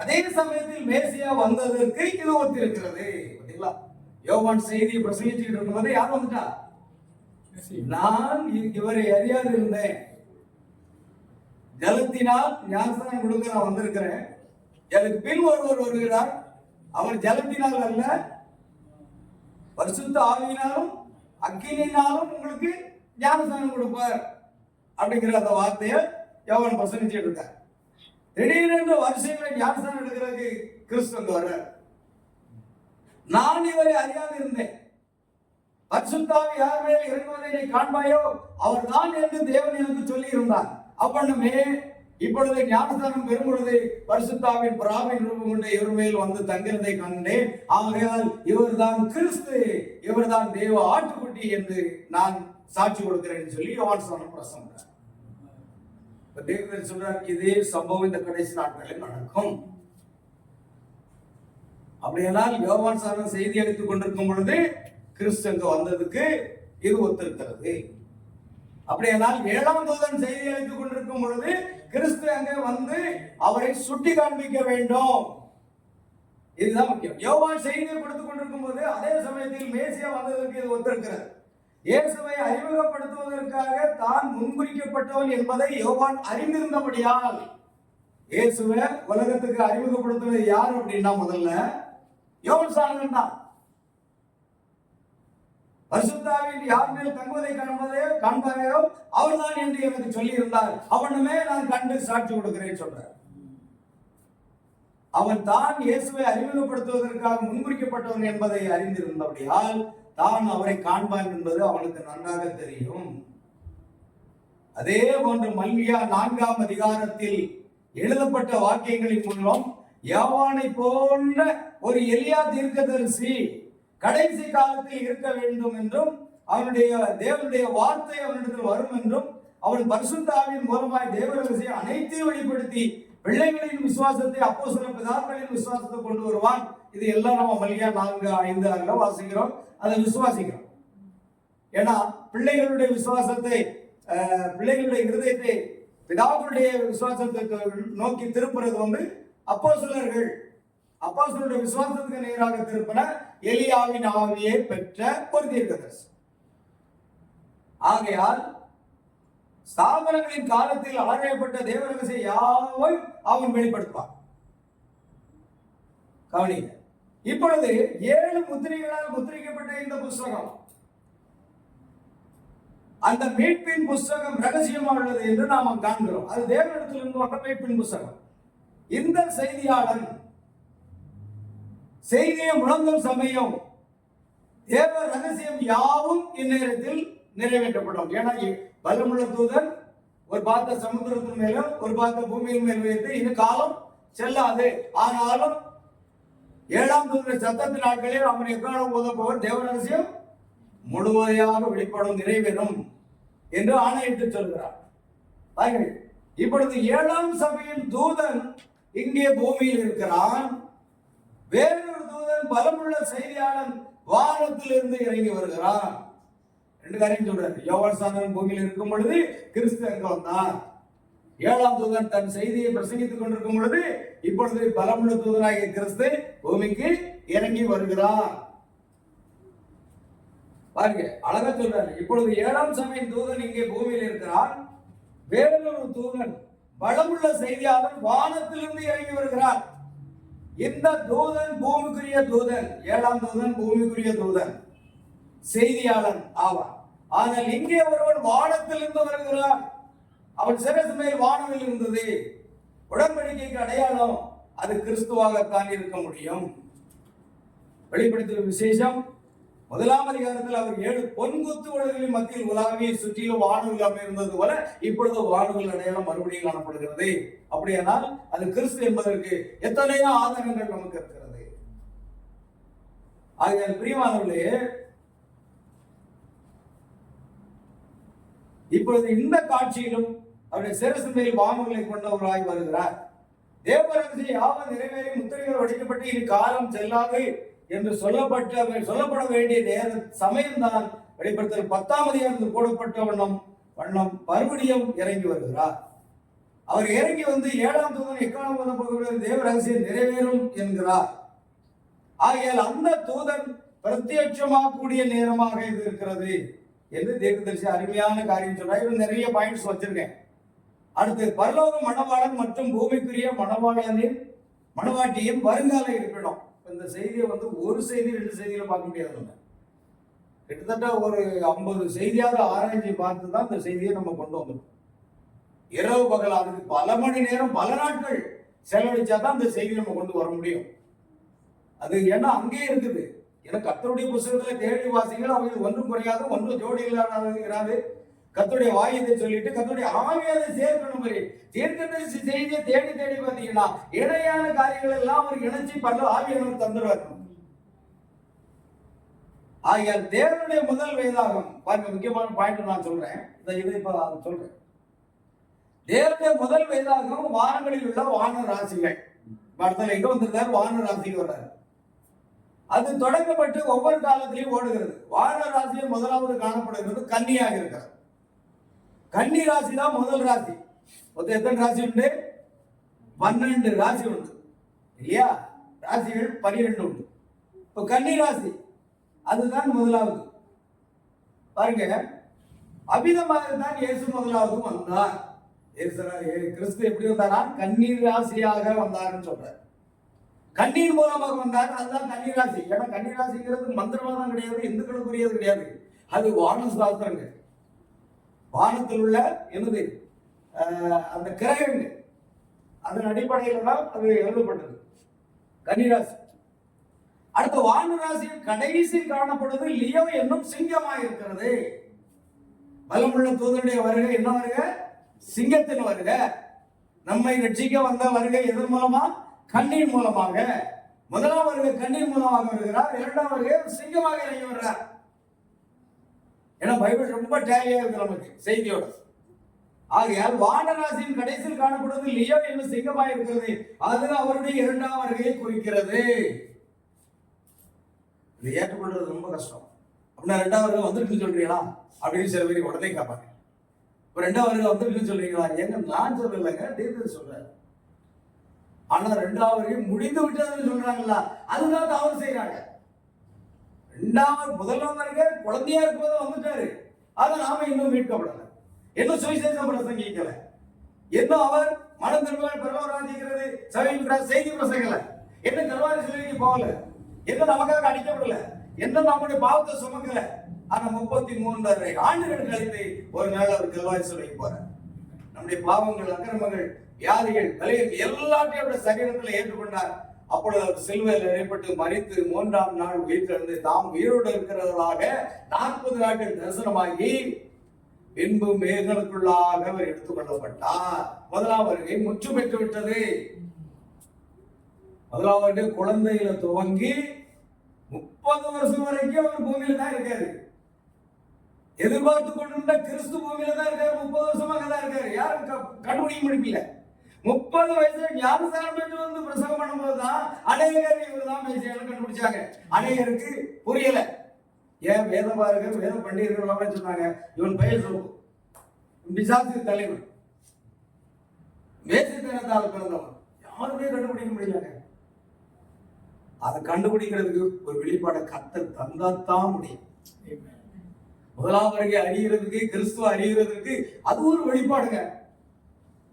அதே சமயத்தில் மேசியா வந்ததற்கு இது ஒத்திருக்கிறது. பார்த்தீங்களா, யோவான் செய்தியை பிரசங்கிச்சுட்டு இருக்கும்போது யார் வந்துட்டா? நான் இவரை அறியாது இருந்தேன், ஜலத்தினால் ஞானஸ்நானம் கொடுக்க நான் வந்திருக்கிறேன், எனக்கு பின் ஒருவர் வருகிறார், அவர் ஜலத்தினால் அல்ல பரிசுத்த ஆவியினாலும் அக்கினியினாலும் உங்களுக்கு ஞானஸ்நானம் கொடுப்பார் அப்படிங்கிற அந்த வார்த்தையை யோவான் பிரசங்கிச்சுட்டு இருக்கார். திடீரென்று வரிசைகளை ஞானஸ்நானம் எடுக்கிறதுக்கு கிறிஸ்து அங்க வர்றார். நான் இவரை அறியாது இருந்தேன், பரிசுத்தாவி யார் மேல் இறங்குவதை நீ காண்பாயோ அவர் தான் என்று தேவன் எனக்கு சொல்லி இருந்தார். அப்பண்ணுமே இப்பொழுது ஞானஸ்நானம் பெறும் பொழுது பரிசுத்தாவின் பிராவின் ரூபம் கொண்டு இவர் மேல் வந்து தங்கிறதை கண்டேன். ஆகையால் இவர் தான் கிறிஸ்து, இவர் தான் தேவ ஆட்டுக்குட்டி என்று நான் சாட்சி கொடுக்கிறேன் சொல்லி யோவான் பிரசங்கிறார். தேவன் சொல்றார், இதே சம்பவம் இந்த கடைசி நாட்களில் நடக்கும். அப்படியானால் யோவான் சாணம் செய்தி அளித்துக் கொண்டிருக்கும் பொழுது கிறிஸ்து அங்க வந்ததுக்கு இது ஒத்திருக்கிறது. அப்படியானால் 7ஆம் தூதன் செய்தி அளித்துக் கொண்டிருக்கும் பொழுது கிறிஸ்து அங்கே வந்து அவரை சுட்டி காண்பிக்க வேண்டும். இதுதான் முக்கியம். யோவான் செய்தியை கொடுத்துக் கொண்டிருக்கும் போது அதே சமயத்தில் மேசியா வந்ததற்கு இது ஒத்திருக்கிறது. இயேசுவை அறிமுகப்படுத்துவதற்காக தான் முன்குறிக்கப்பட்டவன் என்பதை யோவான் அறிந்திருந்தபடியால் இயேசுவை உலகத்துக்கு அறிமுகப்படுத்துவது யார் அப்படின்னா முதல்ல யோவான் சாணகன் தான். பரிசுத்தாவின் யார் மேல் தங்குவதை காண்பாயோ அவர்தான் என்று எனக்கு சொல்லி இருந்தார். அவனுமே நான் கண்டு சாட்சி கொடுக்கிறேன் சொல்றார். அவன் தான் இயேசுவை அறிமுகப்படுத்துவதற்காக முன்குறிக்கப்பட்டவன் என்பதை அறிந்திருந்தபடியால் தான் அவரை காண்பான் என்பது அவனுக்கு நன்றாக தெரியும். அதே போன்று மல்கியா 4ஆம் அதிகாரத்தில் எழுதப்பட்ட வாக்கியங்களின் மூலம் யோவானை போன்ற ஒரு எலியா தீர்க்கதரிசி கடைசி காலத்தில் இருக்க வேண்டும் என்றும் அவனுடைய தேவனுடைய வார்த்தை அவனிடத்தில் வரும் என்றும் அவன் பரிசுத்த ஆவியின் மூலமாய் தேவ ரகசியம் அனைத்தையும் வெளிப்படுத்தி பிள்ளைகளின் விசுவாசத்தை அப்போஸ்தலர் பிதாக்களின் விசுவாசத்தை கொண்டு வருவான். இது எல்லாம் நம்ம மல்கியா 4:5-6 வாசிக்கிறோம், அதை விசுவாசிக்கிறோம். ஏன்னா பிள்ளைகளுடைய விசுவாசத்தை, பிள்ளைகளுடைய இருதயத்தை பிதாக்களுடைய விசுவாசத்தை நோக்கி திருப்புறது வந்து அப்போஸ்தலர்கள். அப்போஸ்தலருடைய விசுவாசத்துக்கு நேராக திருப்பின எலியாவின் ஆவியை பெற்ற ஒரு தீர்க்கதரிசி. ஆகையால் ஸ்தாபனங்களின் காலத்தில் ஆராயப்பட்ட தேவ ரகசியம் யாவும் அவன் வெளிப்படுத்துவான். கவனிங்க, இப்பொழுது 7 முத்திரைகளால் முத்திரிக்கப்பட்ட இந்த புஸ்தகம் அந்த மீட்பின் புஸ்தகம் ரகசியமாக உள்ளது என்று நாம் காண்கிறோம். அது தேவனிடத்திலிருந்து வந்த மீட்பின் புஸ்தகம். இந்த செய்தியாளன் செய்தியை முழங்கும் சமயம் தேவ ரகசியம் யாவும் இந்நேரத்தில் நிறைவேற்றப்படும். ஏன்னா வல்லமுள்ள தூதன் ஒரு பார்த்த சமுத்திரத்தின் மேலும் ஒரு பார்த்த பூமியின் மேல் வைத்து இது காலம் செல்லாது. ஆனாலும் 7ஆம் தூதனுடைய சத்தத்தின் நாட்களில் அவன் எக்காலம் போதப்போவர் தேவ ரகசியம் முழுமையாக வெளிப்படும், நிறைவேறும் என்று ஆணையிட்டு சொல்கிறார். இப்பொழுது 7ஆம் சபையின் தூதன் இங்கே பூமியில் இருக்கிறான். வேறொரு தூதன் பலமுள்ள செய்தியாளன் வானத்தில் இருந்து இறங்கி வருகிறான். 2 காரியம் சொல்றாரு. யோவான் சாணகன் பூமியில் இருக்கும் பொழுது கிறிஸ்து அங்க வந்தார். 7ஆம் தூதன் தன் செய்தியை பிரசங்கித்துக் கொண்டிருக்கும் பொழுது இப்பொழுது பலமுள்ள தூதனாகிய கிறிஸ்து பூமிக்கு இறங்கி வருகிறார். பாருங்க, அழகா சொல்றாரு. இப்பொழுது 7ஆம் சபையின் தூதன் இங்கே பூமியில் இருக்கிறார். வேறொரு தூதன் பலமுள்ள செய்தியாளன் வானத்திலிருந்து இறங்கி வருகிறார். இந்த தூதன் பூமிக்குரிய தூதன், 7ஆம் தூதன் பூமிக்குரிய தூதன், செய்தியாளன் ஆவான். ஆனால் இங்கே ஒருவன் வானத்திலிருந்து வருகிறான். அவன் சிரசு மேல் வானவில் இருந்தது. உடன்படிக்கைக்கு அடையாளம் அது கிறிஸ்துவாகத்தான் இருக்க முடியும். வெளிப்படுத்திய விசேஷம் 1ஆம் அதிகாரத்தில் அவர் 7 பொன்குத்து வளைகளின் மத்தியில் உலாவி சுற்றிலும் வானவில் அமைந்தது போல இப்பொழுது வானவில் அடையாளம் மறுபடியும் காணப்படுகிறது. அப்படியானால் அது கிறிஸ்து என்பதற்கு எத்தனையோ ஆதாரங்கள் நமக்கு இருக்கிறது. ஆகையால் பிரியமானவர்களே, இப்பொழுது இந்த காட்சியிலும் அவருடைய சிரசு மேல் வானங்களை கொண்டவராய் வருகிறார். தேவ ரகசியம் யாவும் நிறைவேறி முத்திரைகள் வடிக்கப்பட்டு இனி காலம் செல்லாது என்று சொல்லப்பட வேண்டிய நேர சமயம்தான் வெளிப்படுத்தல் 10ஆம் அதிகாரத்தில் போடப்பட்ட வண்ணம் மறுபடியும் இறங்கி வருகிறார். அவர் இறங்கி வந்து 7ஆம் தூதன் எக்காலம் வந்த போகிறது, தேவ ரகசியம் நிறைவேறும் என்கிறார். ஆகையால் அந்த தூதன் பிரத்யட்சமாகக்கூடிய நேரமாக இது இருக்கிறது என்று தீர்க்கதரிசி அருமையான காரியம் சொல்றார். இது நிறைய பாயிண்ட்ஸ் வச்சிருக்கேன். அடுத்து பரலோக மணவாளன் மற்றும் பூமிக்குரிய மணவாளனின் மணவாட்டியின் வருங்கால இருப்பிடம். இந்த செய்தியை வந்து ஒரு செய்தி 2 செய்தியில பார்க்க முடியாது. கிட்டத்தட்ட ஒரு 50 செய்தியாவது ஆராய்ச்சி பார்த்து தான் இந்த செய்தியை நம்ம கொண்டு வந்தோம். இரவு பகல் அதுக்கு பல மணி நேரம் பல நாட்கள் செலவழிச்சாதான் அந்த செய்தி நம்ம கொண்டு வர முடியும். அது ஏன்னா அங்கேயே இருக்குது. ஏன்னா கர்த்தருடைய புத்தகத்துல தேடி வாசிகள் அவங்க ஒன்றும் குறையாது, ஒன்றும் ஜோடி இல்லாது. கர்த்தருடைய வாயத்தை சொல்லிட்டு கர்த்தருடைய ஆவியை சேர்க்கணும். மாதிரி தீர்க்கதரிசி செய்தியை தேடி தேடி பார்த்தீங்கன்னா இணையான காரியங்கள் எல்லாம் அவர் இணைச்சி பல ஆவியானவர் தந்துருவார். ஆகியால் தேவனுடைய முதல் வேதாகம் பாருங்க, முக்கியமான பாயிண்ட் நான் சொல்றேன். இதை இப்ப சொல்றேன். தேவனுடைய முதல் வேதாகம் வானங்களில் உள்ள வான ராசிகள். படத்துல எங்க வந்திருக்காரு? வான ராசிக்கு வர்றாரு. அது தொடங்கப்பட்டு ஒவ்வொரு காலத்திலையும் ஓடுகிறது. வான ராசியில் முதலாவது காணப்படுகிறது கன்னியாக இருக்கிறார். கன்னி ராசி தான் முதல் ராசி. மொத்தம் எத்தனை ராசி உண்டு? 12 ராசி உண்டு இல்லையா? ராசிகள் 12 உண்டு. இப்போ கன்னி ராசி அதுதான் முதலாவது. பாருங்க, அபிதமாக தான் இயேசு முதலாவது வந்தார். கிறிஸ்து எப்படி வந்தாரா? கன்னி ராசியாக வந்தாருன்னு சொல்றார். கண்ணீர் மூலமாக வந்தார். அதுதான் கன்னிராசி. ஏன்னா கன்னிராசிங்கிறது மந்திரவாதம் கிடையாது, இந்துக்களுக்குரியது கிடையாது. அது வான சாஸ்திரங்க. வானத்தில் உள்ள என்னது அந்த கிரகங்கள், அதன் அடிப்படையில் தான் அது எழுதப்பட்டது. கன்னிராசி. அடுத்த வான ராசியில் கடைசி காணப்படுவது லியோ என்னும் சிங்கமாக இருக்கிறது. பலமுள்ள தூதனுடைய வருகை என்ன வருக? சிங்கத்தின் வருக. நம்மை ரட்சிக்க வந்த வருகை எதன் மூலமா? கண்ணீர் மூலமாக. முதலாம் வருகை கண்ணீர் மூலமாக வருகிறார். இரண்டாம் வருகை சிங்கமாக இறங்கி வருகிறார். ஏன்னா பைபிள் ரொம்ப டேலியா இருக்கு நமக்கு செய்தியோட. ஆகையால் வானராசியின் கடைசியில் காணப்படுவது லியோ என்னும் சிங்கமாக இருக்கிறது. அது அவருடைய இரண்டாம் வருகையை குறிக்கிறது. இது ஏற்றுக்கொள்றது ரொம்ப கஷ்டம். அப்படின்னா ரெண்டாம் வருகை வந்துட்டு சொல்றீங்களா அப்படின்னு சில பேர் உடனே கேட்பாங்க. இப்ப ரெண்டாம் வருகை வந்துட்டு சொல்றீங்களா? எங்க நான் சொல்லலைங்க, தீர்த்து சொல்றேன். ஆனா ரெண்டாவது வருகை முடிந்து விட்டதுன்னு சொல்றாங்களா? அதுதான் தவறு செய்யறாங்க. முதலாம் வருகை குழந்தையா இருக்கும்போது வந்துட்டாரு. ஆனா நாம இன்னும் மீட்கப்படல, இன்னும் சுவிசேஷம் பிரசங்கிக்கல, இன்னும் அவர் மனம் திரும்ப பரவராஜிக்கிறது செய்தி பிரசங்கல, என்ன கல்வாரி சிலைக்கு போகல, என்ன நமக்காக அடிக்கப்படல, என்ன நம்முடைய பாவத்தை சுமக்கல. ஆனா 33 ஆண்டுகள் கழித்து ஒரு நாள் அவர் கல்வாரி சிலைக்கு போறார். நம்முடைய பாவங்கள், அக்கிரமங்கள், வியாதிகள், தலைகள் எல்லாத்தையும் சரீரத்தில் ஏற்றுக்கொண்டார். அப்பொழுது அவர் சிலுவையில் இடைப்பட்டு மரித்து 3ஆம் நாள் உயிர்த்தெழுந்து தாம் உயிரோடு இருக்கிறவர்களாக 40 நாட்கள் தரிசனமாகி பின்பு மேகங்களுக்குள்ளாக அவர் எடுத்துக் கொள்ளப்பட்டார். முதலாம் வருகை முற்று பெற்று விட்டது. முதலாம் வருகை குழந்தையில துவங்கி 30 வருஷம் வரைக்கும் அவர் பூமியில தான் இருக்காரு. எதிர்பார்த்து கொண்டிருந்த கிறிஸ்து பூமியில தான் இருக்காரு. 30 வருஷமாக தான் இருக்காரு. யாரும் கண்டுபிடிக்க முடியல. 30 வயசுல ஞானஸ்நானம் பெற்று வந்து பிரசங்கம் பண்ணும்போதுதான் அநேகர் இவர் தான் மேசியான்னு கண்டுபிடிச்சாங்க. அநேகருக்கு புரியல. ஏன் வேத பாரகர், வேத பண்டிதர்கள் சொன்னாங்க, இவன் பெயர் சொல்லும் பிசாசு தலைவன், மேசித்தனத்தால் பிறந்தவன். யாருமே கண்டுபிடிக்க முடியல. அதை கண்டுபிடிக்கிறதுக்கு ஒரு வெளிப்பாட கர்த்தர் தந்தாத்தான் முடியும். முதலாம் வருகை அறிகிறதுக்கு, கிறிஸ்துவ அறிகிறதுக்கு அது ஒரு வெளிப்பாடுங்க.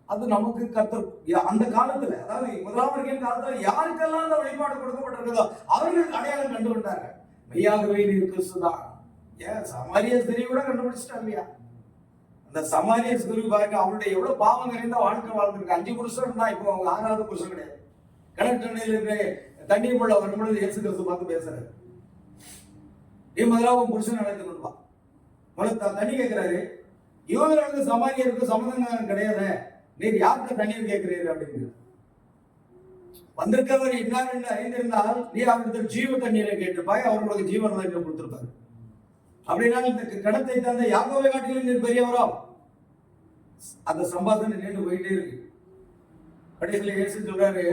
அது நமக்கு கர்த்தர் அந்த காலத்துல, அதாவது முதலாம் வருகை காலத்துல யாருக்கெல்லாம் அந்த வெளிப்பாடு கொடுக்கப்பட்டிருக்கிறதோ அவர்கள் அடையாளம் கண்டு கொண்டாங்க. மெய்யாகவே நீ கிறிஸ்துதான். ஏன் சமாரிய ஸ்திரீ கூட கண்டுபிடிச்சிட்டாங்க இல்லையா? அந்த சமாரிய ஸ்திரீ பாருங்க, அவருடைய எவ்வளவு பாவம் நிறைந்த வாழ்க்கை வாழ்ந்துருக்கு. 5 புருஷன் தான், இப்போ அவங்க 6வது புருஷன் கிடையாது. கிணற்றண்டையில் இருக்கிற தண்ணீர் போல வரும்பொழுது இயேசு கிறிஸ்து பார்த்து பேசுறாரு, நீ முதலாவது புருஷன் அழைத்து கொண்டு வா. முதல்ல தண்ணி கேட்கிறாரு. இவங்களுக்கு சமாரியருக்கு சம்மதம் கிடையாது, நீர் யாருக்கு தண்ணீர் கேட்கிறீர்கள் அப்படின்னு. வந்திருக்கவர் இன்னார் என்று அறிந்திருந்தால் நீ அவருக்கு ஜீவ தண்ணீரை கேட்டுப்பாய், அவர்களுக்கு ஜீவன் தண்ணீரை கொடுத்திருப்பாரு. அப்படின்னா இந்த கடத்தை தந்த யாக்கோவை காட்டிலும் நீர் பெரியவரோ? அந்த சம்பாதனை நின்று போயிட்டே இருக்கு. கடைசியில் இயேசு சொல்றாரு,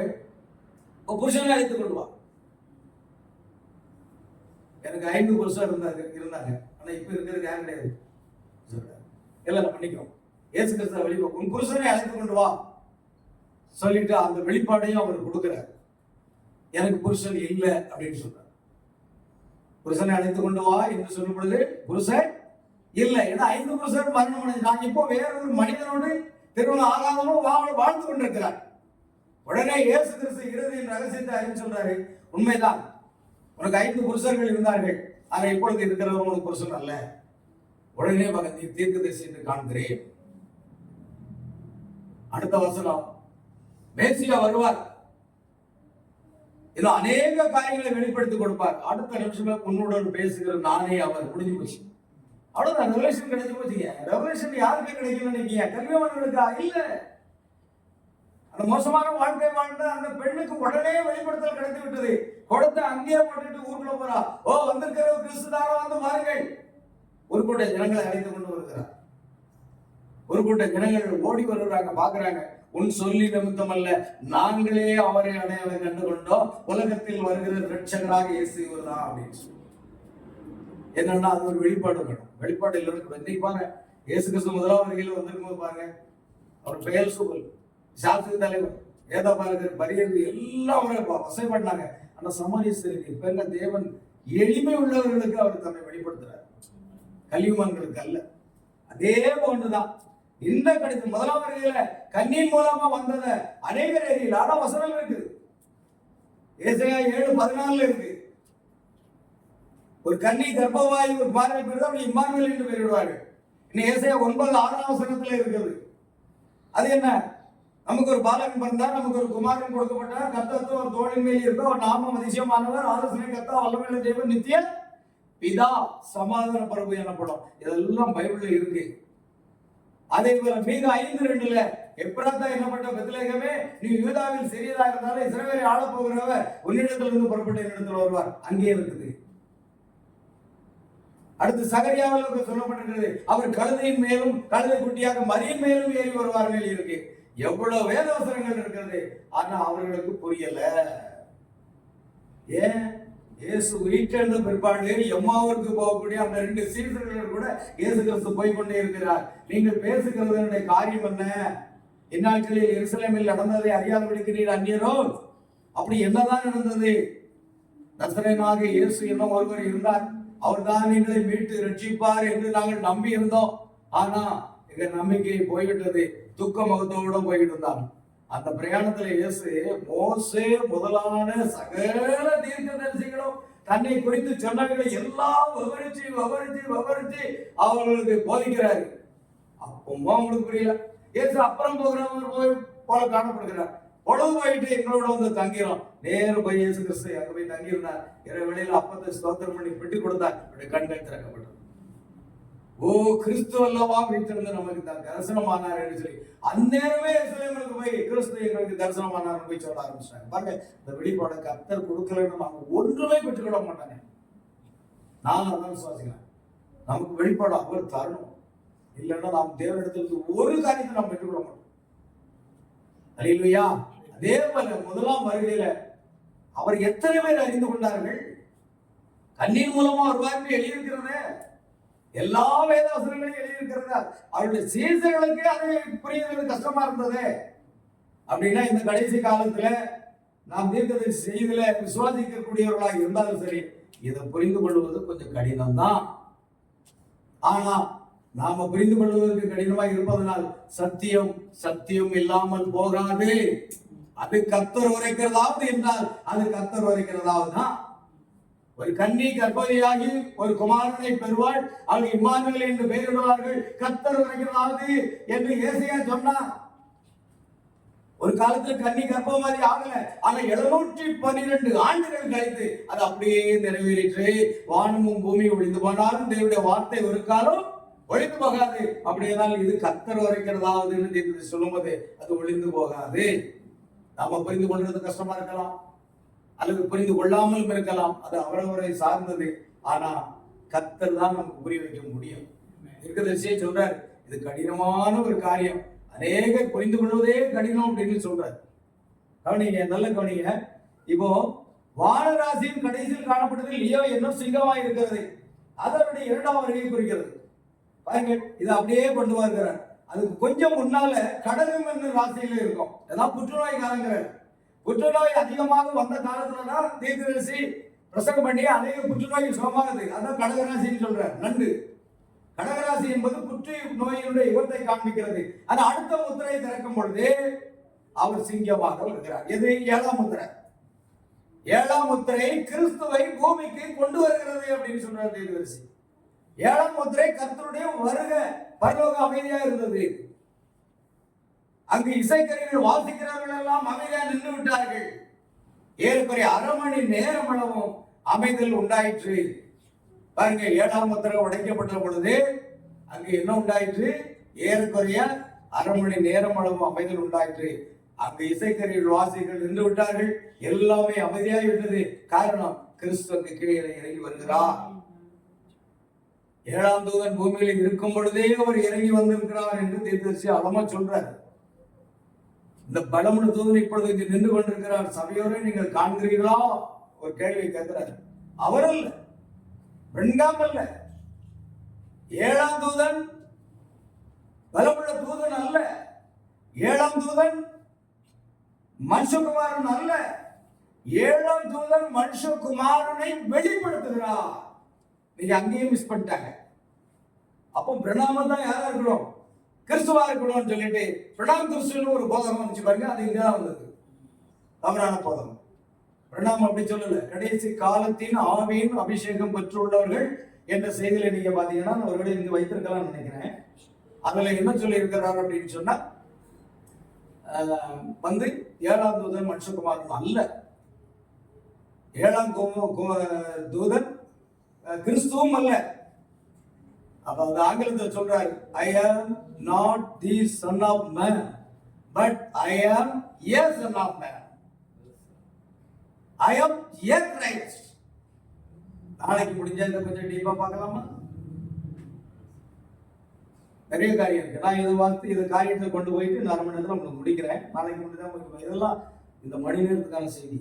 புருஷனை அழைத்துக் கொண்டு வா. எனக்கு 5 புருஷன் இருந்தாங்க, ஆனா இப்ப இருக்கிறது யாரும் கிடையாது. எல்லாம் பண்ணிக்கிறோம். இயேசு கிறிஸ்துவ வெளிப்பா, உன் புருஷனை அழைத்து கொண்டு வா சொல்லிட்டு அந்த வெளிப்பாடையும் அவர் கொடுக்கிறார். எனக்கு புருஷன் இல்லை அப்படின்னு சொல்றார். புருஷனை அழைத்து கொண்டு வா என்று சொல்லும் பொழுது புருஷன் இல்லை. ஏன்னா 5 புருஷன் மரணம் அடைந்து, நான் இப்போ வேற ஒரு மனிதனோடு திருமணம் ஆகாதவனும் வாழ்ந்து கொண்டிருக்கிறார். உடனே இயேசு கிறிஸ்து இறுதியின் ரகசியத்தை அறிந்து சொல்றாரு, உண்மைதான், உனக்கு 5 புருஷர்கள் இருந்தார்கள், ஆனா இப்பொழுது இருக்கிறவங்க உனக்கு புருஷன் அல்ல. உடனே மகன், நீ தீர்க்கதரிசி என்று காண்கிறேன். அடுத்த வசனம், மேசியா வருவார், இன்னும் அநேக காரியங்களை வெளிப்படுத்தி கொடுப்பார். அடுத்த நிமிஷமே உன்னுடன் பேசுகிற நானே அவர். முடிஞ்சு போச்சு. அவ்வளவுதான், ரெவலேஷன் கிடைச்சு போச்சுங்க. ரெவலேஷன் யாருக்கு கிடைக்கணும்னு நினைக்கிறீங்க? கல்வியானவர்களுக்கா? இல்ல. அந்த மோசமான வாழ்க்கை வாழ்ந்த அந்த பெண்ணுக்கு உடனே வெளிப்படுத்தல் கிடைத்து விட்டது. கொடுத்து அங்கேயே போட்டுட்டு ஊருக்குள்ள போறா. ஓ, வந்திருக்கிற கிறிஸ்து தாரா, வந்து பாருங்கள். ஒரு கூட்ட ஜனங்களை அழைத்து கொண்டு வருகிறார். ஒரு கூட்ட ஜனங்கள் ஓடி வருகிறாங்க, பாக்குறாங்க. உன் சொல்லி நிமித்தம் அல்ல, நாங்களே அவரை அடையாளம் கண்டு கொண்டோம், உலகத்தில் வருகிற ரட்சகராக இயேசு இவர்தான் அப்படின்னு சொல்லி. என்னன்னா அது ஒரு வெளிப்பாடு வேணும். வெளிப்பாடு இல்லைன்னு பாருங்க. இயேசு கிறிஸ்து முதலாம் வருகையில் வந்திருக்கும் போது பாருங்க, அவர் பெயர் சூழல் சாஸ்திரி தலைவர் ஏதா பாருங்க பரியர்கள் எல்லாம் அவரை வசைப்பட்டாங்க. ஆனா சமாரியஸ்தருக்கு இப்ப தேவன் எளிமை உள்ளவர்களுக்கு அவர் தன்னை வெளிப்படுத்துறார், கலியுமான்களுக்கு அல்ல. அதே போன்றுதான் இந்த கடிதம் முதலாம் வருகையில கண்ணின் மூலமா வந்தத அநேகர் அறியல. ஆனா வசனம் இருக்கு. ஏசாயா 7:14 இருக்கு. ஒரு கன்னி கர்ப்பவாய் ஒரு பார்வை பெறுது, அப்படி இம்மானுவேல் என்று பெயரிடுவார்கள். இன்னும் ஏசாயா 9:6 வசனத்துல இருக்குது. அது என்ன? நமக்கு ஒரு பாலகன் பிறந்தார், நமக்கு ஒரு குமாரன் கொடுக்கப்பட்டார், கர்த்தர் ஒரு தோளின் மேல் இருக்க, ஒரு நாமம் அதிசயமானவர், ஆலோசனை கர்த்தா, வல்லமையுள்ள தேவன், நித்திய பிதா, சமாதான பிரபு எனப்படும். இதெல்லாம் பைபிள்ல இருக்கு. அதே போல மீக 5:2 எப்ராத்தா என்னப்பட்ட பெத்லகேமே, நீ யூதாவில் சிறியதா இருந்தாலும் இஸ்ரவேலை ஆள போகிறவர் உன்னிடத்திலிருந்து புறப்பட்டு என்னிடத்தில் வருவார். அங்கே இருக்குது. அடுத்து சகரியாவில் சொல்லப்பட்டிருக்கிறது, அவர் கழுதையின் மேலும் கழுதை குட்டியாக மரியின் மேலும் ஏறி வருவார் மேல் இருக்கு. எவ்வளவு வேதவசனங்கள் இருக்கிறது. ஆனா அவர்களுக்கு புரியல. ஏன்? இயேசு உயிர்த்தெழுந்த பிற்பாடு எம்மாவூருக்கு போகக்கூடிய அந்த 2 சீடர்கள் கூட இயேசு கிறிஸ்து போய்கொண்டே இருக்கிறார். நீங்கள் பேசுகிறதனுடைய காரியம் என்ன? இந்நாட்களில் எருசலேமில் நடந்ததை அறியாதபடிக்கு நீர் அந்நியரோ? அப்படி என்னதான் நடந்தது? நசரேயனாக இயேசு என்னும் ஒருவர் இருந்தார், அவர் தான் எங்களை மீட்டு ரட்சிப்பார் என்று நாங்கள் நம்பி இருந்தோம். ஆனா எங்க நம்பிக்கை போய்விட்டது. துக்க முகத்தோடு போய்கிட்டு இருந்தாங்க. அந்த பிரயாணத்துல இயேசு மோசே முதலான சகல தீர்க்கதரிசிகளும் தன்னை குறித்து சொன்னவர்களை எல்லாம் விவரிச்சு அவர்களுக்கு போதிக்கிறாரு. அப்பவும் அவங்களுக்கு புரியல. இயேசு அப்புறம் போகிறவர் போல காணப்படுகிறார். பொழுது போயிட்டு எங்களோட வந்து தங்கிறோம். நேரம் போய் இயேசு கிறிஸ்து அங்க போய் தங்கியிருந்தார். இரவு வேளையில அப்பத்தை ஸ்தோத்திரம் பண்ணி பெட்டி கொடுத்தார். கண்கள் திறக்கப்பட்டது. ஓ, கிறிஸ்து அல்லவா வீட்டிலிருந்து நமக்கு தரிசனமானார் என்று சொல்லி அந்நேரமே எருசலேமுக்கு போய் கிறிஸ்து எங்களுக்கு தரிசனமானார் போய் சொல்ல ஆரம்பிச்சாங்க. பாருங்க, இந்த வெளிப்பாட கர்த்தர் கொடுக்கலன்னு நாம ஒன்றுமே பெற்றுக்கொள்ள மாட்டாங்க. நான் அதான் விசுவாசிக்கிறேன். நமக்கு வெளிப்பாடு அவர் தரணும். இல்லைன்னா நாம் தேவனிடத்திலிருந்து ஒரு காரியத்தை நாம் பெற்றுக்கொள்ள மாட்டோம். அல்லேலூயா. அதே போல முதலாம் வருகையில அவர் எத்தனை பேர் அறிந்து கொண்டார்கள்? கண்ணின் மூலமா வருவார் எழுதியிருக்கிறதே, எல்லா வேதவசனங்களையும் எழுதியிருக்கிறது. அவருடைய சீசர்களுக்கு அதை புரியுறது கஷ்டமா இருந்தது. அப்படின்னா இந்த கடைசி காலத்துல நாம் தீர்க்கதரிசி செய்தியில விசுவாசிக்கக்கூடியவர்களாக இருந்தாலும் சரி, இதை புரிந்து கொள்வது கொஞ்சம் கடினம் தான். ஆனா நாம புரிந்து கொள்வதற்கு கடினமாக இருப்பதனால் சத்தியம் இல்லாமல் போகாது. அது கர்த்தர் உரைக்கிறதாவது என்றால் அது கர்த்தர் உரைக்கிறதாவது தான். ஒரு கன்னி கர்ப்பவதியாகி ஒரு குமாரனை பெறுவாள், அவள் இம்மானுவேல் என்று பெயரிடுவார்கள், கர்த்தர் உரைக்கிறதாவது என்று ஏசாயா சொன்னார். ஒரு காலத்தில் கன்னி கர்ப்பவதி ஆகல. ஆனா 712 ஆண்டுகள் கழித்து அது அப்படியே நிறைவேறிற்று. வானமும் பூமியும் ஒழிந்து போனாலும் தேவனுடைய வார்த்தை ஒரு காலம் ஒழிந்து போகாது. அப்படியானால் இது கர்த்தர் உரைக்கிறதாவது சொல்லும்போது அது ஒழிந்து போகாது. நாம புரிந்து கொள்றது கஷ்டமா இருக்கலாம், அல்லது புரிந்து கொள்ளாமல் இருக்கலாம். அது அவரவரை சார்ந்தது. ஆனா கர்த்தர் தான் நமக்கு புரிய வைக்க முடியும். தீர்க்கதரிசியே சொல்றார், இது கடினமான ஒரு காரியம், அநேகர் புரிந்து கொள்வதே கடினம் அப்படின்னு சொல்றார். கவனிங்க, நல்ல கவனிங்க. இப்போ வானராசியின் கடைசியில் காணப்பட்டதில் லியோ என்னும் சிங்கமாய் இருக்கிறது. அதனுடைய 2ஆம் வருகையை குறிக்கிறது. பாருங்க, இது அப்படியே கொண்டு வருகிறார். அதுக்கு கொஞ்சம் முன்னால கடகம் என்னும் ராசியில இருக்கும். அதான் புற்றுநோய் காலங்கள். புற்றுநோய் அதிகமாக வந்த காலத்துலதான் தீர்க்கதரிசி பிரசங்கம் பண்ணி அநேக புற்றுநோய் சுகமாகுது. அதான் கடகராசின்னு சொல்றார். நண்டு கடகராசி என்பது புற்று நோயினுடைய யுகத்தை காண்பிக்கிறது. ஆனா அடுத்த முத்திரை திறக்கும் பொழுது அவர் சிங்கமாக இருக்கிறார். எது? 7ஆம் முத்திரை. 7ஆம் முத்திரை கிறிஸ்துவை பூமிக்கு கொண்டு வருகிறது அப்படின்னு சொல்றார் தீர்க்கதரிசி. 7ஆம் முத்திரை கர்த்தருடைய வருகை, பரலோக அமைதியா இருந்தது. அங்கு இசைக்கருவிகள் வாசிக்கிறவர்கள் எல்லாம் அமைதியா நின்று விட்டார்கள். ஏறக்குறைய அரை மணி நேரம் அளவும் அமைதல் உண்டாயிற்று. பாருங்க, 7ஆம் முத்திரை உடைக்கப்பட்ட பொழுது அங்கு என்ன உண்டாயிற்று? ஏறக்குறைய அரை மணி நேரம் அளவு அமைதல் உண்டாயிற்று. அங்கு இசைக்கருவிகள் வாசிகள் நின்று விட்டார்கள். எல்லாமே அமைதியாகி விட்டது. காரணம், கிறிஸ்துவுக்கு கீழே இறங்கி வருகிறார். 7ஆம் தூதன் பூமியில் இருக்கும் பொழுதே அவர் இறங்கி வந்திருக்கிறார் என்று தீர்க்கதரிசி ஆழமா சொல்றார். இந்த பலமுள்ள தூதன் இப்பொழுது இங்கு நின்று கொண்டிருக்கிறார். சபையோரை நீங்கள் காண்கிறீர்களா? ஒரு கேள்வி கேட்கிறார். அவர் அல்ல, பெண்காம் அல்ல, 7ஆம் தூதன் பலமுள்ள தூதன் அல்ல, 7ஆம் தூதன் மனுஷகுமாரன் அல்ல, 7ஆம் தூதன் மனுஷகுமாரனை வெளிப்படுத்துகிறார். நீங்க அங்கேயும் மிஸ் பண்ணிட்டாங்க. அப்போ பிரணாமம் தான் யாரா இருக்கணும்? கிறிஸ்துவா இருக்கணும்னு சொல்லிட்டு பிரணாம் கிறிஸ்துவ ஒரு போதகம் வந்துச்சு பாருங்க. அது இங்கதான் வந்தது. தவறான போதகம். பிரணாம் அப்படி சொல்லல. கடைசி காலத்தின் ஆவியின் அபிஷேகம் பெற்றுள்ளவர்கள் என்ற செய்தியில நீங்க பாத்தீங்கன்னா அவர்களை இங்க வைத்திருக்கலாம் நினைக்கிறேன். அதுல என்ன சொல்லி இருக்கிறார் அப்படின்னு சொன்னா, 7ஆம் தூதன் மனுஷகுமாரன் அல்ல, 7ஆம் தூதன் கிறிஸ்துவும் அல்ல. அப்ப அந்த ஆங்கிலத்தில் சொல்றாரு, I am not the son of man but I am a son of man, I am a Christ. நாளைக்கு முடிஞ்சா இதை கொஞ்சம் டீப்பா பார்க்கலாமா? நிறைய காரியம் இருக்கு. நான் இதை பார்த்து இந்த காரியத்தை கொண்டு போயிட்டு 4 மணி நேரத்தில் உங்களுக்கு முடிக்கிறேன். நாளைக்கு முடிதான் முடிக்கும். இதெல்லாம் இந்த மணி நேரத்துக்கான செய்தி.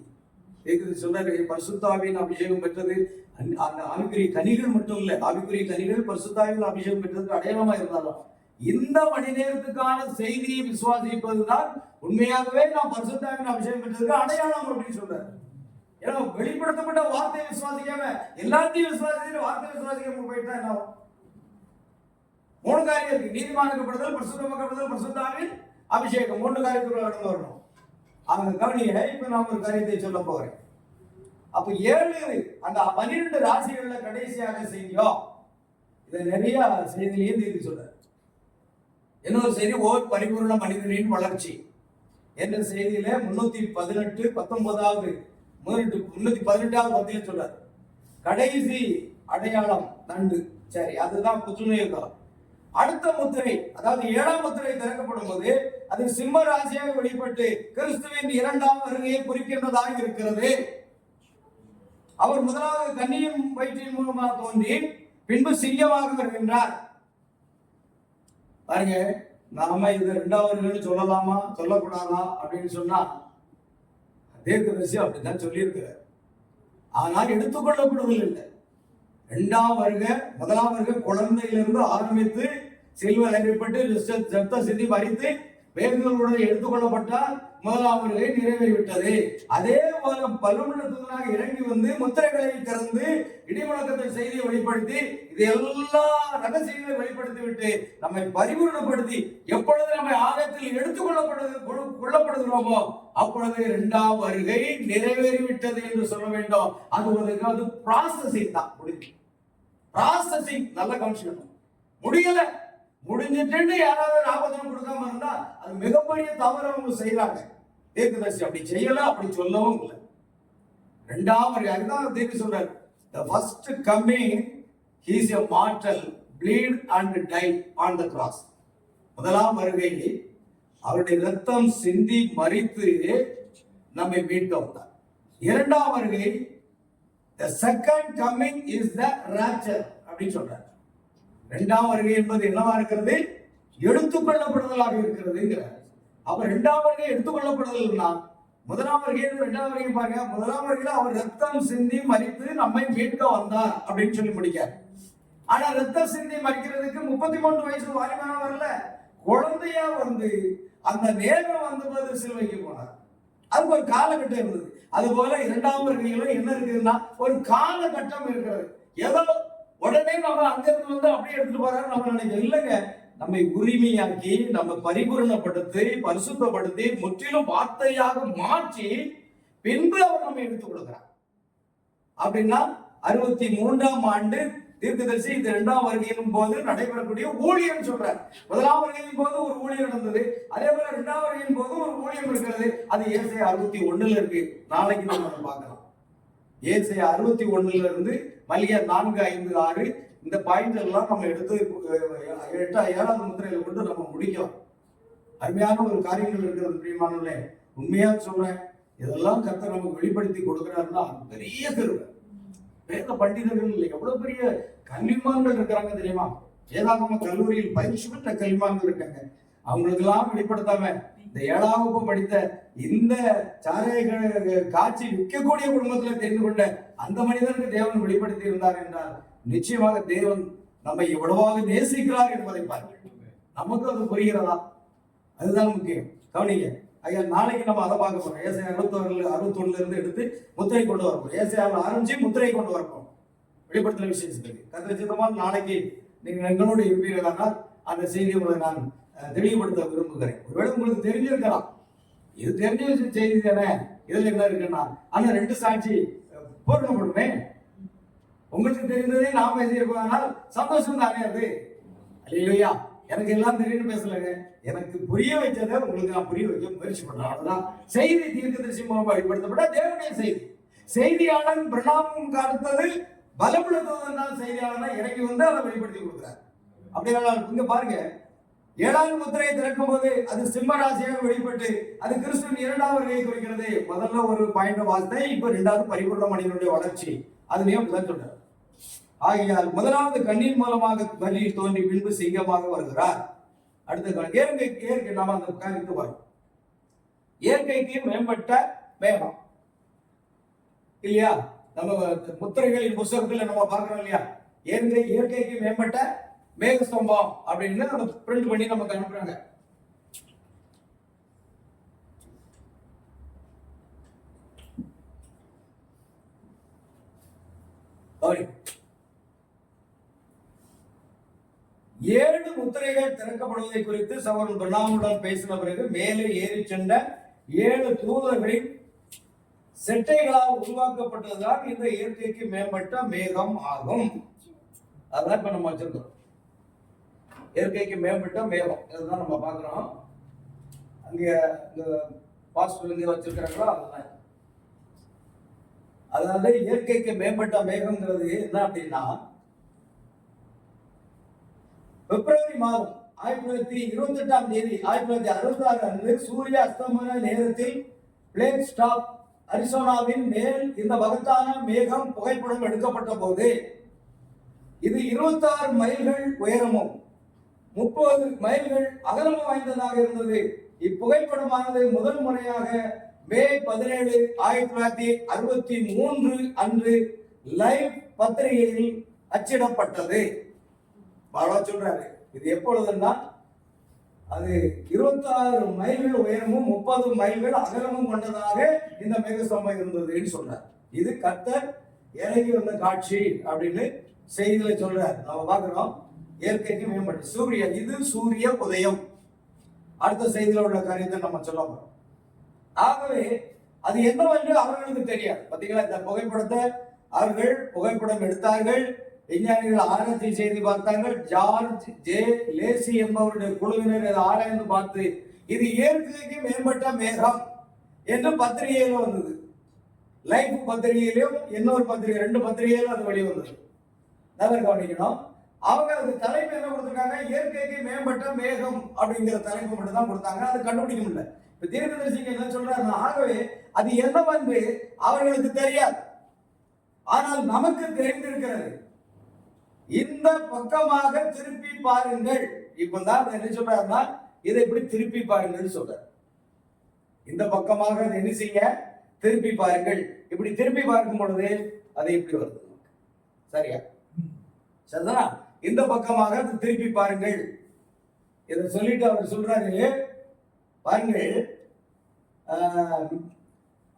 சொல்றாரு, பரிசுத்தாவியின் அபிஷேகம் பெற்றது அந்த ஆவிக்குரிய கனிகள் மட்டும் இல்ல, ஆவிக்குரிய கனிகள் பரிசுத்தாவியின் அபிஷேகம் பெற்றதுக்கு அடையாளமா இருந்தாலும் இந்த மணி நேரத்துக்கான செய்தியை விசுவாசிப்பதுதான் உண்மையாகவே நாம் பரிசுத்தாவியின் அபிஷேகம் பெற்றதுக்கு அடையாளம் அப்படின்னு சொல்றாரு. ஏன்னா வெளிப்படுத்தப்பட்ட வார்த்தையை விசுவாசிக்காம எல்லாத்தையும் விசுவாசிச்சு வார்த்தையை விசுவாசிக்காம போயிட்டா என்ன ஆகும்? 3 காரியம் இருக்கு. நீதிமானாக்கப்படுதல், பரிசுத்தமாக்கப்படுதல், பரிசுத்தாவின் அபிஷேகம். 3 காரியத்துக்குள்ள கடந்து வரணும். அவங்க கவனிய. இப்ப நான் ஒரு காரியத்தை சொல்ல போறேன். அப்ப 7 அந்த 12 ராசிகள்ல கடைசியாக செய்தியோ இதை நிறைய செய்தியிலேயே தீர்த்து சொல்றாரு. இன்னொரு செய்தி, ஓர் பரிபூர்ண மனிதனின் வளர்ச்சி என்ற செய்தியில 318 19வது 318வது பத்தியில சொல்றாரு. கடைசி அடையாளம் நண்டு. சரி, அதுதான் புற்றுநோய் காலம். அடுத்த முத்திரை, அதாவது 7ஆம் முத்திரை திறக்கப்படும் போது அது சிம்ம ராசியாக வெளிப்பட்டு கிறிஸ்துவின் 2ஆம் வருகையை குறிக்கின்றதாக இருக்கிறது. அவர் முதலாவது கன்னியின் வயிற்றின் மூலமாக தோன்றி பின்பு சிங்கமாக வருகின்றார். பாருங்க, நாம இது 2வது சொல்லலாமா சொல்லக்கூடாதா அப்படின்னு சொன்னா தீர்க்கதரிசி அப்படித்தான் சொல்லி இருக்கிறார். ஆனால் எடுத்துக்கொள்ளப்படுவதில்லை. 2ஆம் வருகை, 1ஆம் வருகை குழந்தையிலிருந்து ஆரம்பித்து சிலுவையில் அறையப்பட்டு ரத்த சிந்தி மரித்து வேதங்களுடன் எடுத்துக்கொள்ளப்பட்டால் 1ஆம் வருகை நிறைவேறிவிட்டது. அதே போல பலமுள்ள தூதனாக இறங்கி வந்து முத்திரைகளை திறந்து இடிமுழக்கத்தை செய்தியை வெளிப்படுத்தி இது எல்லா ரகசியங்களை வெளிப்படுத்தி விட்டு நம்மை பரிபூர்ணப்படுத்தி எப்பொழுது நம்மை ஆழத்தில் எடுத்துக்கொள்ளப்படுகிறோமோ அப்பொழுது 2ஆம் வருகை நிறைவேறிவிட்டது என்று சொல்ல வேண்டும். அது ப்ராசஸிங் தான். முடிஞ்சு ப்ராசஸிங் நல்ல கவனிச்சுக்கணும். முடியல, முடிஞ்சிட்டு யாராவது 40 கொடுக்காம இருந்தா அது மிகப்பெரிய தவறு அவங்க செய்யறாங்க. தீர்க்கதரிசி அப்படி செய்யல, அப்படி சொல்லவும் இல்லை. 2ஆம் வருகை அதுதான் தீர்க்க சொல்றாரு. The first coming he is a mortal, bleed and die on the cross. 1ஆம் வருகை அவருடைய ரத்தம் சிந்தி மரித்து நம்மை மீட்க வந்தார். 2ஆம் வருகை the second coming is the rapture அப்படின்னு சொல்றாரு. 2ஆம் வருகை என்பது என்னவா இருக்கிறது? எடுத்துக்கொள்ளப்படுதலாக இருக்கிறதுங்கிறார். அப்ப 2ஆம் வருகை எடுத்துக்கொள்ளப்படுதல்னா 1ஆம் வருகை 2ஆம் வருகை பாருங்க. 1ஆம் வருகையில அவர் ரத்தம் சிந்தி மரித்து நம்மை மீட்க வந்தார் அப்படின்னு சொல்லி முடிக்கார். ஆனா ரத்தம் சிந்தி மரிக்கிறதுக்கு 33 வயசு வாலிபனா வரல, குழந்தையா வந்து அந்த நேரம் வந்தபோது சிலுவைக்கு போனார். அதுக்கு ஒரு காலகட்டம் இருந்தது. அது போல 2ஆம் வருகையிலும் என்ன இருக்குதுன்னா ஒரு காலகட்டம் இருக்கிறது. ஏதோ உடனே நம்ம அங்கிருந்து வந்து அப்படியே எடுத்துட்டு போறாரு நம்ம நினைக்கிறோம். இல்லைங்க, நம்மை உரிமையாக்கி நம்ம பரிபூரணப்படுத்தி பரிசுத்தப்படுத்தி முற்றிலும் வார்த்தையாக மாற்றி பின்பு அவர் நம்ம எடுத்துக் கொடுக்கிறார். அப்படின்னா 63ஆம் ஆண்டு தீர்க்கதரிசி இந்த 2ஆம் வருகையின் போது நடைபெறக்கூடிய ஊழியம் சொல்றார். 1ஆம் வருகையின் போது ஒரு ஊழியம் நடந்தது, அதே போல 2ஆம் வருகையின் போது ஒரு ஊழியம் இருக்கிறது. அது ஏசாயா 61 இருக்கு. நாளைக்கு நம்ம அதை பார்க்கலாம். ஏசாயா 61 இருந்து மல்கியா 4, 5, 6 இந்த பாயிண்ட் எல்லாம் நம்ம எடுத்து 7ஆவது முத்திரையில கொண்டு நம்ம முடிக்கலாம். அருமையான ஒரு காரியங்கள் இருக்கிறது பிரியமானவர்களே. உண்மையா சொல்றேன், இதெல்லாம் கர்த்தர் நமக்கு வெளிப்படுத்தி கொடுக்கிறாருன்னா பெரிய கருவை. வேத பண்டிதர்கள் இல்லை, எவ்வளவு பெரிய கல்விமான்கள் இருக்கிறாங்க தெரியுமா? வேதாகம கல்லூரியில் பயிற்சி பெற்ற கல்விமான்கள் இருக்காங்க. அவங்களுக்கு எல்லாம் வெளிப்படுத்தாம இந்த 7ஆம் வகுப்பு படித்த இந்த சாரைய காட்சி விற்கக்கூடிய குடும்பத்துல தெரிந்து கொண்ட அந்த மனிதனுக்கு தேவன் வெளிப்படுத்தி இருந்தார் என்றால் நிச்சயமாக தேவன் நம்மை எவ்வளவாக நேசிக்கிறார் என்பதை பாருங்கள். நமக்கு அது புரிகிறதா? அதுதான் முக்கியம். கவனிங்க ஐயா, நாளைக்கு நம்ம அதை பார்க்க போறோம். ஏசாயா 61 இருந்து எடுத்து முத்திரை கொண்டு வரப்போம். ஏசாயாவில் ஆரம்பிச்சு முத்திரை கொண்டு வரப்போம். வெளிப்படுத்தல விசேஷத்துக்கு கர்த்தர் சித்தமானால் நாளைக்கு நீங்கள் எங்களோடு இருப்பீர்களானால் அந்த செய்தியை உங்களை நான் தெளிவுபடுத்த விரும்புகிறேன். ஒருவேளை உங்களுக்கு தெரிஞ்சிருக்கலாம், இது தெரிஞ்ச செய்தி தானே, இதுல என்ன இருக்குன்னா ஆனா 2 சாட்சி பூர்ணப்படுமே. உங்களுக்கு தெரிந்ததே நாம் பேசியிருக்கோம்னால் சந்தோஷம் தானே அது. அல்லேலூயா. எனக்கு எல்லாம் தெரியும் பேசலங்க, எனக்கு புரிய வைச்சதை உங்களுக்கு நான் புரிய வைக்க முயற்சி பண்றேன். அதுதான் செய்தி. தீர்க்கதரிசி மூலமாக வெளிப்படுத்தப்பட்ட தேவனுடைய செய்தி. செய்தியாளன் பிரணாமம் காத்தது பலப்படுத்துவதனால் செய்தியாளனா இறங்கி வந்து அதை வெளிப்படுத்தி கொடுக்குறாரு. அப்படின்னா இங்க பாருங்க, 7ஆவது முத்திரையை திறக்கும் போது அது சிம்ம ராசியாக வெளிப்பட்டு அது கிறிஸ்துவின் 2ஆம் வருகையை குறிக்கிறது. முதல்ல ஒரு பாயிண்ட் வார்த்தை, இப்ப 2வது பரிபூர்ண மனிதனுடைய வளர்ச்சி. அதுலயும் சொல்றாரு. ஆகையால் 1வது கண்ணீர் மூலமாக வழியில் தோன்றி பின்பு சிங்கமாக வருகிறார். அடுத்த இயற்கை நாம அந்த காரியத்து வரும். இயற்கைக்கு மேம்பட்ட மேகம் இல்லையா? நம்ம முத்திரைகளின் புத்தகத்துல நம்ம பார்க்கிறோம் இல்லையா? இயற்கைக்கு மேம்பட்ட மேக ஸ்தம்பம் அப்படின்னு நம்ம பிரிண்ட் பண்ணி நமக்கு அனுப்புறாங்க. ஏழு முத்திரைகள் திறக்கப்படுவதை குறித்து சகோதரன் பிரணாமுடன் பேசின பிறகு மேலே ஏறி சென்ற 7 தூதர்களின் செட்டைகளால் உருவாக்கப்பட்டதுதான் இந்த இயற்கைக்கு மேம்பட்ட மேகம் ஆகும். அதான் இப்ப நம்ம வச்சிருக்கோம். இயற்கைக்கு மேம்பட்ட மேகம் இதுதான் நம்ம பார்க்கிறோம். அங்க இந்த பாஸ்டர் இங்க வச்சிருக்கிறாங்களோ அதுதான். அதாவது இயற்கைக்கு மேம்பட்ட மேகம்ங்கிறது என்ன அப்படின்னா, பிப்ரவரி மாதம் 1928ஆம் தேதி 1966 அன்று சூரிய அஸ்தமன நேரத்தில் பிளேக் ஸ்டாப் அரிசோனாவின் மேல் இந்த மகத்தான மேகம் புகைப்படம் எடுக்கப்பட்ட போது இது 26 மைல்கள் உயரமும் 30 மைல்கள் அகலமும் வாய்ந்ததாக இருந்தது. இப்புகைப்படமானது முதல் முறையாக மே 17, 1963 அன்று லைவ் பத்திரிகையில் அச்சிடப்பட்டது. சொல்றாரு. இது எப்பொழுதுன்னா அது 26 மைல்கள் உயரமும் 30 மைல்கள் அகலமும் கொண்டதாக இந்த மேகஸ்தம்பம் இருந்ததுன்னு சொல்றார். இது கர்த்தர் இறங்கி வந்த காட்சி அப்படின்னு செய்தியில சொல்றார். நம்ம பார்க்கிறோம். இயற்கைக்கு மேம்பட்டு சூரியன், இது சூரிய உதயம். அடுத்த செய்தியில உள்ள காரியத்தை நம்ம சொல்ல போறோம். ஆகவே அது என்னவென்று அவர்களுக்கு தெரியாது. பாத்தீங்களா, இந்த புகைப்படத்தை அவர்கள் புகைப்படம் எடுத்தார்கள். விஞ்ஞானிகள் ஆராய்ச்சி செய்து பார்த்தார்கள். ஜார்ஜ் ஜே லேசி என்பவருடைய குழுவினர் இதை ஆராய்ந்து பார்த்து இது இயற்கைக்கு மேம்பட்ட மேகம் என்று பத்திரிகையில வந்தது. லைஃப் பத்திரிகையிலும் இன்னொரு பத்திரிகை, 2 பத்திரிகையிலும் அது வெளிவந்தது. நல்லா கவனிக்கணும். அவங்க அது தலைப்பு என்ன கொடுத்திருக்காங்க, இயற்கைக்கு மேம்பட்ட மேகம் அப்படிங்கிற தலைப்பு மட்டும் தான் கொடுத்தாங்க. அது கண்டுபிடிக்க முடியல. இப்ப தீர்க்கதரிசிக்கு என்ன சொல்றாங்க, ஆகவே அது என்னவென்று அவர்களுக்கு தெரியாது, ஆனால் நமக்கு தெரிந்திருக்கிறது. இந்த பக்கமாக திருப்பி பாருங்கள். இப்பதான் என்ன சொல்றாருன்னா, இதை இப்படி திருப்பி பாருங்கள் சொல்றாரு. இந்த பக்கமாக என்ன செய்ய, திருப்பி பாருங்கள். இப்படி திருப்பி பார்க்கும் பொழுது அது இப்படி வருது. சரியா? சரிதானா? இந்த பக்கமாக திருப்பி பாருங்கள். இதை சொல்லிட்டு அவர் சொல்றாரு, பாருங்கள்,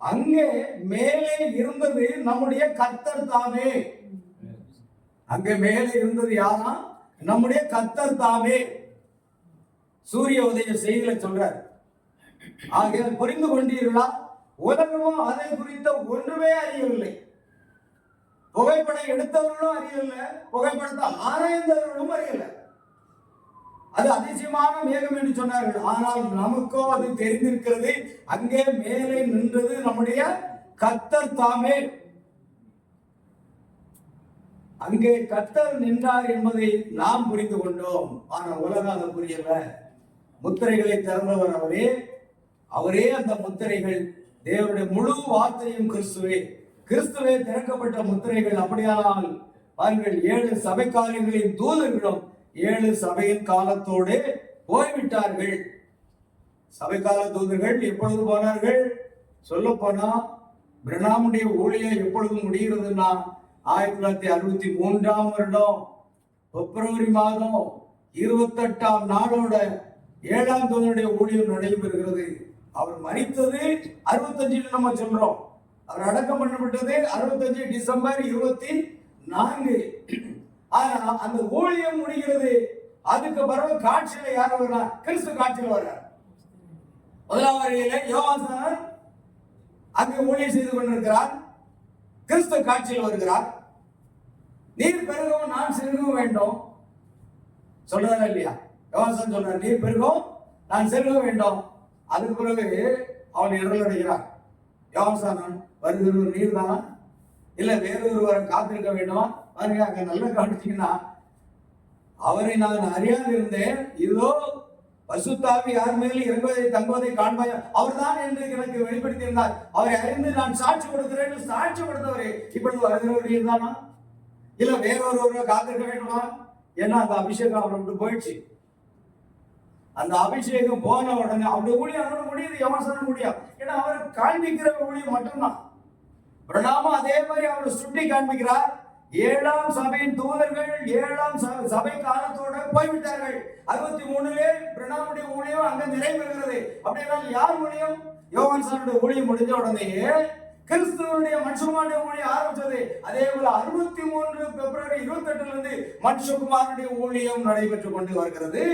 அங்கே மேலே இருந்தது நம்முடைய கர்த்தர் தாமே. அங்கே மேலே இருந்தது யாரா? நம்முடைய கர்த்தர் தாமே. சூரிய உதய செய்தியில சொல்றார். ஆகிய புரிந்து கொண்டீர்களா? உலகமும் அதை குறித்த ஒன்றுமே அறியவில்லை. புகைப்படம் எடுத்தவர்களும் அறியல, புகைப்படத்தை ஆராய்ந்தவர்களும் அறியல. அது அதிசயமான மேகம் என்று சொன்னார்கள். ஆனால் நமக்கோ அது தெரிந்திருக்கிறது. அங்கே மேலே நின்றது நம்முடைய கர்த்தர் தாமே. அங்கே கர்த்தர் நின்றார் என்பதை நாம் புரிந்து கொண்டோம். ஆனால் உலகம் அதை புரியல. முத்திரைகளை திறந்தவர் அவரே. அவரே அந்த முத்திரைகள். தேவனுடைய முழு வார்த்தையும் கிறிஸ்துவே. கிறிஸ்துவே திறக்கப்பட்ட முத்திரைகள். அப்படியானால் பாருங்கள், 7 சபை காரியங்களின் தூதர்களும் 7 சபையின் காலத்தோடு போய்விட்டார்கள். சபைக்கால தூதர்கள் எப்பொழுது போனார்கள்? சொல்ல போனா பிரணாமுடைய ஊழியம் எப்பொழுது முடிகிறதுன்னா 1963 வருடம் பிப்ரவரி மாதம் 28ஆம் நாளோட 7ஆம் தூதனுடைய ஊழியம் நடைபெறுகிறது. அவர் மரித்தது 65 நம்ம சொல்றோம். அவர் அடக்கம் பண்ணப்பட்டது 65 டிசம்பர் 24. ஆனா அந்த ஊழியம் முடிகிறது. அதுக்கு பிறகு காட்சியில யார் வர்றார்? கிறிஸ்து காட்சியில் வர்றார். முதலாம் வருகையில யோவான் அங்கே ஊழியம் செய்து கொண்டிருக்கிறார். கிறிஸ்து காட்சியில் வருகிறார். நீர் பெருகவும் நான் சிறுகவும் வேண்டும் சொல்றாரா இல்லையா? யோவான் சொல்றார், நீர் பெருகவும் நான் சிறுக வேண்டும். அதுக்கு பிறகு அவன் இடல் அடைகிறார். யோவான் வருகிறவர் நீர் தானா, இல்ல வேறொருவரை காத்திருக்க வேண்டுமா? பாருங்க, அங்க நல்லா கவனிச்சீங்கன்னா, அவரை நான் அறியாது இருந்தேன், இதோ பரிசுத்தாவி யார் மேல் இறங்குவதை தங்குவதை காண்பாய், அவர்தான் என்று எனக்கு வெளிப்படுத்தியிருந்தார். அவரை அறிந்து நான் சாட்சி கொடுக்கிறேன். சாட்சி கொடுத்தவரே இப்பொழுது வருகிறவர் நீர் தானா, இல்ல வேறொருவரை காத்திருக்க வேண்டுமா? ஏன்னா அந்த அபிஷேகம் அவரை விட்டு போயிடுச்சு. அந்த அபிஷேகம் போன உடனே அவருடைய ஊழியம் அவரோட முடியுது. யோவான் முடியும். ஏன்னா அவர் காண்பிக்கிற ஊழியம் மட்டும்தான். பிரணாம அதே மாதிரி அவர் சுட்டி காண்பிக்கிறார். 7ஆம் சபையின் தூதர்கள் 7ஆம் சபை காலத்தோட போய்விட்டார்கள். 63 பிரணாமுடைய ஊழியம் அங்க நிறைவேறுகிறது. அப்படின்னா யார் ஊழியம்? யோவான் சாருடைய ஊழியம் முடிஞ்ச உடனே கிறிஸ்துவனுடைய மனுஷகுமாரனுடைய ஊழியம் ஆரம்பிச்சது. அதே போல 63 பிப்ரவரி 28 மனுஷகுமாரனுடைய ஊழியம் நடைபெற்றுக் கொண்டு வருகிறது.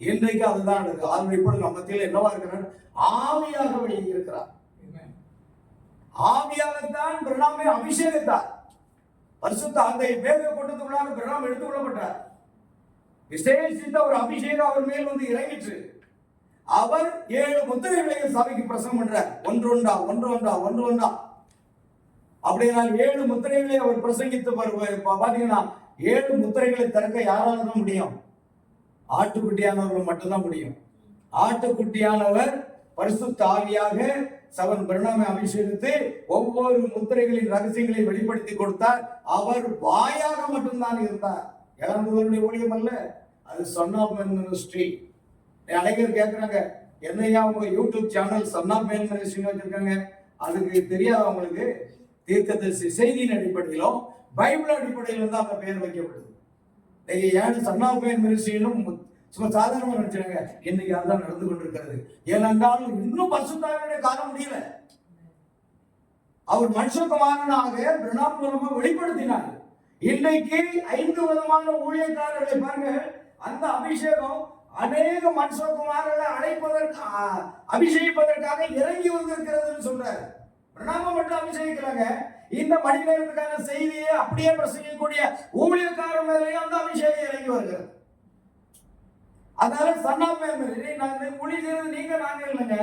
இன்றைக்கு அதுதான் நடக்குது. இப்பொழுது நம்ம மத்தியில் என்னவா இருக்கிறார்? ஆவியாக வெளியே இருக்கிறார். ஆவியாகத்தான் பிரணாமை அபிஷேகத்தார். பரிசுத்த அந்த வேத கூட்டத்துக்குள்ளாக பிரணாம் எடுத்துக் கொள்ளப்பட்டார். விசேஷித்த ஒரு அபிஷேகம் அவர் மேல் வந்து இறங்கிற்று. அவர் 7 முத்திரைகளை சபைக்கு பிரசங்கம் பண்றார். ஒன்றொன்றா. அப்படின்னா 7 முத்திரைகளை அவர் பிரசங்கித்து பாத்தீங்கன்னா 7 முத்திரைகளை திறக்க யாரால தான் முடியும்? ஆட்டுக்குட்டியானவர்கள் மட்டும்தான் முடியும். ஆட்டுக்குட்டியானவர் பரிசுத்த ஆவியாக சவன் பிரணாமை அபிஷேகித்து ஒவ்வொரு முத்திரைகளின் ரகசியங்களை வெளிப்படுத்தி கொடுத்தார். அவர் வாயாக மட்டும்தான் இருந்தார். இளம்புதலுடைய ஊழியம் அல்ல, அது சன் ஆஃப் மேன் மினிஸ்ட்ரி. அனைவரும் கேட்கிறாங்க, என்னையா உங்க YouTube channel son of man ministry வச்சிருக்காங்க? அதுக்கு தெரியாது. அவங்களுக்கு தீர்க்கதரிசி செய்தியின் அடிப்படையிலும் பைபிள் அடிப்படையிலும் தான் அந்த பெயர் வைக்கப்படுது. நீங்க ஏன் சன் ஆஃப் மேன் மினிஸ்ட்ரியிலும் சும்மா சாதாரணமா நினைச்சாங்க. இன்னைக்கு அதுதான் நடந்து கொண்டிருக்கிறது. ஏனென்றால் இன்னும் பரிசுத்தாவியுடைய காலம் முடியல. அவர் மனுஷகுமாரனாக பிரணாம் மூலமா வெளிப்படுத்தினார். இன்னைக்கு 5 விதமான ஊழியக்காரர்களை பாருங்க. அந்த அபிஷேகம் அநேக மனுஷகுமாரர்களை அழைப்பதற்கு அபிஷேகிப்பதற்காக இறங்கி வந்திருக்கிறதுன்னு சொல்றாரு. பிரணாம மட்டும் அபிஷேகிக்கிறாங்க. இந்த மணி நேரத்துக்கான செய்தியை அப்படியே பிரசங்கிக்கக்கூடிய ஊழியக்காரர் மேலேயும் அந்த அபிஷேகம் இறங்கி வருகிறது. அதனால சன் ஆஃப் மேன் ஊழியர் நீங்க நாங்க இல்லைங்க.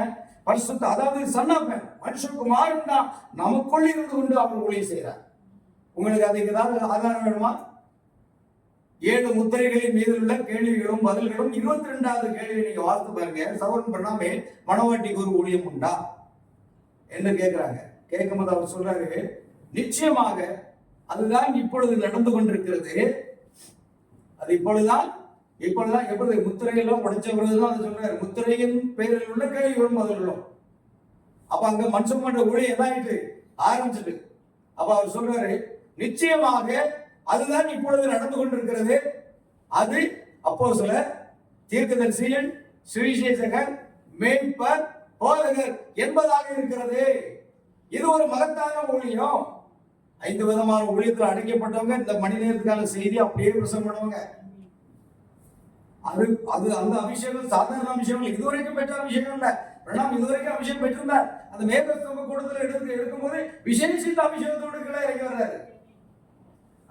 பரிசுத்த அதாவது சன் ஆஃப் மேன் மனுஷகுமாரன் தான் நமக்குள் இருந்து கொண்டு அவர் ஊழியம் செய்கிறார். உங்களுக்கு அதுக்கு ஏதாவது ஆதாரம் வேணுமா? 7 முத்திரைகளின் மீது உள்ள கேள்விகளும் பதில்களும் 22வது கேள்வி நீங்க வாசித்து பாருங்க. சவரன் பிரணாமே மணவாட்டிக்கு ஒரு ஊழியம் உண்டா என்று கேட்கிறாங்க. கேட்கும்போது அவர் சொல்றாரு, நிச்சயமாக அதுதான் இப்பொழுது நடந்து கொண்டிருக்கிறது. அது இப்பொழுதுதான் எப்பொழுது முத்திரையெல்லாம் உடைச்ச பிறகுதான் அது சொல்றாரு. முத்திரையின் பேரில் உள்ள கேள்விகளும் பதில்களும். அப்ப அங்க மனுஷன் ஊழியம் என்ன ஆயிட்டு ஆரம்பிச்சுட்டு. அப்ப அவர் சொல்றாரு, நிச்சயமாக அதுதான் இப்பொழுது நடந்து கொண்டிருக்கிறது. அது அப்போஸ்தலர், தீர்க்கதரிசிகள், சுவிசேஷகர், மேய்ப்பர், போதகர் என்பதாக இருக்கிறது. இது ஒரு மகத்தான ஊழியம். 5 விதமான ஊழியத்தில் அடைக்கப்பட்டவங்க இந்த மணி நேரத்துக்கான செய்தி அப்படியே பிரசங்கம் பண்ணுவாங்க. அது அந்த அபிஷேகம் சாதாரண அபிஷேகம் இதுவரைக்கும் பெற்ற அபிஷேகம் இல்ல. பிரணாம் இதுவரைக்கும் அபிஷேகம் பெற்றிருந்தார். அந்த மேகஸ்தம்ப கூட்டத்தில் எடுக்கும்போது விசேஷித்த அபிஷேகத்தோடு கீழே இறங்கி வர்றாரு.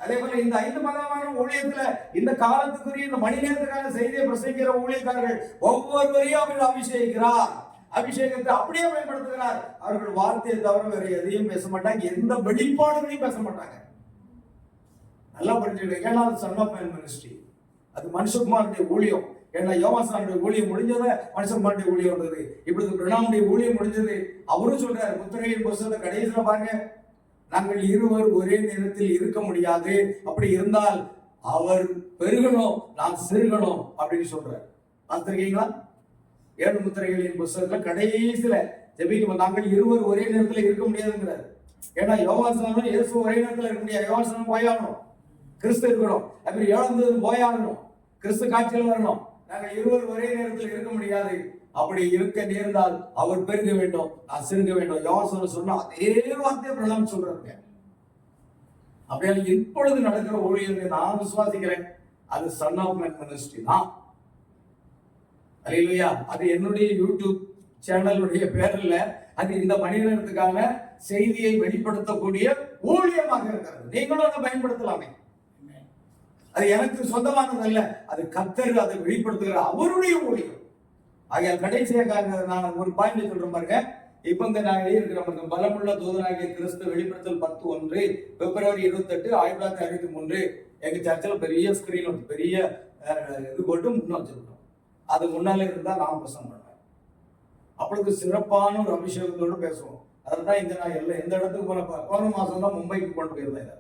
அதே போல இந்த 5 மாதமான ஊழியத்துல இந்த காலத்துக்குரிய இந்த மணி நேரத்துக்கான செய்தியை பிரசங்கிக்கிற ஊழியக்காரர்கள் ஒவ்வொருவரையும் அவர் அபிஷேகிக்கிறார். அபிஷேகத்தை அப்படியே பயன்படுத்துகிறார். அவர்கள் வார்த்தையை தவிர வேற எதையும் பேச மாட்டாங்க, எந்த வெளிப்பாடுகளையும் பேச மாட்டாங்க. நல்லா படிச்சுக்கிட்டு. ஏன்னா அது சன் ஆஃப் மேன் மினிஸ்ட்ரி, அது மனுஷகுமாரனுடைய ஊழியம். ஏன்னா யோவாசானுடைய ஊழியம் முடிஞ்சத மனுஷகுமாரனுடைய ஊழியம் வந்தது. இப்படி பிரணாமுடைய ஊழியம் முடிஞ்சது. அவரும் சொல்றாரு முத்திரையின் புத்தகத்தை கடைசியில பாருங்க, நாங்கள் இருவர் ஒரே நேரத்தில் இருக்க முடியாது, அப்படி இருந்தால் அவர் பெருகணும் நான் சிறுகணும் அப்படின்னு சொல்றாரு. பார்த்திருக்கீங்களா? 7 முத்திரைகளின் புத்தகத்துல கடைசியில ஜெபிக்கும் நாங்கள் இருவர் ஒரே நேரத்தில் இருக்க முடியாதுங்கிறார். ஏன்னா யோவாசானும் இயேசு ஒரே நேரத்தில் இருக்க முடியாது. யோவாசானும் போயாகணும், கிறிஸ்து இருக்கணும். அப்படி 7 போயாகணும், கிறிஸ்து காட்சியில் வரணும். நாங்கள் இருவர் ஒரே நேரத்தில் இருக்க முடியாது, அப்படி இருக்க நேர்ந்தால் அவர் பெருக வேண்டும் நான் சிறுக வேண்டும். யோவான் சொன்னா அதே வார்த்தையை பிரலாம் சொல்றாங்க. அப்படியே இப்பொழுது நடக்கிற ஊழியர்கள் நான் விசுவாசிக்கிறேன், அது சன் ஆஃப் மேன் மினிஸ்ட்ரி தான். அல்லேலூயா. அது என்னுடைய யூடியூப் சேனலுடைய பேர்ல அது இந்த மணி நேரத்துக்கான செய்தியை வெளிப்படுத்தக்கூடிய ஊழியமாக இருக்கிறது. நீங்களும் அதை பயன்படுத்தலாமே. அது எனக்கு சொந்தமானது அல்ல, அது கர்த்தர் அதை வெளிப்படுத்துகிற அவருடைய ஊழியம். ஆகையால் கடைசியாக நான் ஒரு பாயிண்ட் சொல்றேன் பாருங்க. இப்ப இந்த நான் எழுதியிருக்கிறேன், பலமுள்ள தூதனாகிய கிறிஸ்து வெளிப்படுத்தல் 10:1 பிப்ரவரி 28, 1963. எங்க சர்ச்சில் பெரிய ஸ்கிரீன் பெரிய இது போட்டு முன்ன வச்சிருக்கோம். அது முன்னாலே இருந்தா நான் பிரசங்கம் பண்ணுவேன். அப்பொழுது சிறப்பான ஒரு அபிஷேகத்தோடு பேசுவோம். அதுதான் இந்த நான் எந்த இடத்துக்கு போன மாசம் தான் மும்பைக்கு கொண்டு போயிருந்தேன்.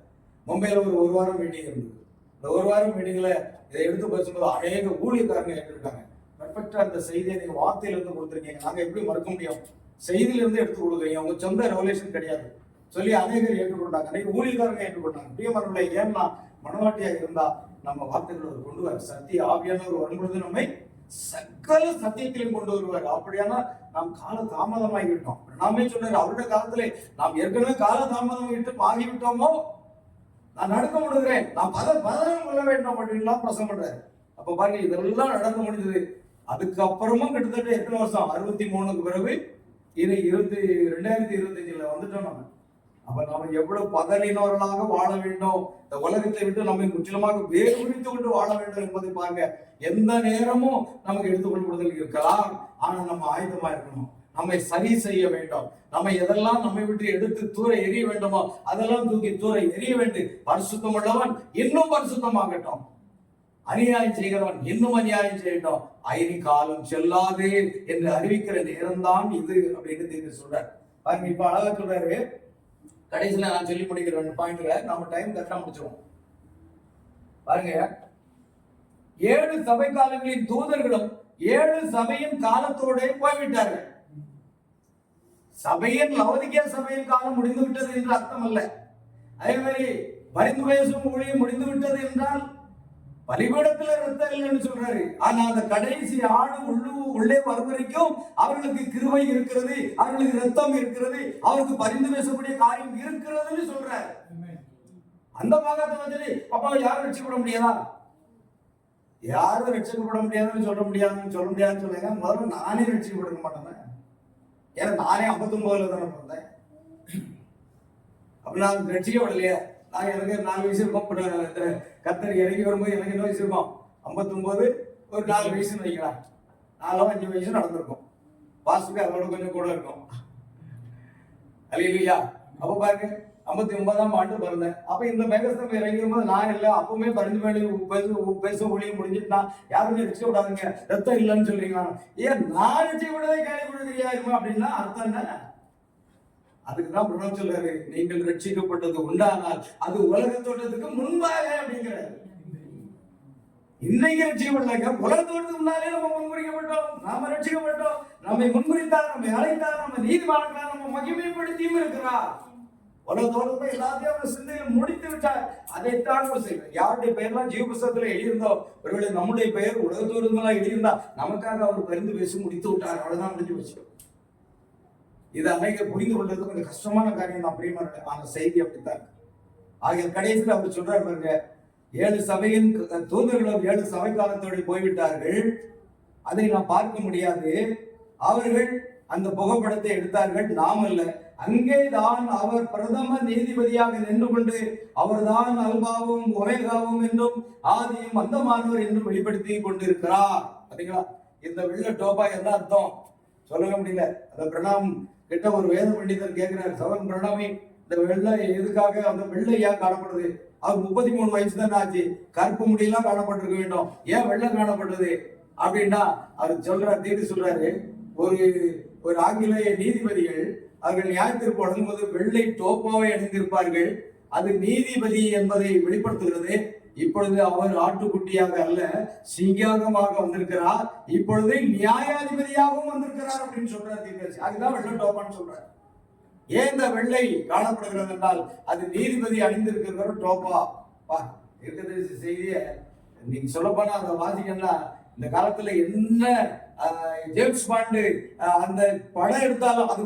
மும்பையில ஒரு வாரம் மீட்டிங் இருந்தது. இந்த ஒரு வாரம் மீட்டிங்ல இதை எடுத்து பேசும்போது அநேக ஊழியக்காரங்க ஏற்றிருக்காங்க. பர்ஃபெக்டா அந்த செய்தியை நீங்க வார்த்தையில இருந்து கொடுத்துருக்கீங்க, நாங்க எப்படி மறக்க முடியும்? செய்தியில இருந்து எடுத்து கொடுக்குறீங்க, உங்க சொந்த ரெவலேஷன் கிடையாது சொல்லி அநேகர் ஏற்றுக்கொண்டாங்க. அநேக ஊழியக்காரங்க ஏற்றுக்கொண்டாங்க. பிரியமானவர்களே, ஏன்னா மனவாட்டியாக இருந்தா நம்ம வார்த்தைகளை கொண்டு வர சத்திய ஆவியானவர் வரும்பொழுது நம்மை சகல சத்தியத்திலையும் கொண்டு வருவார். அப்படியானா நாம் கால தாமதமாகிவிட்டோம். நாமே சொல்றாரு அவருடைய காலத்திலே நாம் ஏற்கனவே கால தாமதம் ஆகிவிட்டோமோ, நான் நடக்க முடிகிறேன், நான் பதனம் கொள்ள வேண்டும் அப்படின்லாம் பிரசங்கம் பண்றாரு. அப்ப பாருங்க, இதெல்லாம் நடந்து முடிஞ்சது. அதுக்கப்புறமும் கிட்டத்தட்ட எத்தனை வருஷம்? 63க்கு பிறகு இது 2025 வந்துட்டோம் நம்ம. அப்ப நாம எவ்வளவு பதனினவர்களாக வாழ வேண்டும், இந்த உலகத்தை விட்டு நம்மை முற்றிலுமாக வேறு பிடித்து கொண்டு வாழ வேண்டும் என்பதை பாருங்க. எந்த நேரமும் நமக்கு எடுத்துக்கொள்வதில் இருக்கலாம், ஆனா நம்ம ஆயுதமா இருக்கணும். நம்மை சரி செய்ய வேண்டும். நம்ம எதெல்லாம் நம்மை விட்டு எடுத்து தூர எரிய வேண்டுமோ அதெல்லாம் தூக்கி தூர எரிய வேண்டும். பரிசுத்தம் உள்ளவன் இன்னும் பரிசுத்தமாகட்டும், அநியாயம் செய்கிறவன் இன்னும் அநியாயம் செய்யட்டும், ஐனி காலம் செல்லாதே என்று அறிவிக்கிற நேரம்தான் இது அப்படின்னு சொல்றாரு. பாருங்க, இப்ப அழகா சொல்றாரு. கடைசியில நான் சொல்லி முடிக்கிற 2 பாயிண்ட்ல நம்ம டைம் கரெக்டா முடிச்சிருவோம். பாருங்க, 7 சபை காலங்களின் தூதர்களும் 7 சபையின் காலத்தோட போய்விட்டார்கள். சபையின் லவோதிக்கேயா சபையின் காலம் முடிந்து விட்டது என்று அர்த்தம் அல்ல. அதே மாதிரி பரிந்து பேசும் ஊழியம் முடிந்து விட்டது என்றால் பலிபீடத்துல ரத்தம் இல்லைன்னு சொல்றாரு. ஆனா அந்த கடைசி ஆடு உள்ளே வரும் வரைக்கும் அவர்களுக்கு கிருபை இருக்கிறது, அவர்களுக்கு ரத்தம் இருக்கிறது, அவருக்கு பரிந்து பேசக்கூடிய காரியம் இருக்கிறதுன்னு சொல்றாரு. அந்த பாகத்தை வச்சுட்டு அப்பா யாரும் ரட்சிக்கப்பட முடியாதா? யாரும் ரட்சிக்கப்பட முடியாதுன்னு சொல்ல முடியாதுன்னு சொல்லுங்க. முதல்ல நானே ரட்சிக்கப்பட மாட்டேன். ஏன்னா நானே 59ல தானே பிறந்தேன். அப்ப நான் ரட்சிக்கப்படலையே. நான் எனக்கு 4 வயசு இருக்கும். கர்த்தர் இறங்கி வரும்போது எனக்கு என்ன வயசு இருக்கும்? 59, ஒரு 4 வயசுன்னு வைக்கலாம். 4-5 வயசு நடந்திருக்கும். பாஸ்டுக்கு அதோட கொஞ்சம் கூட இருக்கும். அல்லேலூயா. அப்ப பாருங்க, 59ஆம் ஆண்டு பிறந்தேன். அப்ப இந்த மேகஸ்தம் இறங்கும் போது நான் இல்லை, அப்பவுமே பரிந்து பேச ஊழியம் முடிஞ்சுட்டா யாருமே ரட்சிக்கப்படாதுங்க, ரத்தம் இல்லைன்னு சொல்றீங்களா? ஏன் நான் ரட்சிக்கப்படவே கேள்விப்படுகிறியா அப்படின்னா அர்த்தம் என்ன? அதுக்குதான் பிரபலம் சொல்றாரு, நீங்கள் ரட்சிக்கப்பட்டது உண்டானால் அது உலக தோற்றத்துக்கு முன்பாக அப்படிங்கிறாரு. இன்னைக்கு ரட்சிக்கப்படலைங்க, உலக தோற்றத்துக்கு முன்னாலே நம்ம முன்குறிக்கப்பட்டோம். நாம ரட்சிக்கப்பட்டோம். நம்மை முன்குறித்தார், நம்மை அழைத்தார், நம்ம நீதிமான்களார், நம்ம மகிமைப்படுத்தியும் இருக்கிறார். உலக தோற்றத்தை எல்லாத்தையும் அவர் சிந்தையில் முடித்து விட்டார். அதைத்தான் செய்வார். யாருடைய பெயர்லாம் ஜீவ புஸ்தகத்துல எழுதியிருந்தோ, ஒருவேளை நம்முடைய பெயர் உலக தோற்றங்களா எழுதியிருந்தா நமக்காக அவர் பரிந்து பேசி முடித்து விட்டார். அவ்வளவுதான் முடிஞ்சு வச்சு. இது அநேகர் புரிந்து கொள்வது கொஞ்சம் கஷ்டமான காரியம் தான். பிரியமான அந்த செய்தி அப்படித்தான். ஆகிய கடைசியில் அவர் சொல்றாரு பாருங்க, 7 சபையின் தூதர்களும் 7 சபை காலத்தோடு போய்விட்டார்கள், அதை நாம் பார்க்க முடியாது. அவர்கள் அந்த புகைப்படத்தை எடுத்தார்கள், நாம் அல்ல. அங்கே தான் அவர் பிரதம நீதிபதியாக நின்று கொண்டு அவர்தான் அல்பாவும் ஒமேகாவும் என்றும் ஆதியும் அந்தமானவர் என்றும் வெளிப்படுத்தி கொண்டிருக்கிறார். பாத்தீங்களா? இந்த வெள்ளை டோபா என்ன அர்த்தம் சொல்ல முடியல. அந்த பிரணாம் கிட்ட ஒரு வேத பண்டிதர் கேட்கிறார், சவன் பிரணாமி, இந்த வெள்ளை எதுக்காக, அந்த வெள்ளை ஏன் காணப்படுது? அவர் 33 வயசு தானே ஆச்சு, கருப்பு முடியெல்லாம் காணப்பட்டிருக்க வேண்டும், ஏன் வெள்ளை காணப்படுது அப்படின்னா அவர் சொல்றாரு, தீர்த்து சொல்றாரு, ஒரு ஆங்கிலேய நீதிபதிகள் அவர்கள் நியாயத்திற்கு வழங்கும்போது வெள்ளை டோப்பாவை அணிந்திருப்பார்கள். அது நீதிபதி என்பதை வெளிப்படுத்துகிறது. இப்பொழுது அவர் ஆட்டுக்குட்டியாக அல்ல, சிங்கமாக வந்திருக்கிறார். இப்பொழுது நியாயாதிபதியாகவும் வந்திருக்கிறார் அப்படின்னு சொல்றார் தீர்க்கதரிசி. அதுதான் வெள்ளை டோப்பான்னு சொல்றாரு. ஏன் இந்த வெள்ளை காணப்படுகிறது என்றால் அது நீதிபதி அணிந்திருக்கிற டோப்பா. தீர்க்கதரிசி செய்திய நீங்க சொல்ல போனா அதை வாசிக்கணும்னா, இந்த காலத்துல என்ன ஜேம்ஸ் பாண்டு அந்த படம் எடுத்தாலும் அது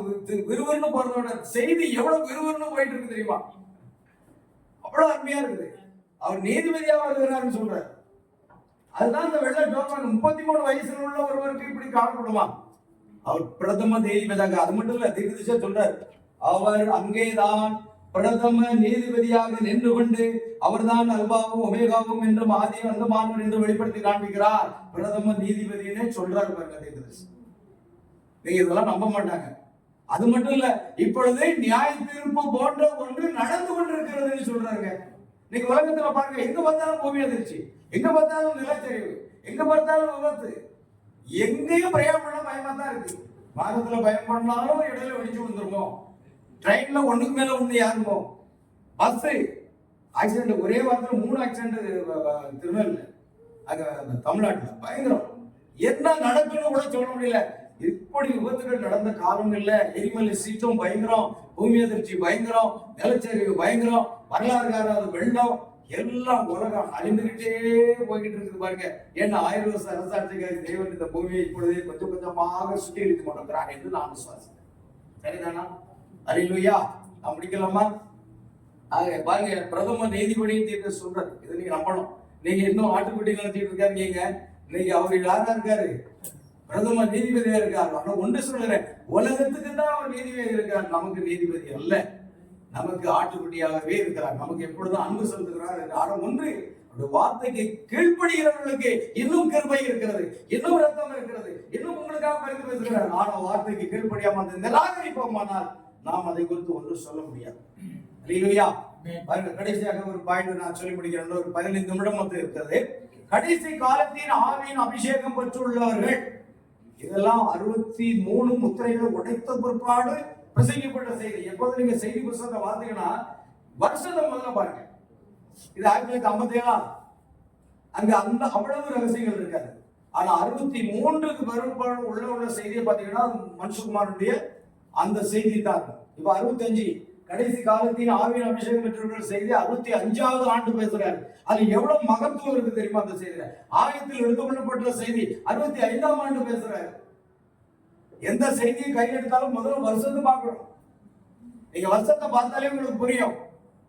விறுவிறுன்னு போறதோட செய்தி எவ்வளவு விறுவிறுன்னு போயிட்டு இருக்கு தெரியுமா? அவ்வளவு அருமையா இருக்குது. அவர் நீதிபதியா வருகிறாருன்னு சொல்றாரு. அதுதான் இந்த வெள்ளை டோப்பா. 33 வயசுல உள்ள ஒருவருக்கு இப்படி காணப்படுமா? அவர் பிரதம நீதிபதியாக, அது மட்டும் இல்ல, தீர்க்கதரிசியா சொல்றாரு, அவர் அங்கேதான் பிரதம நீதிபதியாக நின்று கொண்டு அவர்தான் அல்பாவும் ஒமேகாவும் என்றும் ஆதியும் அந்தமானவர் என்று வெளிப்படுத்தி காண்பிக்கிறார். பிரதம நீதிபதினே சொல்றாரு பாருங்க தீர்க்கதரிசி. நீங்க இதெல்லாம் நம்ப மாட்டாங்க. அது மட்டும் இல்ல, இப்பொழுது நியாய தீர்ப்பு போன்ற ஒன்று நடந்து கொண்டிருக்கிறதுன்னு சொல்றாங்க. நீங்க உலகத்துல பாருங்க, எங்க பார்த்தாலும் பூமி அதிர்ச்சி, எங்க பார்த்தாலும் நிலச்சரிவு, எங்க பார்த்தாலும் விபத்து, எங்கேயும் பிரயாணம் பயமா தான் இருக்கு. வாகனத்துல பயம் பண்ணாலும் இடையில வெடிச்சு விழுந்துருமோ, ட்ரெயின்ல ஒண்ணுக்கு மேல ஒண்ணு யாருமோ, பஸ் ஆக்சிடென்ட் ஒரே வாரத்துல 3 ஆக்சிடென்ட் திருநெல்வேலியில, அங்க தமிழ்நாட்டுல பயங்கரம். என்ன நடக்குன்னு கூட சொல்ல முடியல. இப்படி விபத்துகள் நடந்த காலம் இல்ல. எரிமலை சீற்றம் பயங்கரம், பூமி அதிர்ச்சி பயங்கரம், நிலச்சரிவு பயங்கரம், வரலாறு காரணம் வெள்ளம், எல்லாம் உலகம் அழிந்துகிட்டே போய்கிட்டு இருக்குது பாருங்க. ஏன்னா 1000 வருஷ அரசாட்சிக்காக தேவன் இந்த பூமியை இப்பொழுதே கொஞ்சம் கொஞ்சமாக சுற்றி இழுத்து கொண்டிருக்கிறார் என்று நான் விசுவாசிக்கிறேன். சரிதானா? அல்லேலூயா. நான் முடிக்கலாமா? பாருங்க, பிரதம நீதிபதி தீர்க்க சொல்றாரு. இதை நீங்க நம்பணும். நீங்க இன்னும் ஆட்டுக்குட்டி நடத்திட்டு இருக்காருங்க. இன்னைக்கு அவரு யாரா இருக்காரு? பிரதம நீதிபதியா இருக்காரு. ஆனா ஒன்று சொல்றேன், உலகத்துக்கு தான் அவர் நீதிபதி இருக்கார், நமக்கு நீதிபதி அல்ல. நமக்கு ஆட்டுக்குட்டியாகவே இருக்கிறார். நமக்கு எப்பொழுதும் அன்பு செலுத்துகிறார். ஆனா ஒன்று, வார்த்தைக்கு கீழ்ப்படுகிறவர்களுக்கு இன்னும் கிருபை இருக்கிறது, இன்னும் ரத்தம் இருக்கிறது, இன்னும் உங்களுக்காக பரிந்து பேசுகிறார். ஆனா வார்த்தைக்கு கீழ்ப்படியாம நிராகரிப்போமானால் நாம் அதை குறித்து ஒன்றும் சொல்ல முடியாது. அல்லேலூயா. பாருங்க, கடைசியாக ஒரு பாயிண்ட் நான் சொல்லி முடிக்கிறேன். ஒரு 15 நிமிடம் வந்து இருக்கிறது. கடைசி காலத்தின் ஆவியின் அபிஷேகம் பெற்றுள்ளவர்கள், இதெல்லாம் 63 முத்திரைகளை உடைத்த பிற்பாடு பிரசங்கிக்கப்பட்ட செய்தி. எப்போது நீங்க செய்தி புத்தகத்தை பார்த்தீங்கன்னா வருஷத்தை முதல்ல பாருங்க. இது 1957, அங்க அந்த அவ்வளவு ரகசியங்கள் இருக்காது. ஆனா 63க்கு பிற்பாடு உள்ள செய்தியை பார்த்தீங்கன்னா மனுஷகுமாரனுடைய அந்த செய்தி தான். இப்ப 65 கடைசி காலத்தின் ஆவியின் அபிஷேகம் பெற்றவர்கள் செய்தி 65வது ஆண்டு பேசுறாரு. அது எவ்வளவு மகத்துவம் இருக்கு தெரியுமா? அந்த செய்தியில ஆயத்தில் எடுத்துக்கொள்ளப்பட்ட செய்தி 65ஆம் ஆண்டு பேசுறாரு. எந்த செய்தியை கையில் எடுத்தாலும் முதல்ல வருஷத்தை பார்க்கணும். நீங்க வருஷத்தை பார்த்தாலே உங்களுக்கு புரியும்.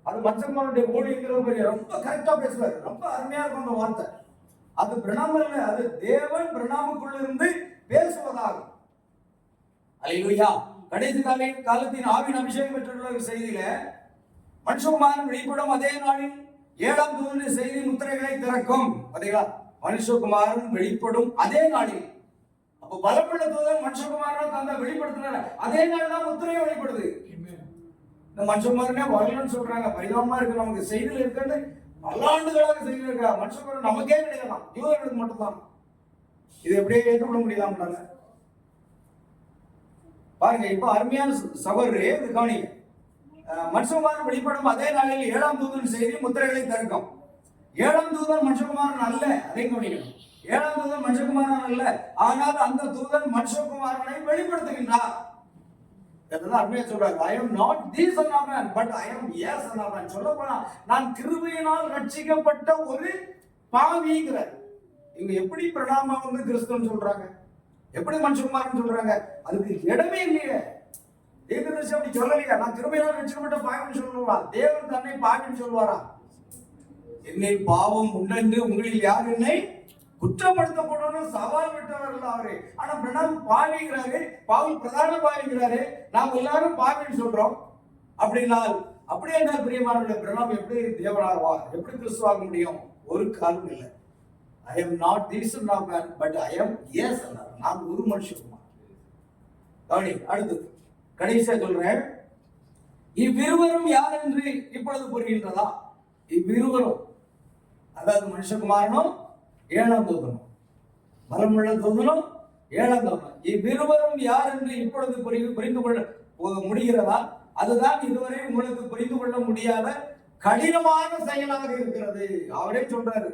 அது மச்சமானுடைய ஊழியங்கிறது புரியும். ரொம்ப கரெக்டா பேசுவாரு, ரொம்ப அருமையா இருக்கும் அந்த வார்த்தை. அது பிரணாமம் இல்லை, அது தேவன் பிரணாமுக்குள்ள இருந்து பேசுவதாகும். அல்லேலூயா. கடைசி காலத்தின் ஆவியின் அபிஷேகம் பெற்றுள்ள செய்தியில மனுஷகுமாரன் வெளிப்படும் அதே நாளில் 7ஆம் தூதனுடைய செய்தி முத்திரைகளை திறக்கும். பாத்தீங்களா? மனுஷகுமாரன் வெளிப்படும் அதே நாளில். அப்ப பலமுள்ள தூதன் மனுஷகுமாரன் அந்த வெளிப்படுத்தினார அதே நாள் தான் முத்திரையை வெளிப்படுது. இந்த மனுஷகுமாரனே வரலன்னு சொல்றாங்க. பரிதாபமா இருக்கு. நமக்கு செய்தியில் இருக்கிறது பல ஆண்டுகளாக செய்தியில் இருக்கா. மனுஷகுமாரன் நமக்கே கிடையாது, யூதர்களுக்கு மட்டும்தான். இது எப்படியே ஏற்றுக்கொள்ள முடியலாம் பாருங்க. இப்ப அருமையான சகோதரரே, இது கவனிங்க. மனுஷகுமாரன் வெளிப்படும் அதே நாளில் 7ஆம் தூதன் செய்தி முத்திரைகளை திறக்கும். 7ஆம் தூதன் மனுஷகுமாரன் அல்ல, அதை கவனிக்கணும். 7ஆம் தூதன் மனுஷகுமாரன் அல்ல, ஆனால் அந்த தூதன் மனுஷகுமாரனை வெளிப்படுத்துகின்றார். அருமையா சொல்றாரு, I am not the son of man, but I am a son of man. சொல்ல போனா நான் கிருபையினால் ரட்சிக்கப்பட்ட ஒரு பாவிங்கிறார். இவங்க எப்படி பிரணாம வந்து கிறிஸ்தவன் சொல்றாங்க, எப்படி மனுஷகுமாரன் சொல்றாங்க? அதுக்கு இடமே இல்லையே. தீர்க்கதரிசி அப்படி சொல்லலையா? நான் கிருபையினால் ரட்சிக்கப்பட்ட பாவின்னு சொல்லுவா? தேவன் தன்னை பாவின்னு சொல்லுவாரா? என்னை பாவம் உண்டென்று உங்களில் யார் என்னை குற்றப்படுத்தப்படணும் சவால் விட்டவர்கள் அவரு. ஆனா பிரணாம் பாவிங்கிறாரு, பாவி பிரதான பாவிங்கிறாரு. நாம் எல்லாரும் பாவின்னு சொல்றோம். அப்படின்னா அப்படியே என்ன பிரியமானவர்களே, பிரணாம் எப்படி தேவனாகுவார், எப்படி கிறிஸ்துவாக முடியும்? ஒரு காலம் இல்லை. I am not decent of man but I am yes. நான் ஒரு மனுஷகுமார். கவனி, அடுத்தது கடைசியா சொல்றேன், இவ்விருவரும் யார் என்று இப்பொழுது புரிகின்றதா? இவ்விருவரும், அதாவது மனுஷகுமாரனும் 7ஆம் தூதனும், பலமுள்ள தூதனும் 7ஆம் தூதனும், இவ்விருவரும் யார் என்று இப்பொழுது புரிந்து கொள்ள முடிகிறதா? அதுதான் இதுவரை உங்களுக்கு புரிந்து கொள்ள முடியாத கடினமான செயலாக இருக்கிறது. அவரே சொல்றாரு,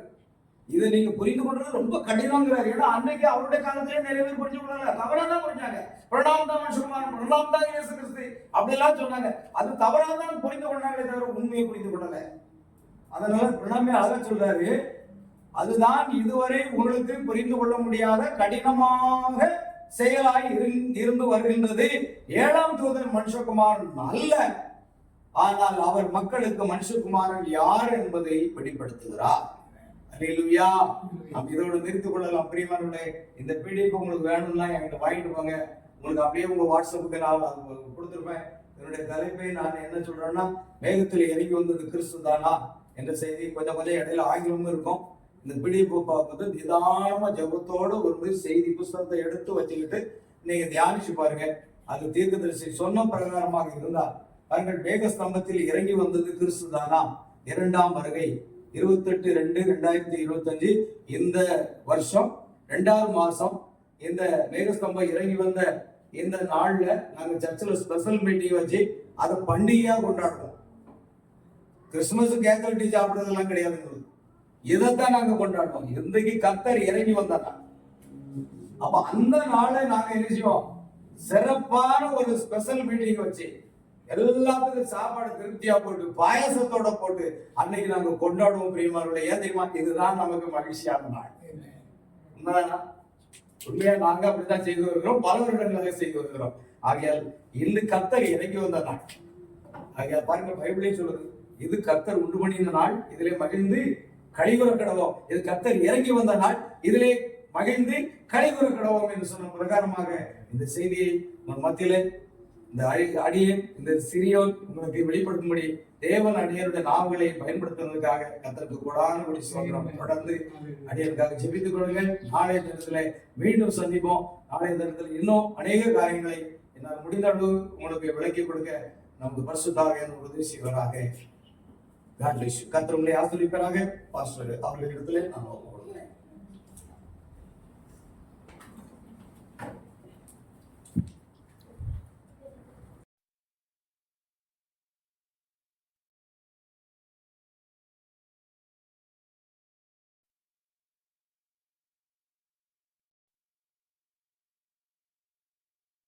இதை நீங்க புரிந்து கொள்றது ரொம்ப கடினங்கிறாரு. ஏன்னா அன்னைக்கு அவருடைய காலத்திலே நிறைய பேர் புரிஞ்சு கொள்ளல, தவறாதான் புரிஞ்சாங்க. பிரணாம் தான் மனுஷகுமாரன், பிரணாம் தான் இயேசு கிறிஸ்து அப்படிலாம் சொன்னாங்க. அது தவறாதான் புரிந்து கொண்டாங்களே தவிர உண்மையை புரிந்து கொள்ளல. அதனால பிரணாமே அழகா சொல்றாரு, அதுதான் இதுவரை உங்களுக்கு புரிந்து கொள்ள முடியாத கடினமாக செயலாய் இருந்து வருகின்றது. 7ஆம் தூதன் மனுஷகுமாரன் அல்ல, ஆனால் அவர் மக்களுக்கு மனுஷகுமாரன் யார் என்பதை வெளிப்படுத்துகிறார். அல்லேலூயா. நாம் இதோட நிறுத்திக் கொள்ளலாம். பிரியமானவர்களே, இந்த பிடிஎஃப் உங்களுக்கு வேணும்னா என்கிட்ட வாங்கிட்டு போங்க. உங்களுக்கு அப்படியே உங்க வாட்ஸ்அப்புக்கு நான் கொடுத்துருப்பேன். என்னுடைய தலைப்பை நான் என்ன சொல்றேன்னா, வேகத்தில் இறங்கி வந்தது கிறிஸ்து தானா என்ற செய்தி. கொஞ்சம் இடையில ஆங்கிலமும் இருக்கும். இந்த பிடிஎஃப் பார்க்கும்போது நிதானமா ஜபத்தோடு ஒரு செய்தி புஸ்தகத்தை எடுத்து வச்சுக்கிட்டு நீங்க தியானிச்சு பாருங்க. அது தீர்க்கதரிசி சொன்ன பிரகாரமாக இருந்தால் பாருங்கள், மேக ஸ்தம்பத்தில் இறங்கி வந்தது கிறிஸ்து தானா? 2ஆம் வருகை 28/2/2025 இந்த வருஷம் 2ஆவது மாசம் இந்த மேகஸ்தம்பம் இறங்கி வந்த இந்த நாள்ல நாங்க சர்ச்சில் ஸ்பெஷல் மீட்டிங் வச்சு அதை பண்டிகையா கொண்டாடுவோம். கிறிஸ்துமஸ் கேக் வெட்டி சாப்பிடுறதெல்லாம் கிடையாது, இதைத்தான் நாங்க கொண்டாடுவோம். இன்றைக்கு கர்த்தர் இறங்கி வந்தாங்க. அப்ப அந்த நாளை நாங்க என்ன செய்வோம், சிறப்பான ஒரு ஸ்பெஷல் மீட்டிங் வச்சு எல்லாத்துக்கும் சாப்பாடு திருப்தியா போட்டு பாயசத்தோட போட்டு அன்னைக்கு நாங்க கொண்டாடுவோம். பிரியமானவர்களே, ஏன் தெரியுமா? இதுதான் நமக்கு மகிழ்ச்சியான நாள். உண்மைதானா? உண்மையா நாங்க அப்படித்தான் செய்து வருகிறோம், பல வருடங்களாக செய்து வருகிறோம். ஆகையால் இன்று கர்த்தர் இறங்கி வந்த நாள். ஆகையால் பாருங்க, பைபிளே சொல்லுது, இது கர்த்தர் உண்டு பண்ணின நாள், இதிலே மகிழ்ந்து கழிவுற கடவோம். இது கர்த்தர் இறங்கி வந்த நாள், இதிலே மகிழ்ந்து கழிவுற கடவோம் என்று சொன்ன பிரகாரமாக இந்த செய்தியை மத்தியிலே இந்த அடியேன், இந்த சிறியோன் உங்களுக்கு வெளிப்படுத்தும்படி தேவன் அடியருடைய நாவுகளை பயன்படுத்துவதற்காக கர்த்தருக்கு கூடான ஒரு சோதனம். தொடர்ந்து அடியனுக்காக ஜெபித்துக் கொள்ளுங்கள். நாளைய தினத்துல மீண்டும் சந்திப்போம். நாளைய தினத்தில் இன்னும் அநேக காரியங்களை என்னால் முடிந்த அளவு உங்களுக்கு விளக்கி கொடுக்க நமக்கு பரிசுத்தாக உதவி செய்வராக. கர்த்தர் உங்களை ஆசீர்வதிப்பாராக. பாஸ்டர் அவர்களிடத்திலே நான்